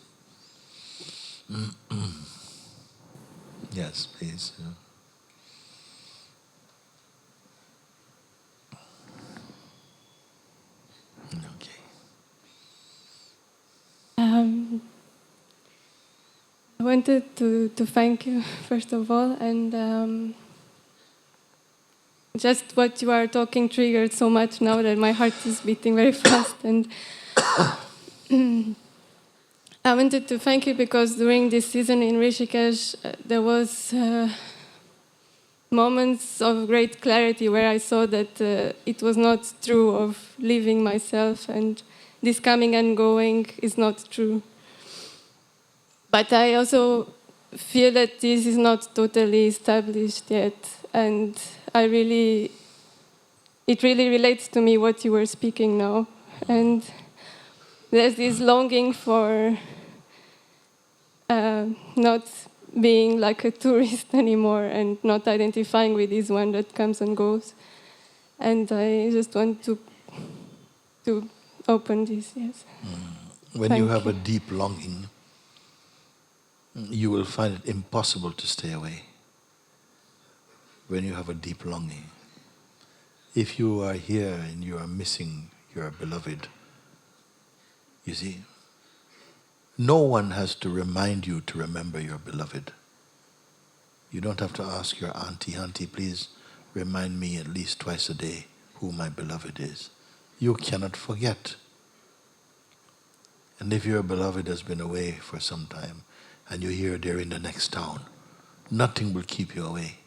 Yes, please. Okay. I wanted to thank you, first of all, and just what you are talking triggered so much now that my heart is beating very fast. And I wanted to thank you because during this season in Rishikesh, there was moments of great clarity where I saw that it was not true of leaving myself, and this coming and going is not true. But I also feel that this is not totally established yet, and it really relates to me what you were speaking now. And there's this longing for not being like a tourist anymore and not identifying with this one that comes and goes. And I just want to open this, yes. When Thank you have you. a deep longing, you will find it impossible to stay away. When you have a deep longing. If you are here and you are missing your beloved, you see, no one has to remind you to remember your beloved. You don't have to ask your auntie, please remind me at least twice a day who my beloved is. You cannot forget. And if your beloved has been away for some time and you hear they're in the next town, nothing will keep you away.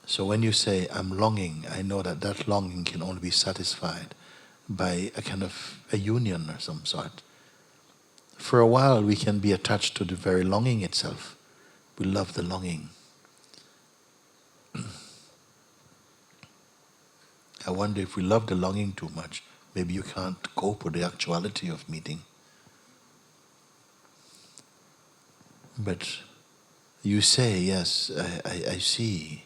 So when you say, I'm longing, I know that that longing can only be satisfied by a kind of a union or some sort. For a while we can be attached to the very longing itself. We love the longing. I wonder if we love the longing too much, maybe you can't cope with the actuality of meeting. But you say, yes, I see.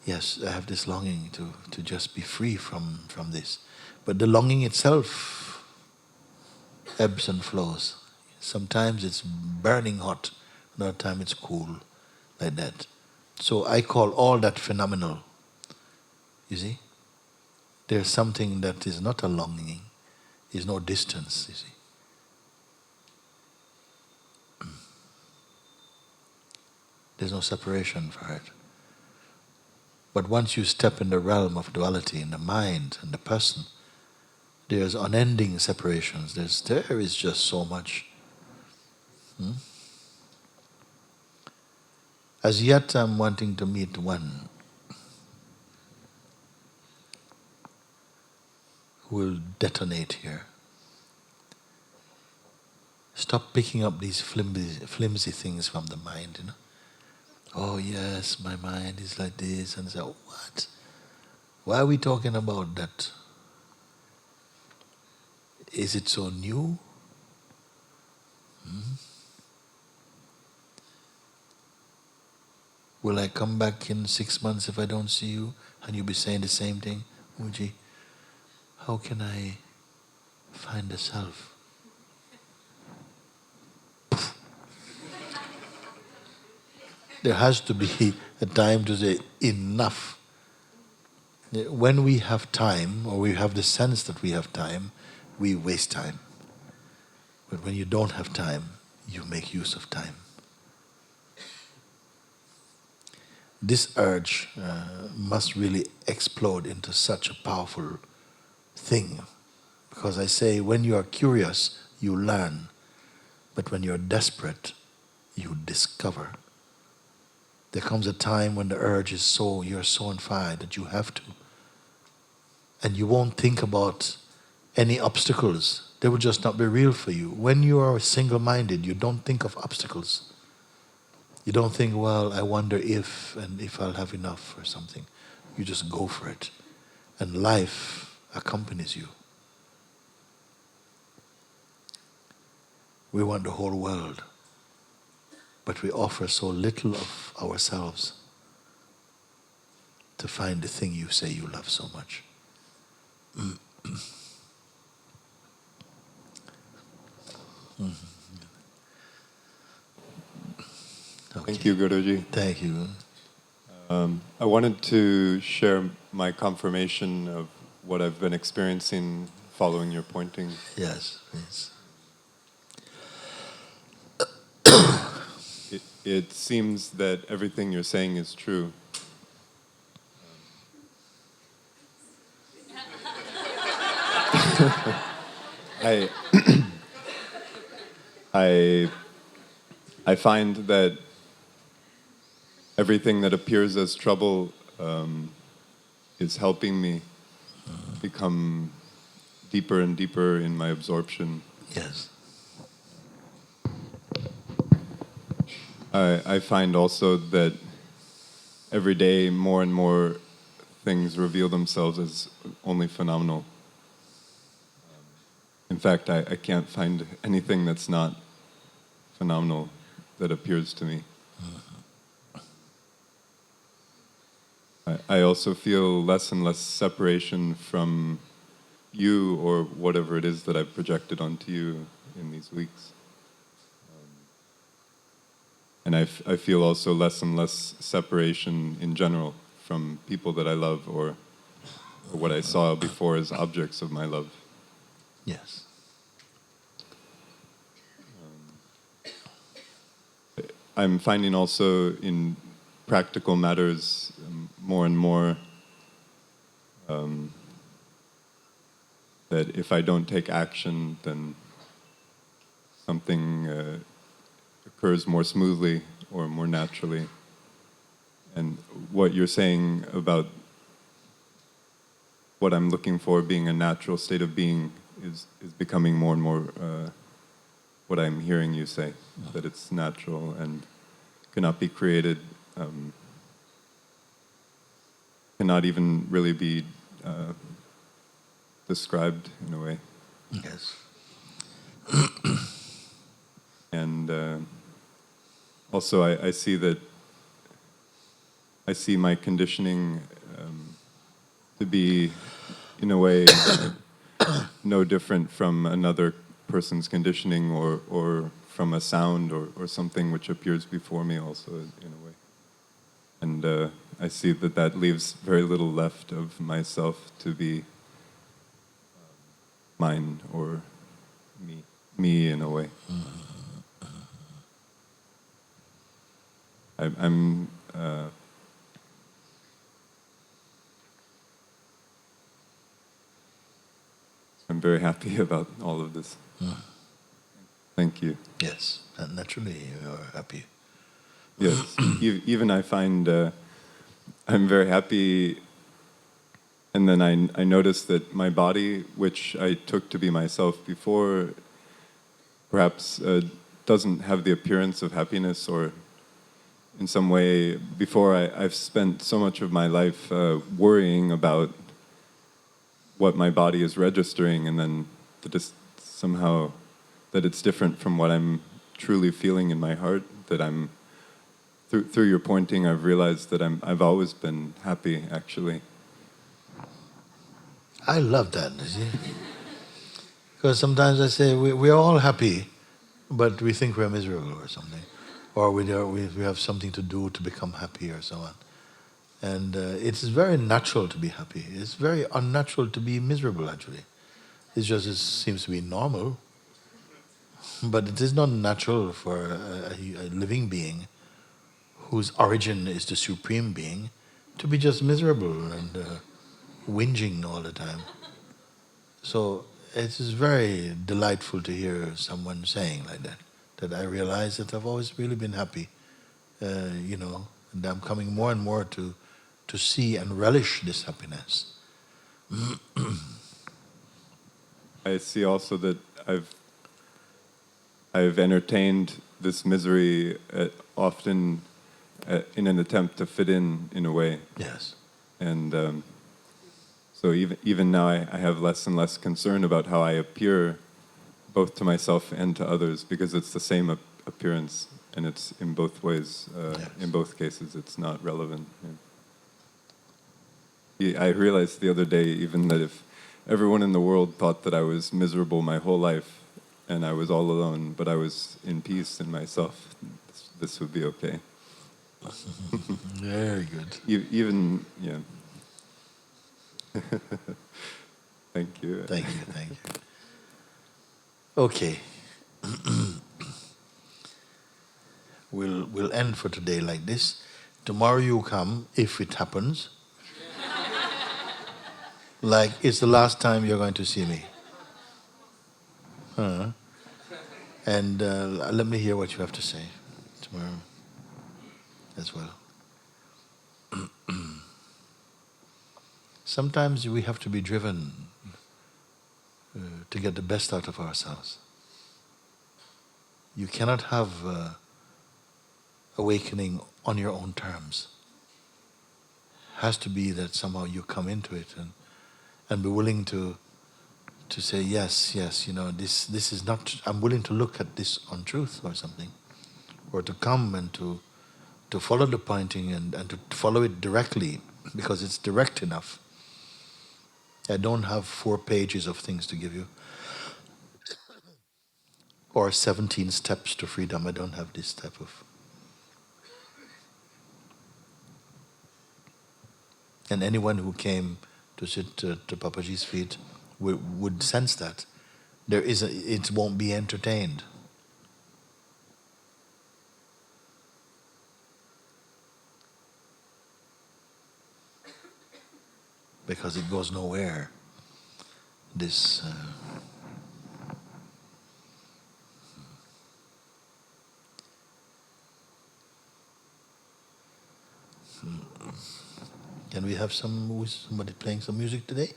Yes, I have this longing to just be free from this. But the longing itself ebbs and flows. Sometimes it's burning hot, another time it's cool, like that. So I call all that phenomenal. You see? There's something that is not a longing, is no distance, you see. There's no separation for it. But once you step in the realm of duality, in the mind and the person, there's unending separations. There is just so much. As yet I'm wanting to meet one who will detonate here. Stop picking up these flimsy things from the mind, you know. Oh yes, my mind is like this, and so what? Why are we talking about that? Is it so new? Will I come back in 6 months if I don't see you and you'll be saying the same thing? Muji, how can I find the self? There has to be a time to say enough. When we have time, or we have the sense that we have time, we waste time. But when you don't have time, you make use of time. This urge must really explode into such a powerful thing. Because I say, when you are curious, you learn. But when you're desperate, you discover. There comes a time when the urge is so, you're so on fire that you have to. And you won't think about any obstacles. They will just not be real for you. When you are single-minded, you don't think of obstacles. You don't think, well, I wonder if, and if I'll have enough or something. You just go for it. And life accompanies you. We want the whole world, but we offer so little of ourselves to find the thing you say you love so much. Thank you, Guruji. Thank you. I wanted to share my confirmation of what I've been experiencing following your pointing. Yes, please. It seems that everything you're saying is true. I find that everything that appears as trouble is helping me become deeper and deeper in my absorption. Yes. I find also that every day more and more things reveal themselves as only phenomenal. In fact, I can't find anything that's not phenomenal that appears to me. I also feel less and less separation from you or whatever it is that I've projected onto you in these weeks. And I feel also less and less separation in general from people that I love or what I saw before as objects of my love. Yes. I'm finding also in practical matters more and more that if I don't take action, then something occurs more smoothly or more naturally. And what you're saying about what I'm looking for being a natural state of being is becoming more and more what I'm hearing you say, that it's natural and cannot be created, cannot even really be described in a way. Yes. And also I see that I see my conditioning to be, in a way, no different from another person's conditioning or from a sound or something which appears before me also, in a way. And I see that leaves very little left of myself to be mine or me in a way. I'm very happy about all of this. Thank you. Yes, and naturally you're happy. Yes, even I find I'm very happy, and then I notice that my body, which I took to be myself before, perhaps doesn't have the appearance of happiness, or in some way, before I've spent so much of my life worrying about what my body is registering, and then somehow that it's different from what I'm truly feeling in my heart, that I'm through your pointing, I've realized that I've always been happy, actually. I love that, you see. Because sometimes I say we're all happy, but we think we're miserable or something. Or we have something to do to become happy or so on. And it's very natural to be happy. It's very unnatural to be miserable, actually. It seems to be normal. But it is not natural for a living being whose origin is the supreme being to be just miserable and whinging all the time. So it is very delightful to hear someone saying like that I realize that I've always really been happy, and I'm coming more and more to see and relish this happiness. I see also that I've entertained this misery often in an attempt to fit in a way. Yes. And so even now I have less and less concern about how I appear both to myself and to others, because it's the same appearance and it's in both ways. Yes. In both cases, it's not relevant. Yeah. I realized the other day even that if everyone in the world thought that I was miserable my whole life and I was all alone, but I was in peace in myself, this would be okay. Very good. Even, yeah. Thank you. Thank you. Okay. We'll end for today like this. Tomorrow you come, if it happens. Like it's the last time you're going to see me. And let me hear what you have to say tomorrow as well. Sometimes we have to be driven to get the best out of ourselves. You cannot have awakening on your own terms. It has to be that somehow you come into it and be willing to say, yes, this is not, I'm willing to look at this on truth or something. Or to come and to follow the pointing and to follow it directly, because it's direct enough. I don't have 4 pages of things to give you. Or 17 steps to freedom. I don't have this type of. And anyone who came to sit to Papaji's feet would sense that. It won't be entertained. Because it goes nowhere. This. Can we have somebody playing some music today?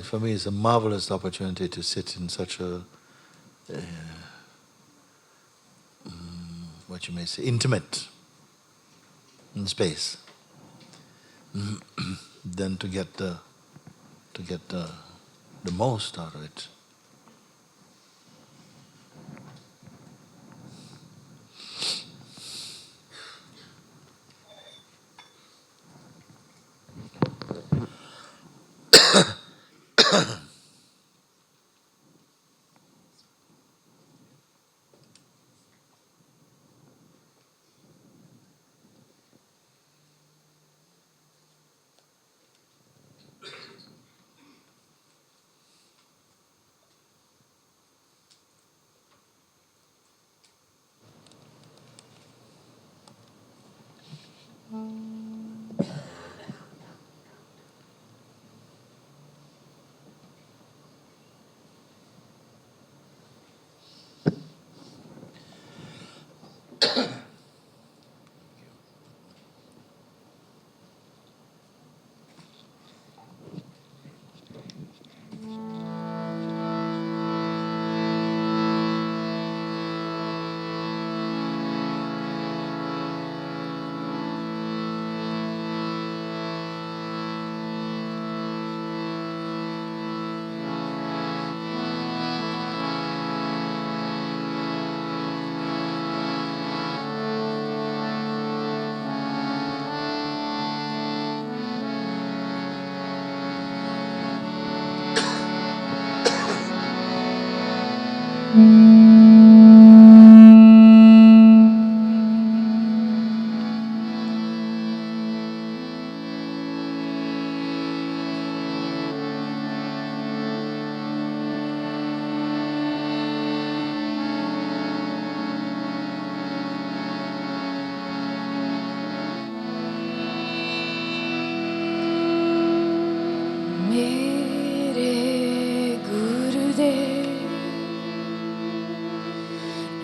For me, it's a marvelous opportunity to sit in such a, what you may say, intimate space. Then to get the most out of it.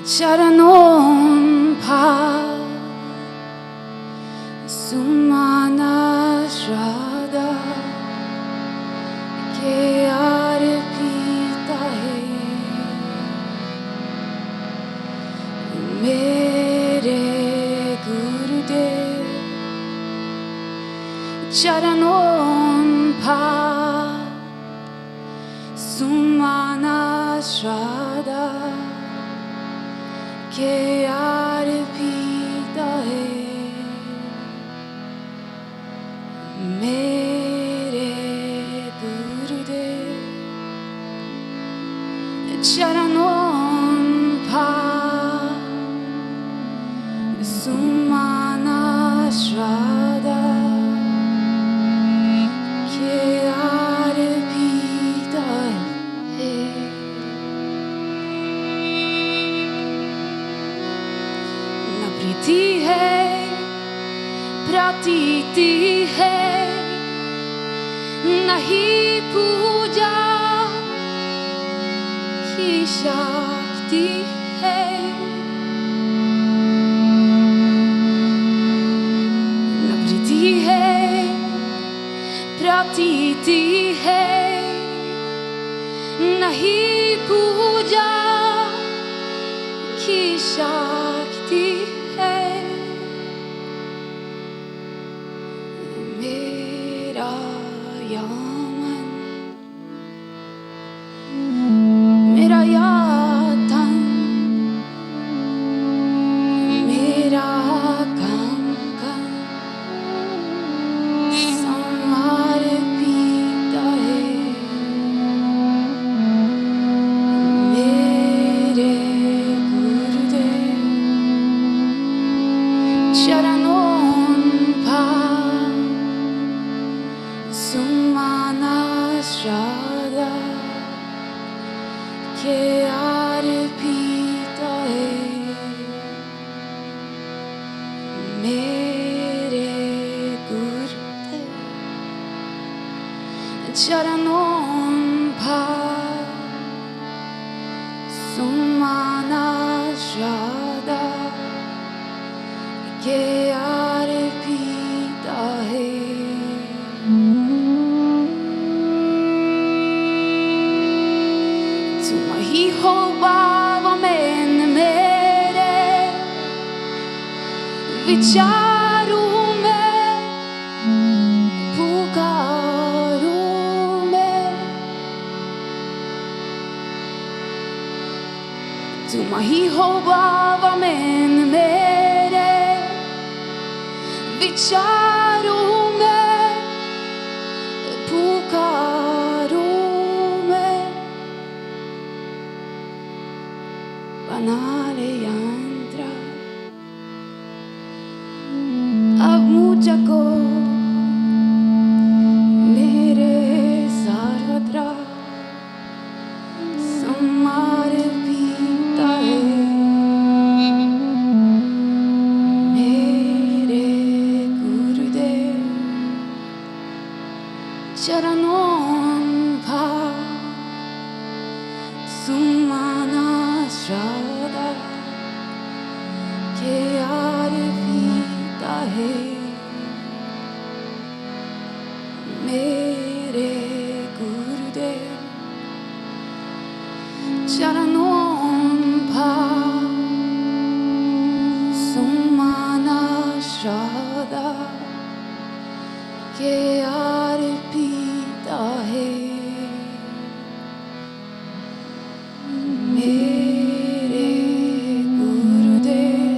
Charanon pa sumana shraddha ke arpita hai mere Gurudev charanon pa sumana shraddha के अर्पिता है मेरे गुरुदेव चरणों पा सुमना श्रद्धा के अर्पिता है प्रीति है प्रतीति है नहीं पूजा की शक्ति है न प्रीति है प्रतीति है नहीं पूजा की शक्ति मेरा यामन मेरा यातन मेरा कंकन समर्पित है मेरे गुरुदेव चरणों पा सुमना श्रद्धा के अर्पिता है मेरे गुरुदेव चरणों पा सुमना श्रद्धा के अर्पिता है ही हो बाबा में मेरे विचारों में पुकारों में तुम ही हो बाबा में मेरे विचारों में पुकारों बना ले यंत्र अब मुझको मेरे सर्वत्र समर्पित है मेरे गुरुदेव चरणों पा सुमना श्रद्धा के अर्पिता है मेरे गुरुदेव चरणों पा सुमना श्रद्धा के अर्पिता है मेरे गुरुदेव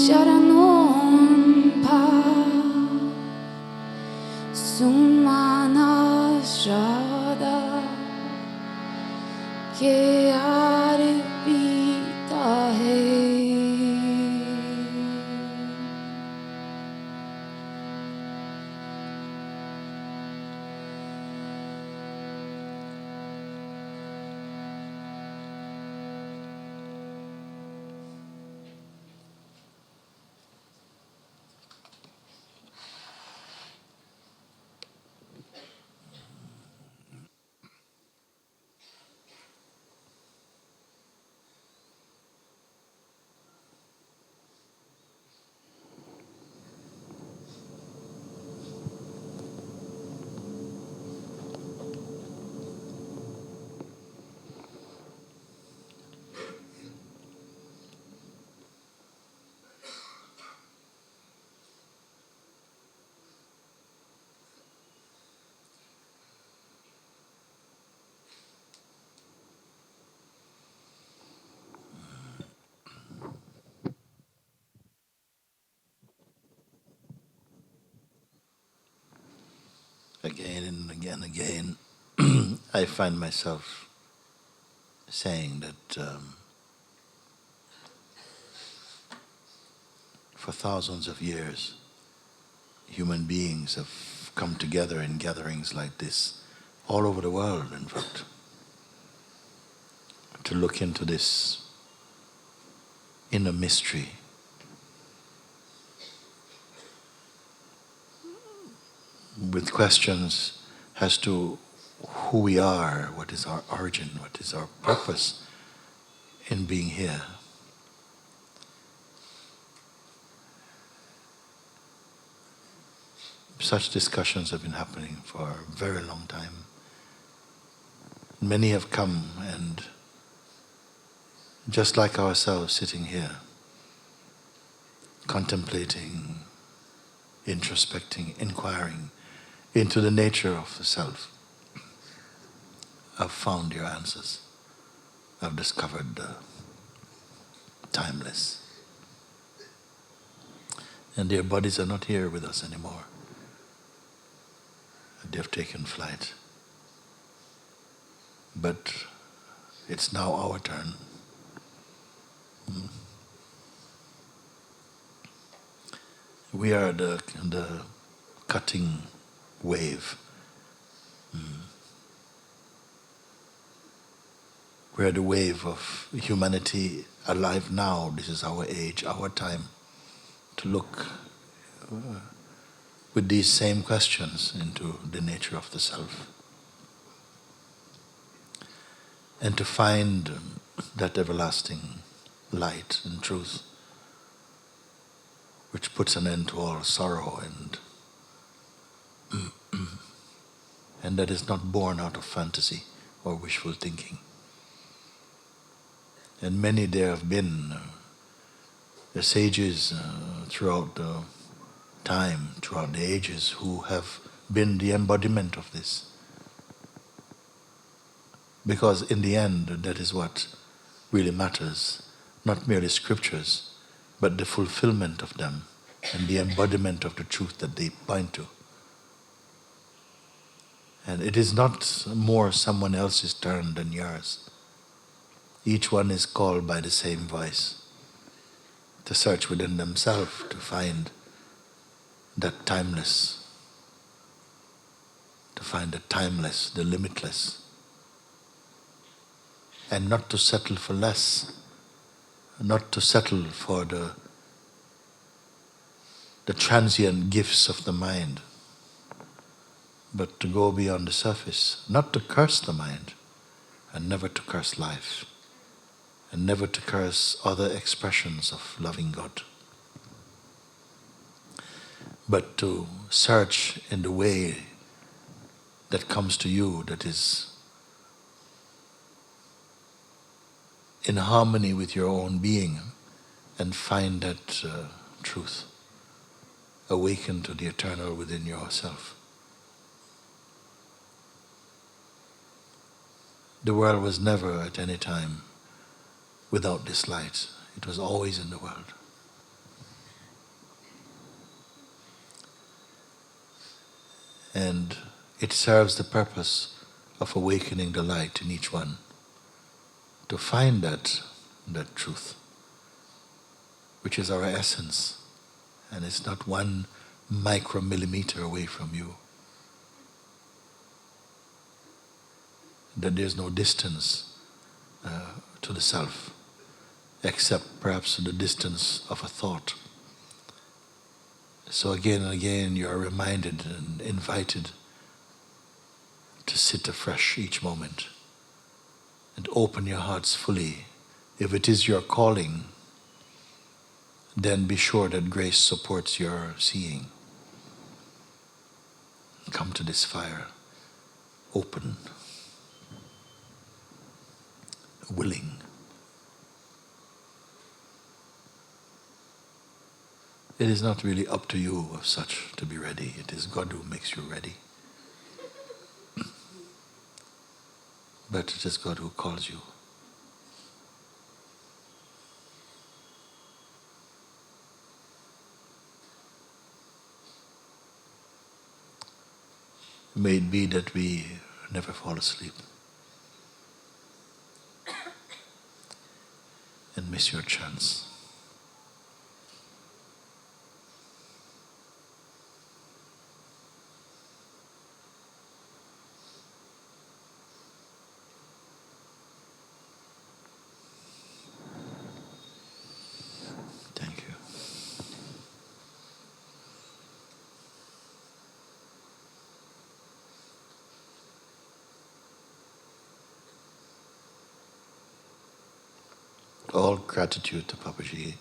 चरणों पा सुमना श्रद्धा यार पीता है। Again and again, I find myself saying that for thousands of years, human beings have come together in gatherings like this, all over the world, in fact, to look into this inner mystery. With questions as to who we are, what is our origin, what is our purpose in being here. Such discussions have been happening for a very long time. Many have come and, just like ourselves sitting here, contemplating, introspecting, inquiring into the nature of the self, have found your answers, have discovered the timeless. And their bodies are not here with us anymore. They have taken flight. But it's now our turn. We are the cutting wave. We are the wave of humanity alive now. This is our age, our time, to look with these same questions into the nature of the self. And to find that everlasting light and truth which puts an end to all sorrow and that is not born out of fantasy or wishful thinking. And many there have been, the sages throughout the time, throughout the ages, who have been the embodiment of this. Because in the end, that is what really matters, not merely scriptures, but the fulfillment of them and the embodiment of the truth that they point to. And it is not more someone else's turn than yours. Each one is called by the same voice to search within themselves to find that timeless, to find the timeless, the limitless, and not to settle for less, not to settle for the transient gifts of the mind, but to go beyond the surface, not to curse the mind, and never to curse life, and never to curse other expressions of loving God, but to search in the way that comes to you, that is in harmony with your own being, and find that truth, awaken to the eternal within yourself. The world was never at any time without this light. It was always in the world. And it serves the purpose of awakening the light in each one to find that truth, which is our essence, and it's not 1 micromillimeter away from you. That there's no distance to the self, except perhaps the distance of a thought. So again and again you are reminded and invited to sit afresh each moment and open your hearts fully. If it is your calling, then be sure that grace supports your seeing. Come to this fire, open, willing. It is not really up to you of such to be ready. It is God who makes you ready. But it is God who calls you. May it be that we never fall asleep and miss your chance. Thank you. All gratitude to Papaji,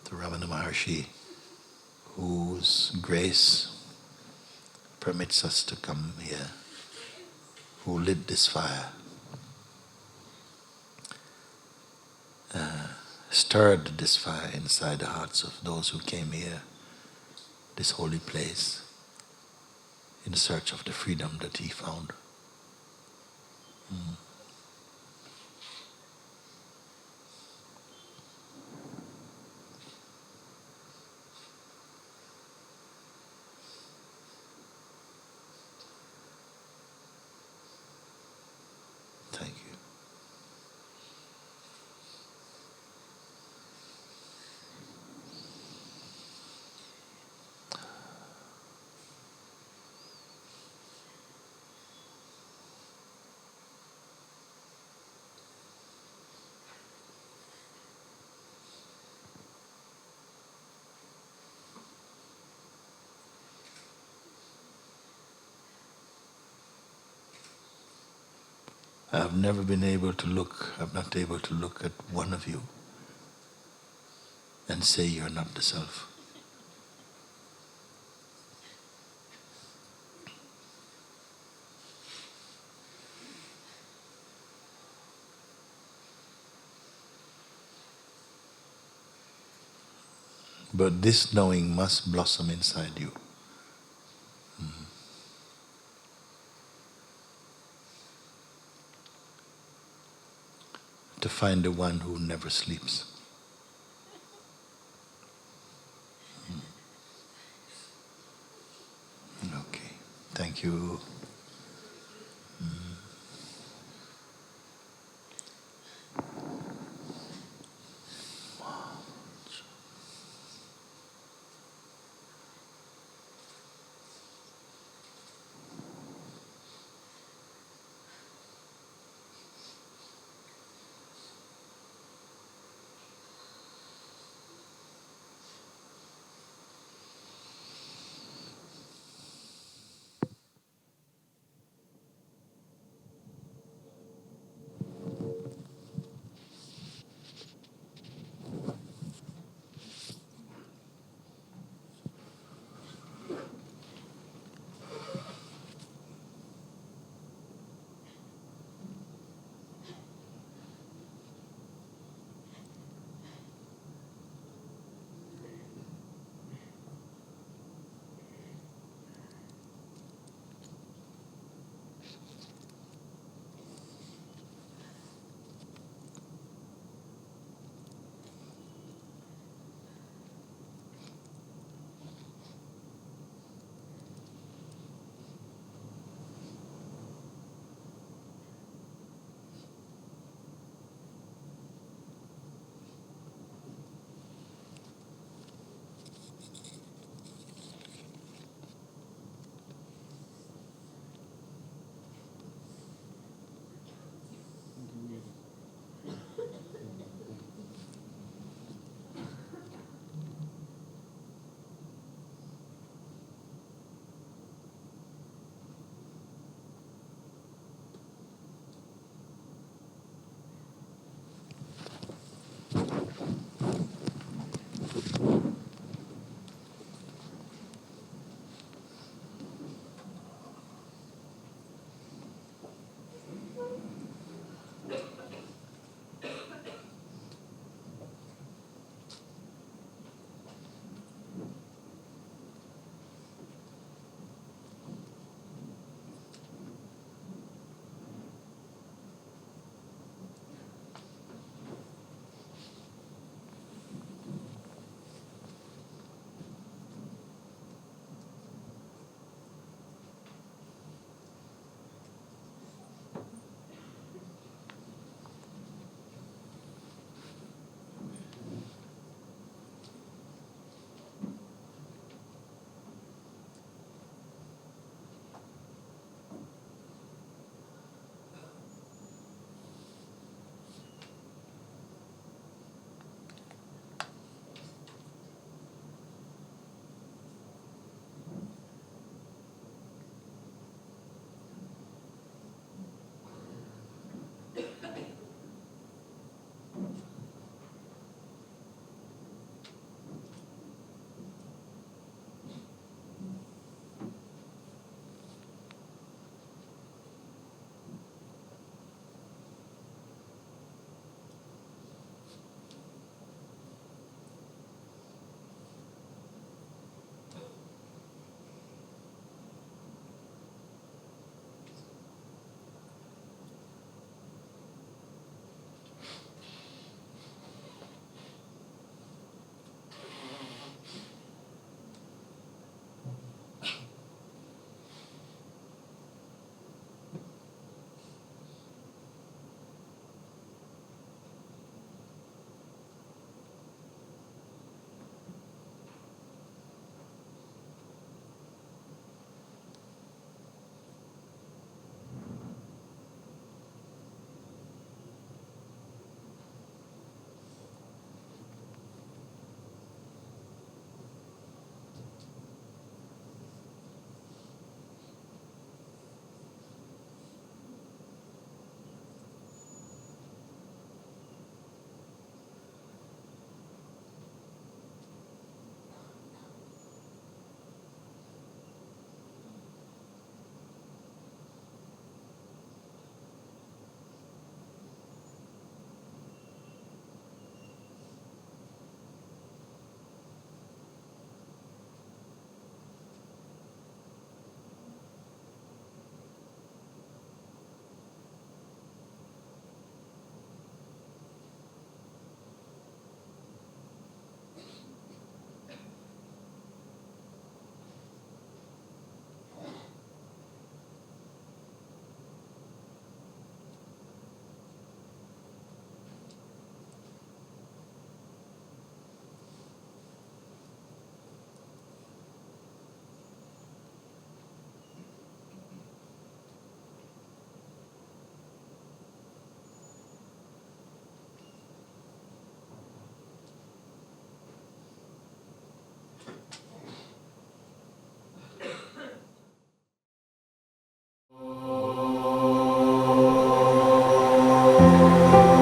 to Ramana Maharshi, whose grace permits us to come here, who lit this fire, stirred this fire inside the hearts of those who came here, this holy place, in search of the freedom that he found. Thank you. I've never been able to look, I'm not able to look at one of you and say you're not the self. But this knowing must blossom inside you. To find the one who never sleeps. Okay, thank you. Bhavan.